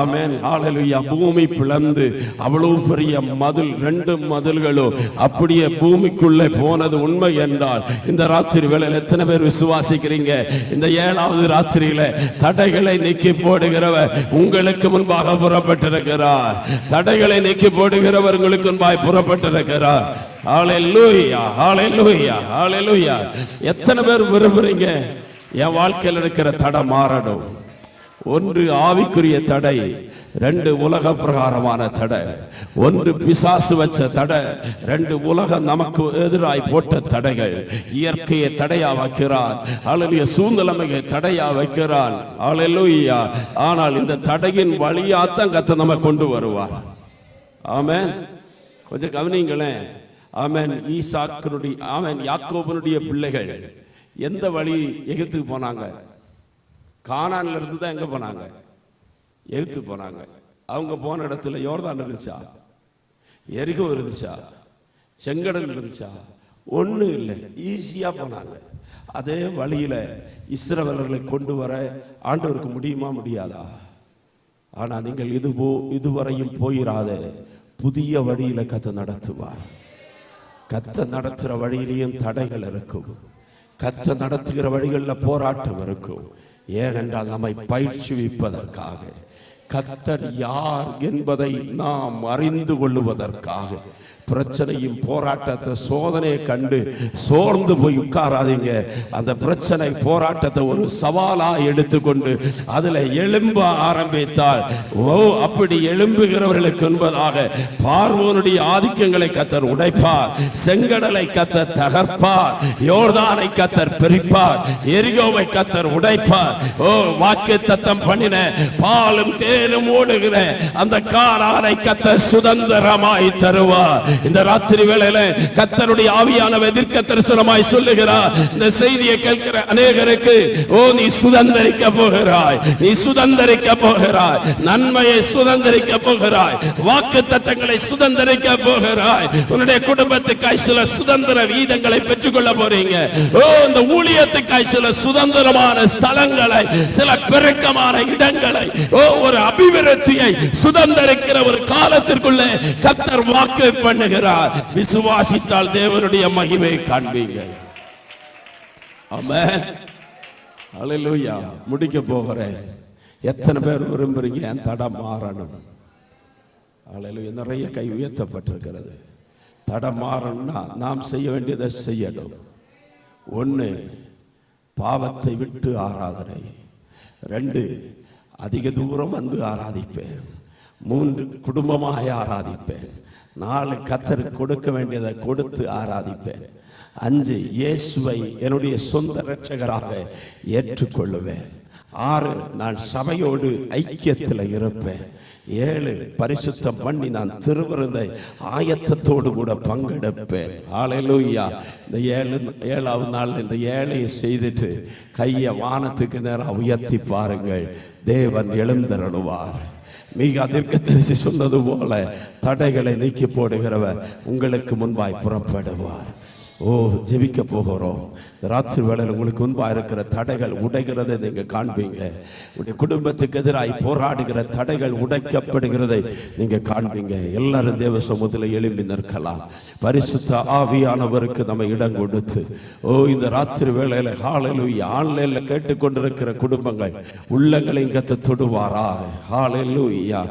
A: ஆமென் ஹல்லேலூயா, பூமி பிளந்து அவ்வளவு பெரிய மதில், 2 மதில்களும் அப்படியே பூமிக்குள்ளே போனது உண்மை என்றால் இந்த ராத்திரி வேளையில் எத்தனை பேர் விசுவாசிக்கிறீங்க? இந்த 7வது ராத்திரியில தடைகளை நீக்கி போடுகிறவர் உங்களுக்கு முன்பாக புறப்பட்டிருக்கிறார். தடைகளை நீக்கி போடுகிறவர் உங்களுக்கு முன்பாக புறப்பட்டிருக்கிறார். ஹல்லேலூயா, ஹல்லேலூயா, ஹல்லேலூயா. எத்தனை பேர் விரும்புறீங்க என் வாழ்க்கையில் இருக்கிற தடை மாறணும்? 1 ஆவிக்குரிய தடை, 2 உலக பிரகாரமான தடை. 1 பிசாசு வச்ச தடை, 2 உலகம் நமக்கு எதிராய் போட்ட தடைகள். இயற்கையை தடையா வைக்கிறான், ஹல்லேலூயா, சூழ்நிலைமையை தடையா வைக்கிறான், ஹல்லேலூயா. ஆனால் இந்த தடையின் வழியாத்தான் கர்த்தர் நம்ம கொண்டு வருவார். ஆமென். கொஞ்சம் கவனிங்களேன். ஆமென். ஈசாக்கினுடைய ஆமென் யாக்கோபனுடைய பிள்ளைகள் எந்த வழி எகிப்துக்கு போனாங்க? கானான்ல இருந்து தான் எங்க போனாங்க? எகிப்து போனாங்க. அவங்க போன இடத்துல யோர்தான் இருந்துச்சா? எரிகோ இருந்துச்சா? செங்கடல் இருந்துச்சா? ஒண்ணும் இல்லை. ஈஸியா போனாங்க. அதே வழியில இஸ்ரவேலர்களை கொண்டு வர ஆண்டவருக்கு முடியுமா? முடியாதா? ஆனா நீங்கள் இதுவரையும் போயிராத புதிய வழியில கர்த்தர் நடத்துவார். கர்த்தர் நடத்துகிற வழியிலேயும் தடைகள் இருக்கும். கர்த்தர் நடத்துகிற வழிகளில் போராட்டம் இருக்கும். ஏனென்றால் நம்மை பயிற்சிவிப்பதற்காக, கர்த்தர் யார் என்பதை நாம் அறிந்து கொள்ளுவதற்காக. பிரச்சனையும் போராட்டத்தை சோதனையை கண்டு சோர்ந்து போய் உட்காராதீங்க. அந்த பிரச்சனை போராட்டத்தை ஒரு சவாலா எடுத்துக்கொண்டு அதுல எழும்ப ஆரம்பித்தால், அப்படி எழும்புகிறவர்களுக்கு என்பதாக பார்வோனுடைய ஆதிக்கங்களை கர்த்தர் உடைப்பார். செங்கடலை கர்த்தர் தகர்ப்பார். யோர்தானை கர்த்தர் பிரிப்பார். எரிகோவை கர்த்தர் உடைப்பார். வாக்குத்தத்தம் பண்ணின பாலும் தேனும் ஓடுகிற அந்த கானானை கர்த்தர் சுதந்திரமாய் தருவார். இந்த ராத்திரி வேளையில கர்த்தருடைய ஆவியானவர் எதிர்க்க தரிசனமாய் சொல்லுகிறார். இந்த செய்தியை கேட்கிற அநேகருக்கு நீ சுதந்திரிக்க போகிறாய், நீ சுதந்திரிக்க போகிறாய், நன்மையை சுதந்திரிக்க போகிறாய், வாக்குத்தத்தங்களை சுதந்திரிக்க போகிறாய். உன்னுடைய குடும்பத்துக்காய் சில சுதந்திர வீதங்களை பெற்றுக்கொள்ள போறீங்க. இந்த ஊழியத்துக்காய் சில சுதந்திரமான ஸ்தலங்களை, சில பெருக்கமான இடங்களை, ஒரு அபிவிருத்தியை சுதந்திரிக்கிற ஒரு காலத்திற்குள்ளே கர்த்தர் வாக்கு பண்ணுகிறார். விசுவாசித்தால் தேவனுடைய மகிமை காண்பீங்க. ஆமென். ஹல்லேலூயா. முடிக்க போகிறேன். எத்தனை பேர் விரும்புறீங்க என் தடை மாறணும்? ஹல்லேலூயா. நிறைய கை உயர்த்தப்பட்டிருக்கிறது. தடை மாறணும்னா நாம் செய்ய வேண்டியதை செய்யணும். 1 பாவத்தை விட்டு ஆராதனை. 2 அதிக தூரம் வந்து ஆராதிப்பேன். 3 குடும்பமாக ஆராதிப்பேன். 4 கர்த்தருக்கு கொடுக்க வேண்டியதை கொடுத்து ஆராதிப்பேன். 5 இயேசுவை என்னுடைய சொந்த இரட்சகராக ஏற்றுக்கொள்ளுவேன். 6 நான் சபையோடு ஐக்கியத்தில் இருப்பேன். 7 பரிசுத்தம் பண்ணி நான் திருவிருந்தை ஆயத்தத்தோடு கூட பங்கெடுப்பேன். ஹல்லேலூயா. இந்த 7வது நாள் இந்த 7ஐயும் செய்துட்டு கையை வானத்துக்கு நேரம் உயர்த்தி பாருங்கள். தேவன் எழுந்தருளுவார். மிக தீர்க்கதரிசி சொன்னது போல தடைகளை நீக்கி போடுகிறவர் உங்களுக்கு முன்பாய் புறப்படுவார். ஜெபிக்க போகிறோம். ராத்திரி வேளையில் உங்களுக்கு முன்பாக இருக்கிற தடைகள் உடைகிறதை நீங்க காண்பீங்க. உடைய குடும்பத்துக்கு எதிராக போராடுகிற தடைகள் உடைக்கப்படுகிறதை நீங்க காண்பீங்க. எல்லாரும் தேவ சமூகத்தில் எழும்பி நிற்கலாம். பரிசுத்த ஆவியானவருக்கு நம்ம இடம் கொடுத்து இந்த ராத்திரி வேளையில ஹல்லேலூயா ஆன்லைன்ல கேட்டுக்கொண்டிருக்கிற குடும்பங்கள் உள்ளங்களையும் கர்த்தர் தொடுவாராக. ஹல்லேலூயா.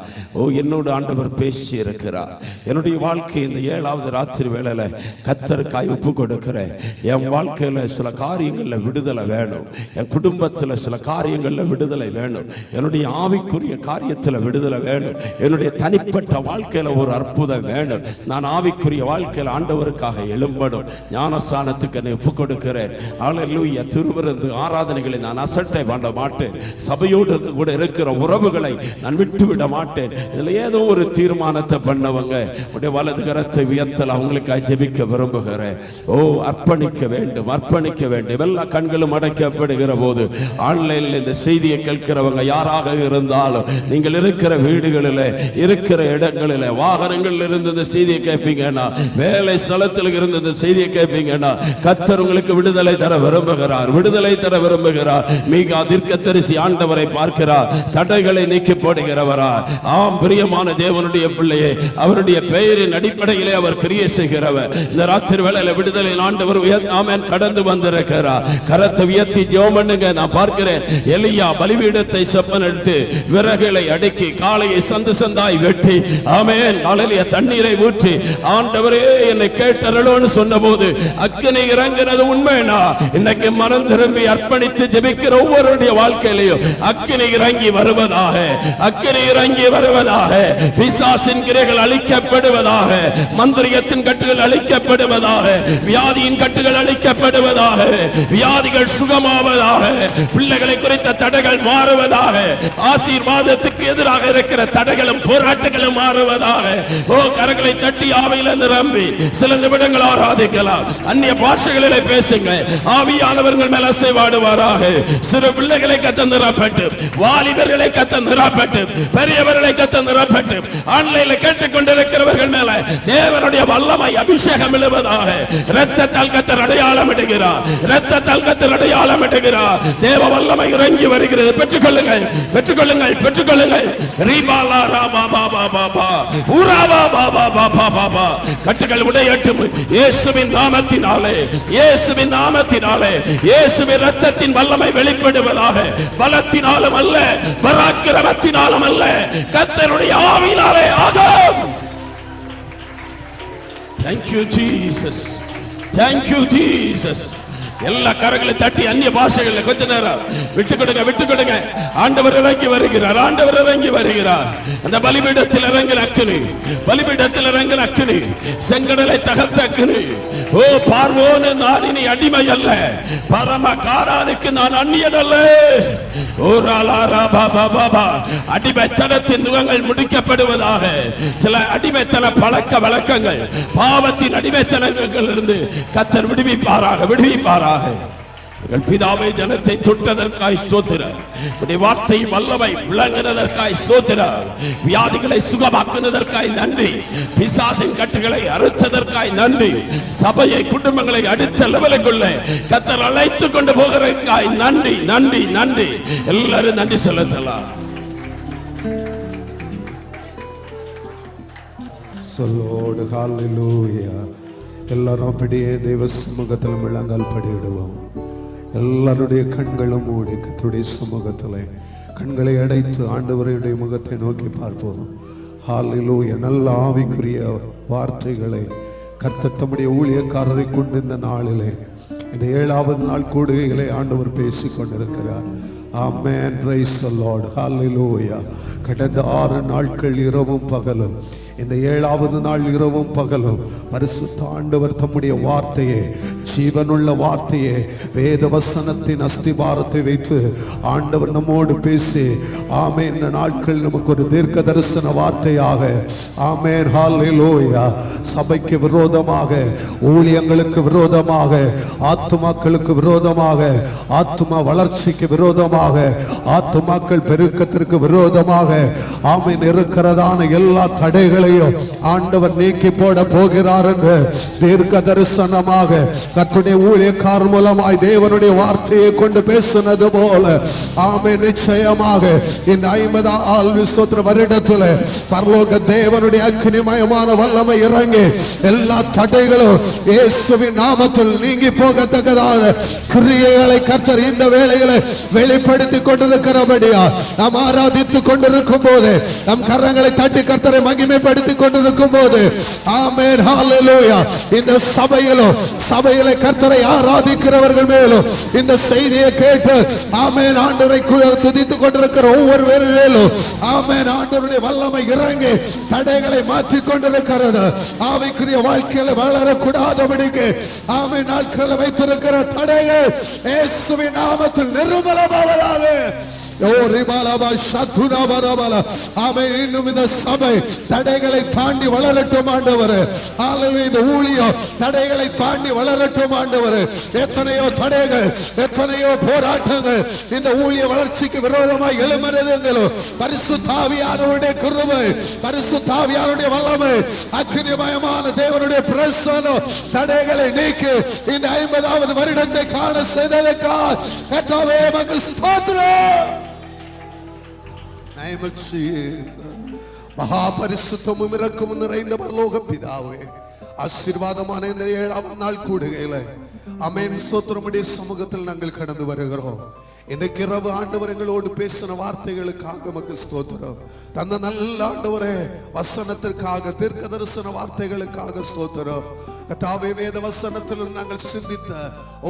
A: என்னோட ஆண்டவர் பேசி இருக்கிறார். என்னுடைய வாழ்க்கை இந்த 7வது ராத்திரி வேளையில கர்த்தருக்காய் ஒப்பு கொடுக்கிறேன். என் வாழ்க்கையில சில காரியங்கள்ல விடுதலை வேணும். என் குடும்பத்துல சில காரியங்கள்ல விடுதலை வேணும். என்னுடைய ஆவிக்குரிய காரியத்துல விடுதலை வேணும். என்னுடைய தனிப்பட்ட வாழ்க்கையில ஒரு அற்புதம் வேணும். நான் ஆவிக்குரிய வாழ்க்கையில ஆண்டவருக்காக எழும்பணும். ஞானஸ்தானத்துக்கு என்னை ஒப்பு கொடுக்கிறேன். ஹல்லேலூயா. திருவிருந்து ஆராதனைகளை நான் அசட்டை பண்ண மாட்டேன். சபையோடு கூட இருக்கிற உறவுகளை நான் விட்டுவிட மாட்டேன். இதுல ஏதோ ஒரு தீர்மானத்தை பண்ணவங்க உடைய வலது கரத்தை உயர்த்தல் அவங்களுக்காக ஜெபிக்க விரும்புகிறேன். ஓ அர்ப்பணிக்க வேண்டும், அர்ப்பணிக்க வேண்டும். எல்லா கண்களும் அடைக்கப்படுகிற போது ஆன்லைனில் இந்த செய்தியை கேட்கிறவங்க யாராக இருந்தாலும் நீங்கள் இருக்கிற வீடுகளில், இருக்கிற இடங்களில், வாகனங்களில் இருந்து இந்த செய்தியை கேட்பீங்கன்னா, வேலை ஸ்தலத்தில் இருந்து இந்த செய்தியை கேட்பீங்கன்னா, கர்த்தர் உங்களுக்கு விடுதலை தர விரும்புகிறார், விடுதலை தர விரும்புகிறார். மீகா தீர்க்கதரிசி ஆண்டவரை பார்க்கிறார், தடைகளை நீக்கி போடுகிறவரா. ஆம் பிரியமான தேவனுடைய பிள்ளையே, அவருடைய பெயரின் அடிப்படையிலே அவர் கிரியை செய்கிறவர். இந்த ராத்திரி வேளையில விடுதலை ஆண்டவர் ஆமென் கடந்து வந்திருக்கிறார். கரத்தை உயர்த்தி ஜெபம் பண்ணுங்க. நான் பார்க்கிறேன், எலியா பலிபீடத்தை செப்பனிட்டு விறகுகளை அடுக்கி காளையை சந்து சந்தாய் வெட்டி ஆமென் காலையில தண்ணீரை ஊற்றி ஆண்டவரே என்னை கேட்டருளோன்னு சொன்னபோது அக்கினி இறங்கினது உண்மைனா, இன்னைக்கு மனம் திரும்பி அர்ப்பணித்து ஜெபிக்கிற ஒவ்வொருடைய வாழ்க்கையிலையும் அக்கினி இறங்கி வருவதாக, அக்கினி இறங்கி வருவதாக, பிசாசின் கிரைகள் அழிக்கப்படுவதாக, மந்திரியத்தின் கட்டுகள் அழிக்கப்படுவதாக, வியாதியின் கட்டுகள் அழிக்கப்படுவதாக, வியாதிகள் சுகமாவதாக, பிள்ளைகளை குறித்த தடைகள் மாறுவதாக, ஆசீர்வாதத்துக்கு எதிராக இருக்கிற தடைகளும் போராட்டங்களும் மாறுவதாக. ஓ கரங்களை தட்டி ஆவியில நிரம்பி சில நிமிடங்கள் ஆராதிக்கலாம். அந்நிய பாஷைகளிலே பேசுங்க. ஆவியானவர்கள் மேல் அசைவாடுவாராக. சிறு பிள்ளைகளை கத்த நிரப்பட்டு, வாலிபர்களை கத்த நிரப்பட்டு, பெரியவர்களை கத்த நிரப்பட்டு, ஆன்லைன்ல கேட்டுக்கொண்டிருக்கிறவர்கள் மேல தேவனுடைய வல்லமை அபிஷேகம் விழுவதாக. இரத்தத்தால் கத்தர் அடையாளம் இடுகிறார், இரத்தத்தால் கத்தர் அடையாளம் இடுகிறார். தேவ வல்லமை இறங்கி வருகிறது. பெற்றுக்கொள்ளுங்கள், பெற்றுக்கொள்ளுங்கள், பெற்றுக்கொள்ளுங்கள். ரீபாலா ராபா பாபா பாபா உராபா பாபா பாபா பாபா. கட்டுகள் உடையட்டும் இயேசுவின் நாமத்தினாலே, இயேசுவின் நாமத்தினாலே. இயேசுவின் இரத்தத்தின் வல்லமை வெளிப்படுவதாக. பலத்தினாலும் அல்ல, பராக்கிரமத்தினாலும் அல்ல, கர்த்தருடைய ஆவியினாலே ஆகும். Thank you Jesus, thank you Jesus. எல்லா கரங்களை தட்டி அந்நிய பாஷைகளில் கொஞ்ச நேரம் விட்டு கொடுங்க, விட்டு கொடுங்க. ஆண்டவர் இறங்கி வருகிறார், ஆண்டவர் இறங்கி வருகிறார். அந்த பலிபீடத்தில் இறங்கின அக்கினி, பலிபீடத்தில் இறங்கின அக்கினி, செங்கடலை தகர்த்த அக்கினி. ஓ பார்வோனே, நான் இனி அடிமை அல்ல, பரம காரானுக்கு நான் அந்நியன் அல்ல. ஓ ராலா பாபா பாபா. அடிமைத்தனத்தின் நுகங்கள் முடிக்கப்படுவதாக. சில அடிமைத்தன பழக்க வழக்கங்கள், பாவத்தின் அடிமைத்தனங்கள் இருந்து கர்த்தர் விடுவிப்பாராக, விடுவிப்பாராக. எங்கள் பிதாவை ஜனத்தை தொட்டதற்காய் ஸ்தோத்திரம். உடைய வார்த்தை வல்லமை விளங்கினதற்காய் ஸ்தோத்திரம். வியாதிகளை சுகமாக்குனதற்காய் நன்றி. பிசாசின் கட்டுகளை அறுத்ததற்காய் நன்றி. சபையை, குடும்பங்களை அடுத்த லெவலுக்குள்ள கர்த்தர் அழைத்து கொண்டு போகிறதற்காய் நன்றி, நன்றி, நன்றி. எல்லாரும் நன்றி செலுத்தலாம்.
B: சொல்லோடு ஹல்லேலூயா. எல்லாரும் அப்படியே தெய்வ சமூகத்தில் முழங்கால் படியிடுவோம். எல்லாருடைய கண்களும் மூடி கர்த்தருடைய சமூகத்தில் கண்களை அடைத்து ஆண்டவருடைய முகத்தை நோக்கி பார்ப்போம். ஹல்லேலூயா. நல்ல ஆவிக்குரிய வார்த்தைகளை கர்த்தர் தம்முடைய ஊழியக்காரரை கொண்டு இந்த நாளிலே, இந்த 7வது நாள் கூடுகைகளை ஆண்டவர் பேசி கொண்டிருக்கிறார். Amen. Praise the Lord. Hallelujah. கடந்த 6 நாட்கள் இரவும் பகலும், இந்த 7வது நாள் இரவும் பகலும் பரிசுத்த ஆண்டவர் தம்முடைய வார்த்தையை, ஜீவனுள்ள வார்த்தையை, வேத வசனத்தின் அஸ்திபாரத்தை வைத்து ஆண்டவர் நம்மோடு பேசி ஆமென். இந்த நாட்கள் நமக்கு ஒரு தீர்க்க தரிசன வார்த்தையாக ஆமென். ஹல்லேலூயா. சபைக்கு விரோதமாக, ஊழியங்களுக்கு விரோதமாக, ஆத்துமாக்களுக்கு விரோதமாக, ஆத்துமா வளர்ச்சிக்கு விரோதமாக, ஆத்துமாக்கள் பெருக்கத்திற்கு விரோதமாக ஆமென் இருக்கிறதான எல்லா தடைகளையும் ஆண்டவர் நீக்கி போட போகிறார் என்று தீர்க்க தரிசனமாக கர்த்தருடைய ஊழியக்காரர் மூலமாய் தேவனுடைய வார்த்தையை கொண்டு பேசினது போல ஆமென். நிச்சயமாக இந்த 50 வருடத்தில் பரலோக தேவனுடைய அக்னிமயமான வல்லமை இறங்கி எல்லா தடைகளும் இயேசுவின் நாமத்தில் நீங்கி போகத்தக்கதான கிரியைகளை கர்த்தர் இந்த வேளையில வெளிப்படுத்தி கொண்டிருக்கிறபடியா நாம் ஆராதித்துக் கொண்டிருக்கும் போது, நம் கரங்களை தட்டி கர்த்தரை மகிமைப்படுத்திக் கொண்டிருக்கும் போது ஆமென். ஹல்லேலூயா. இந்த சபையிலே கர்த்தரை ஆராதிக்கிறவர்கள் மேலும் இந்த செய்தியை கேட்டு ஆமென் ஆண்டவரை துதித்துக் கொண்டிருக்கிற ஒவ்வொரு மேலும் ஆமென் ஆண்டவருடைய வல்லமை இறங்கி தடைகளை மாற்றிக் கொண்டிருக்கிறது. ஆவிக்குரிய வாழ்க்கையில வளரக்கூடாதபடிக்கு ஆமென் நாட்களில் வைத்திருக்கிற தடைகள் இயேசுவின் நாமத்தில் நிர்மூலமாவதாக. இன்னும் இந்த சபை தடைகளை தாண்டி வளரட்டும் ஆண்டவரே. இந்த ஊழியம் தடைகளை தாண்டி வளரட்டும் ஆண்டவரே. எத்தனையோ தடைகள், எத்தனையோ போராட்டங்கள் இந்த ஊழிய வளர்ச்சிக்கு விரோதமாக எழுமறதுங்களும் பரிசுத்த ஆவியானவருடைய கிருபை, பரிசுத்த ஆவியானவருடைய வல்லமை, அக்கினிமயமான தேவனுடைய பிரசன்னம் தடைகளை நீக்கி இந்த 50வது வருடத்தை காண செய்ததற்காக கர்த்தாவே உமக்கு ஸ்தோத்திரம். மகா பரிசுத்தமும் இரக்கமும் நிறைந்த பரலோக பிதாவே, ஆசீர்வாதமான இந்த 7ஆம் நாள் கூடுகையில ஆமென் ஸ்தோத்திரமுடைய சமூகத்தில் நாங்கள் கடந்து வருகிறோம். இன்னைக்கு இரவு ஆண்டவர் எங்களோடு பேசின வார்த்தைகளுக்காக உமக்கு ஸ்தோத்திரம். தந்த நல்ல ஆண்டவரே வசனத்திற்காக, தீர்க்க தரிசன வார்த்தைகளுக்காக ஸ்தோத்திரம். கர்த்தாவே வேத வசனத்தில் நாங்கள் சிந்தித்த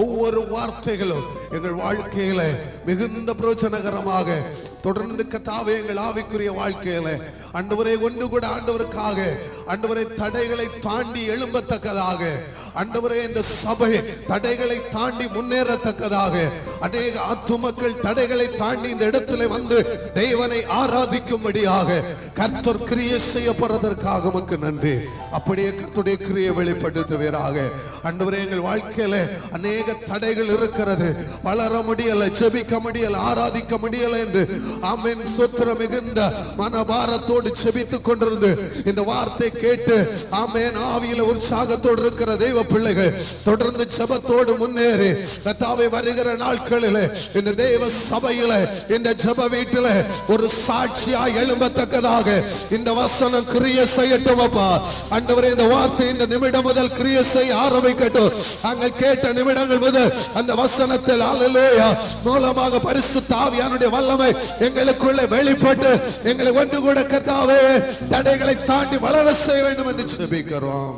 B: ஒவ்வொரு வார்த்தைகளும் எங்கள் வாழ்க்கையில மிகுந்த பிரயோஜனகரமாக தொடர்ந்து கர்த்தாவே எங்கள் ஆவிக்குரிய வாழ்க்கையில ஆண்டவரே ஒன்று கூட ஆண்டவருக்காக ஆண்டவரே தடைகளை தாண்டி எழும்பத்தக்கதாக, ஆண்டவரே இந்த சபை தடைகளை தாண்டி முன்னேறத்தக்கதாக, அநேக ஆத்துமக்கள் தடைகளை தாண்டி இந்த இடத்துல வந்து தேவனை ஆராதிக்கும்படியாக கர்த்தர் கிரியை செய்யப்படுவதற்காக உமக்கு நன்றி. அப்படியே கர்த்தருடைய கிரியை வெளிப்படுத்துவீராக. ஆண்டவரே எங்கள் வாழ்க்கையில அநேக தடைகள் இருக்கிறது, வளர முடியல, ஜெபிக்க முடியல, ஆராதிக்க முடியல என்று ஆமென் ஸ்தோத்திரம் மிகுந்த மனபாரத்தோடு ஜெபித்துக் கொண்டிருந்து இந்த வார்த்தை கேட்டு ஆமென் ஆவியில உற்சாகத்தோடு இருக்கிற தேவ பிள்ளைகள் தொடர்ந்து ஜெபத்தோடு முன்னேறி கர்த்தாவே வருகிற நாட்களில் இந்த தேவ சபையில இந்த ஜெப வீட்டில் ஒரு சாட்சியா எழும்பத்தக்கதாக இந்த வசனம் கிரியை செய்யட்டும் அப்பா. ஆண்டவரே இந்த வார்த்தை இந்த நிமிடம் முதல் கிரியை செய்ய ஆரம்பிக்கட்டும். நாங்கள் கேட்ட நிமிடங்கள் முதல் அந்த வசனத்தில் அல்லேலூயா மூலமாக பரிசுத்த ஆவியானுடைய வல்லமை எங்களுக்குள்ள வெளிப்பட்டு எங்களை ஒன்று கூட கர்த்தாவே தடைகளை தாண்டி வளர செய்ய வேண்டும் என்று ஜெபிக்கிறோம்.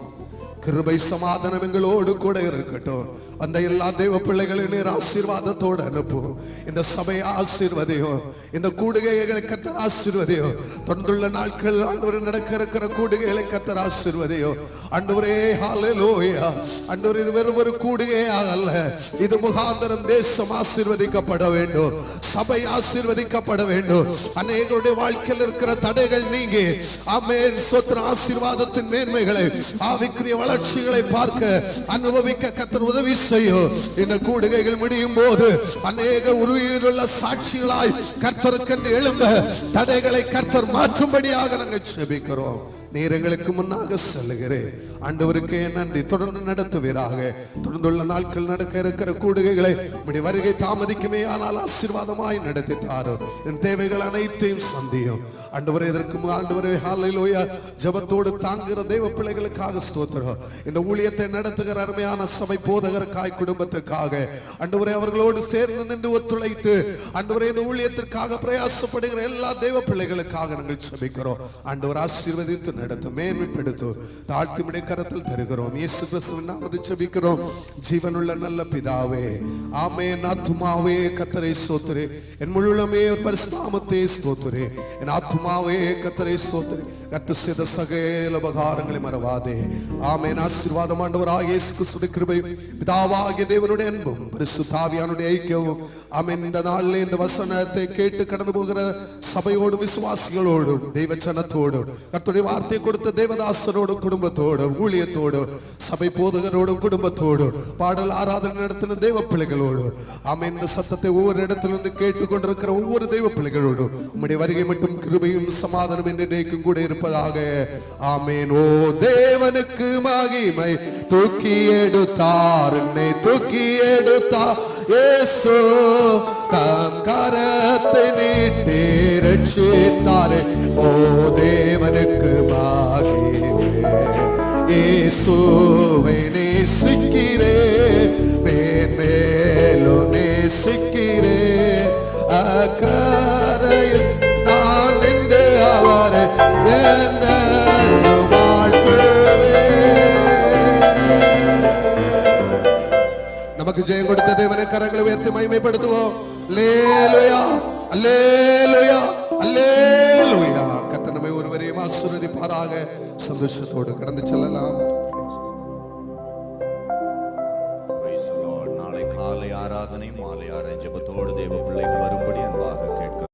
B: கிருபை சமாதானம் எங்களோடு கூட இருக்கட்டும். அந்த எல்லா தேவ பிள்ளைகளையும் நீர் ஆசீர்வாதத்தோடு அனுப்பும். இந்த சபையை ஆசீர்வதியும், இந்த கூடுகைகளை கர்த்தர் ஆசீர்வதியும். தொண்டுள்ள நாட்கள் ஆண்டவரே நடக்க இருக்கிற கூடுகைகளை கர்த்தர் ஆசீர்வதியும். ஆண்டவரே ஹல்லேலூயா. ஆண்டவரே இது வெறும் ஒரு கூடுகையாக அல்ல, இது முகாந்தரம் தேசம் ஆசீர்வதிக்கப்பட வேண்டும், சபை ஆசீர்வதிக்கப்பட வேண்டும். அநேகருடைய வாழ்க்கையில் இருக்கிற தடைகள் நீங்கி ஆமென் ஸ்தோத்திரம் ஆசீர்வாதத்தின் மேன்மைகளை ஆவிக்குரிய வளர்ச்சிகளை பார்க்க அனுபவிக்க கர்த்தர் உதவி செய்யும். இந்த கூடுகைகள் முடியும் போது அநேக உயிருள்ள சாட்சிகளாய் கர்த்தருக்கு எழும்ப தடைகளை கர்த்தர் மாற்றும்படியாக நாங்கள் ஜெபிக்கிறோம். நீர் எங்களுக்கு முன்னாக செல்லுகிறேன். ஆண்டவருக்கே நன்றி. தொடர்ந்து நடத்துவீராக. தொடர்ந்துள்ள நாட்கள் நடக்க இருக்கிற கூடுகைகளை உம்முடைய வருகை தாமதிக்குமே ஆனால் ஆசீர்வாதமாய் நடத்தி தாரும். என் தேவைகள் அனைத்தையும் சந்தியும். ஆண்டவரே இதற்கு ஆண்டவரே ஹல்லேலூயா ஜெபத்தோடு தாங்குகிற தேவ பிள்ளைகளுக்காக ஸ்தோத்திரம். இந்த ஊழியத்தை நடத்துகிற அருமையான சபை போதகருக்காய் குடும்பத்திற்காக ஆண்டவரே அவர்களோடு சேர்ந்து நின்று ஒத்துழைத்து ஆண்டவரே இந்த ஊழியத்திற்காக பிரயாசப்படுகிற எல்லா தேவ பிள்ளைகளுக்காக நாங்கள் ஜெபிக்கிறோம். ஆண்டவர் ஆசீர்வதித்து நடத்தும், மேன்மைப்படுத்தும். தாழ்த்தி உம்முடைய கரத்தில் தருகிறோம். இயேசு கிறிஸ்துவின் நாமத்தில் ஜெபிக்கிறோம் ஜீவனுள்ள நல்ல பிதாவே, ஆமென். ஆத்துமாவே கர்த்தரை ஸ்தோத்திரே, என் முழு உள்ளமே பரிசுத்த நாமத்தை ஸ்தோத்திரே. என் ஆத்துமாவே கர்த்தரை ஸ்தோத்திரே, கர்த்தர் செய்த சகல உபகாரங்களை மறவாதே. ஆமென். ஆசீர்வாதம் ஆண்டவராகிய இயேசு கிறிஸ்துவின் கிருபையும் பிதாவாகிய தேவனுடைய அன்பும் பரிசுத்த ஆவியானுடைய ஐக்கியமும் ஆமென் இந்த நாளிலே இந்த வசனத்தை கேட்டு கடந்து போகிற சபையோடு விசுவாசிகளோடு தெய்வ ஜனத்தோடு கர்த்தருடைய வார்த்தை கொடுத்த தேவதாசரோடு குடும்பத்தோடு ஊழியத்தோடு சபை போதகரோடு குடும்பத்தோடு பாடல் ஆராதனை நடத்தின தேவ பிள்ளைகளோடு ஆமென் இந்த சத்தத்தை ஒவ்வொரு இடத்திலிருந்து கேட்டுக்கொண்டிருக்கிற ஒவ்வொரு தெய்வ பிள்ளைகளோடு உம்முடைய வருகை மட்டும் கிருபையும் சமாதானம் என்றைக்கும் கூட இருப்பதாக. ஆமென். ஓ தேவனுக்கு மகிமை. தூக்கி எடுத்தார், என்னை தூக்கி எடுத்தார் இயேசு, தம் கரத்தை நீட்டி ரட்சித்தாரே. ஓ தேவனுக்கு மகிமை. இயேசுவை நேசிக்கிறேன், மேன்மேலும் நேசிக்கிறேன். அக்கரையில் நான் நின்று அவரை என்றென்றும் வாழ்த்துவேன். நமக்கு ஜெயம் கொடுத்த தேவனை கரங்களை உயர்த்தி மகிமைப்படுத்துவோம். அல்லேலூயா, அல்லேலூயா, அல்லேலூயா. கர்த்தர் நம்மை ஒருவரையும் ஆசீர்வதிப்பாராக. சந்தோஷத்தோடு கடந்து செல்லலாம்.
C: நாளை காலை ஆராதனை மாலை ஆராதனை ஜெபத்தோடு தேவ பிள்ளைகள் வரும்படி அன்பாக கேட்கிறோம்.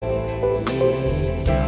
C: क्या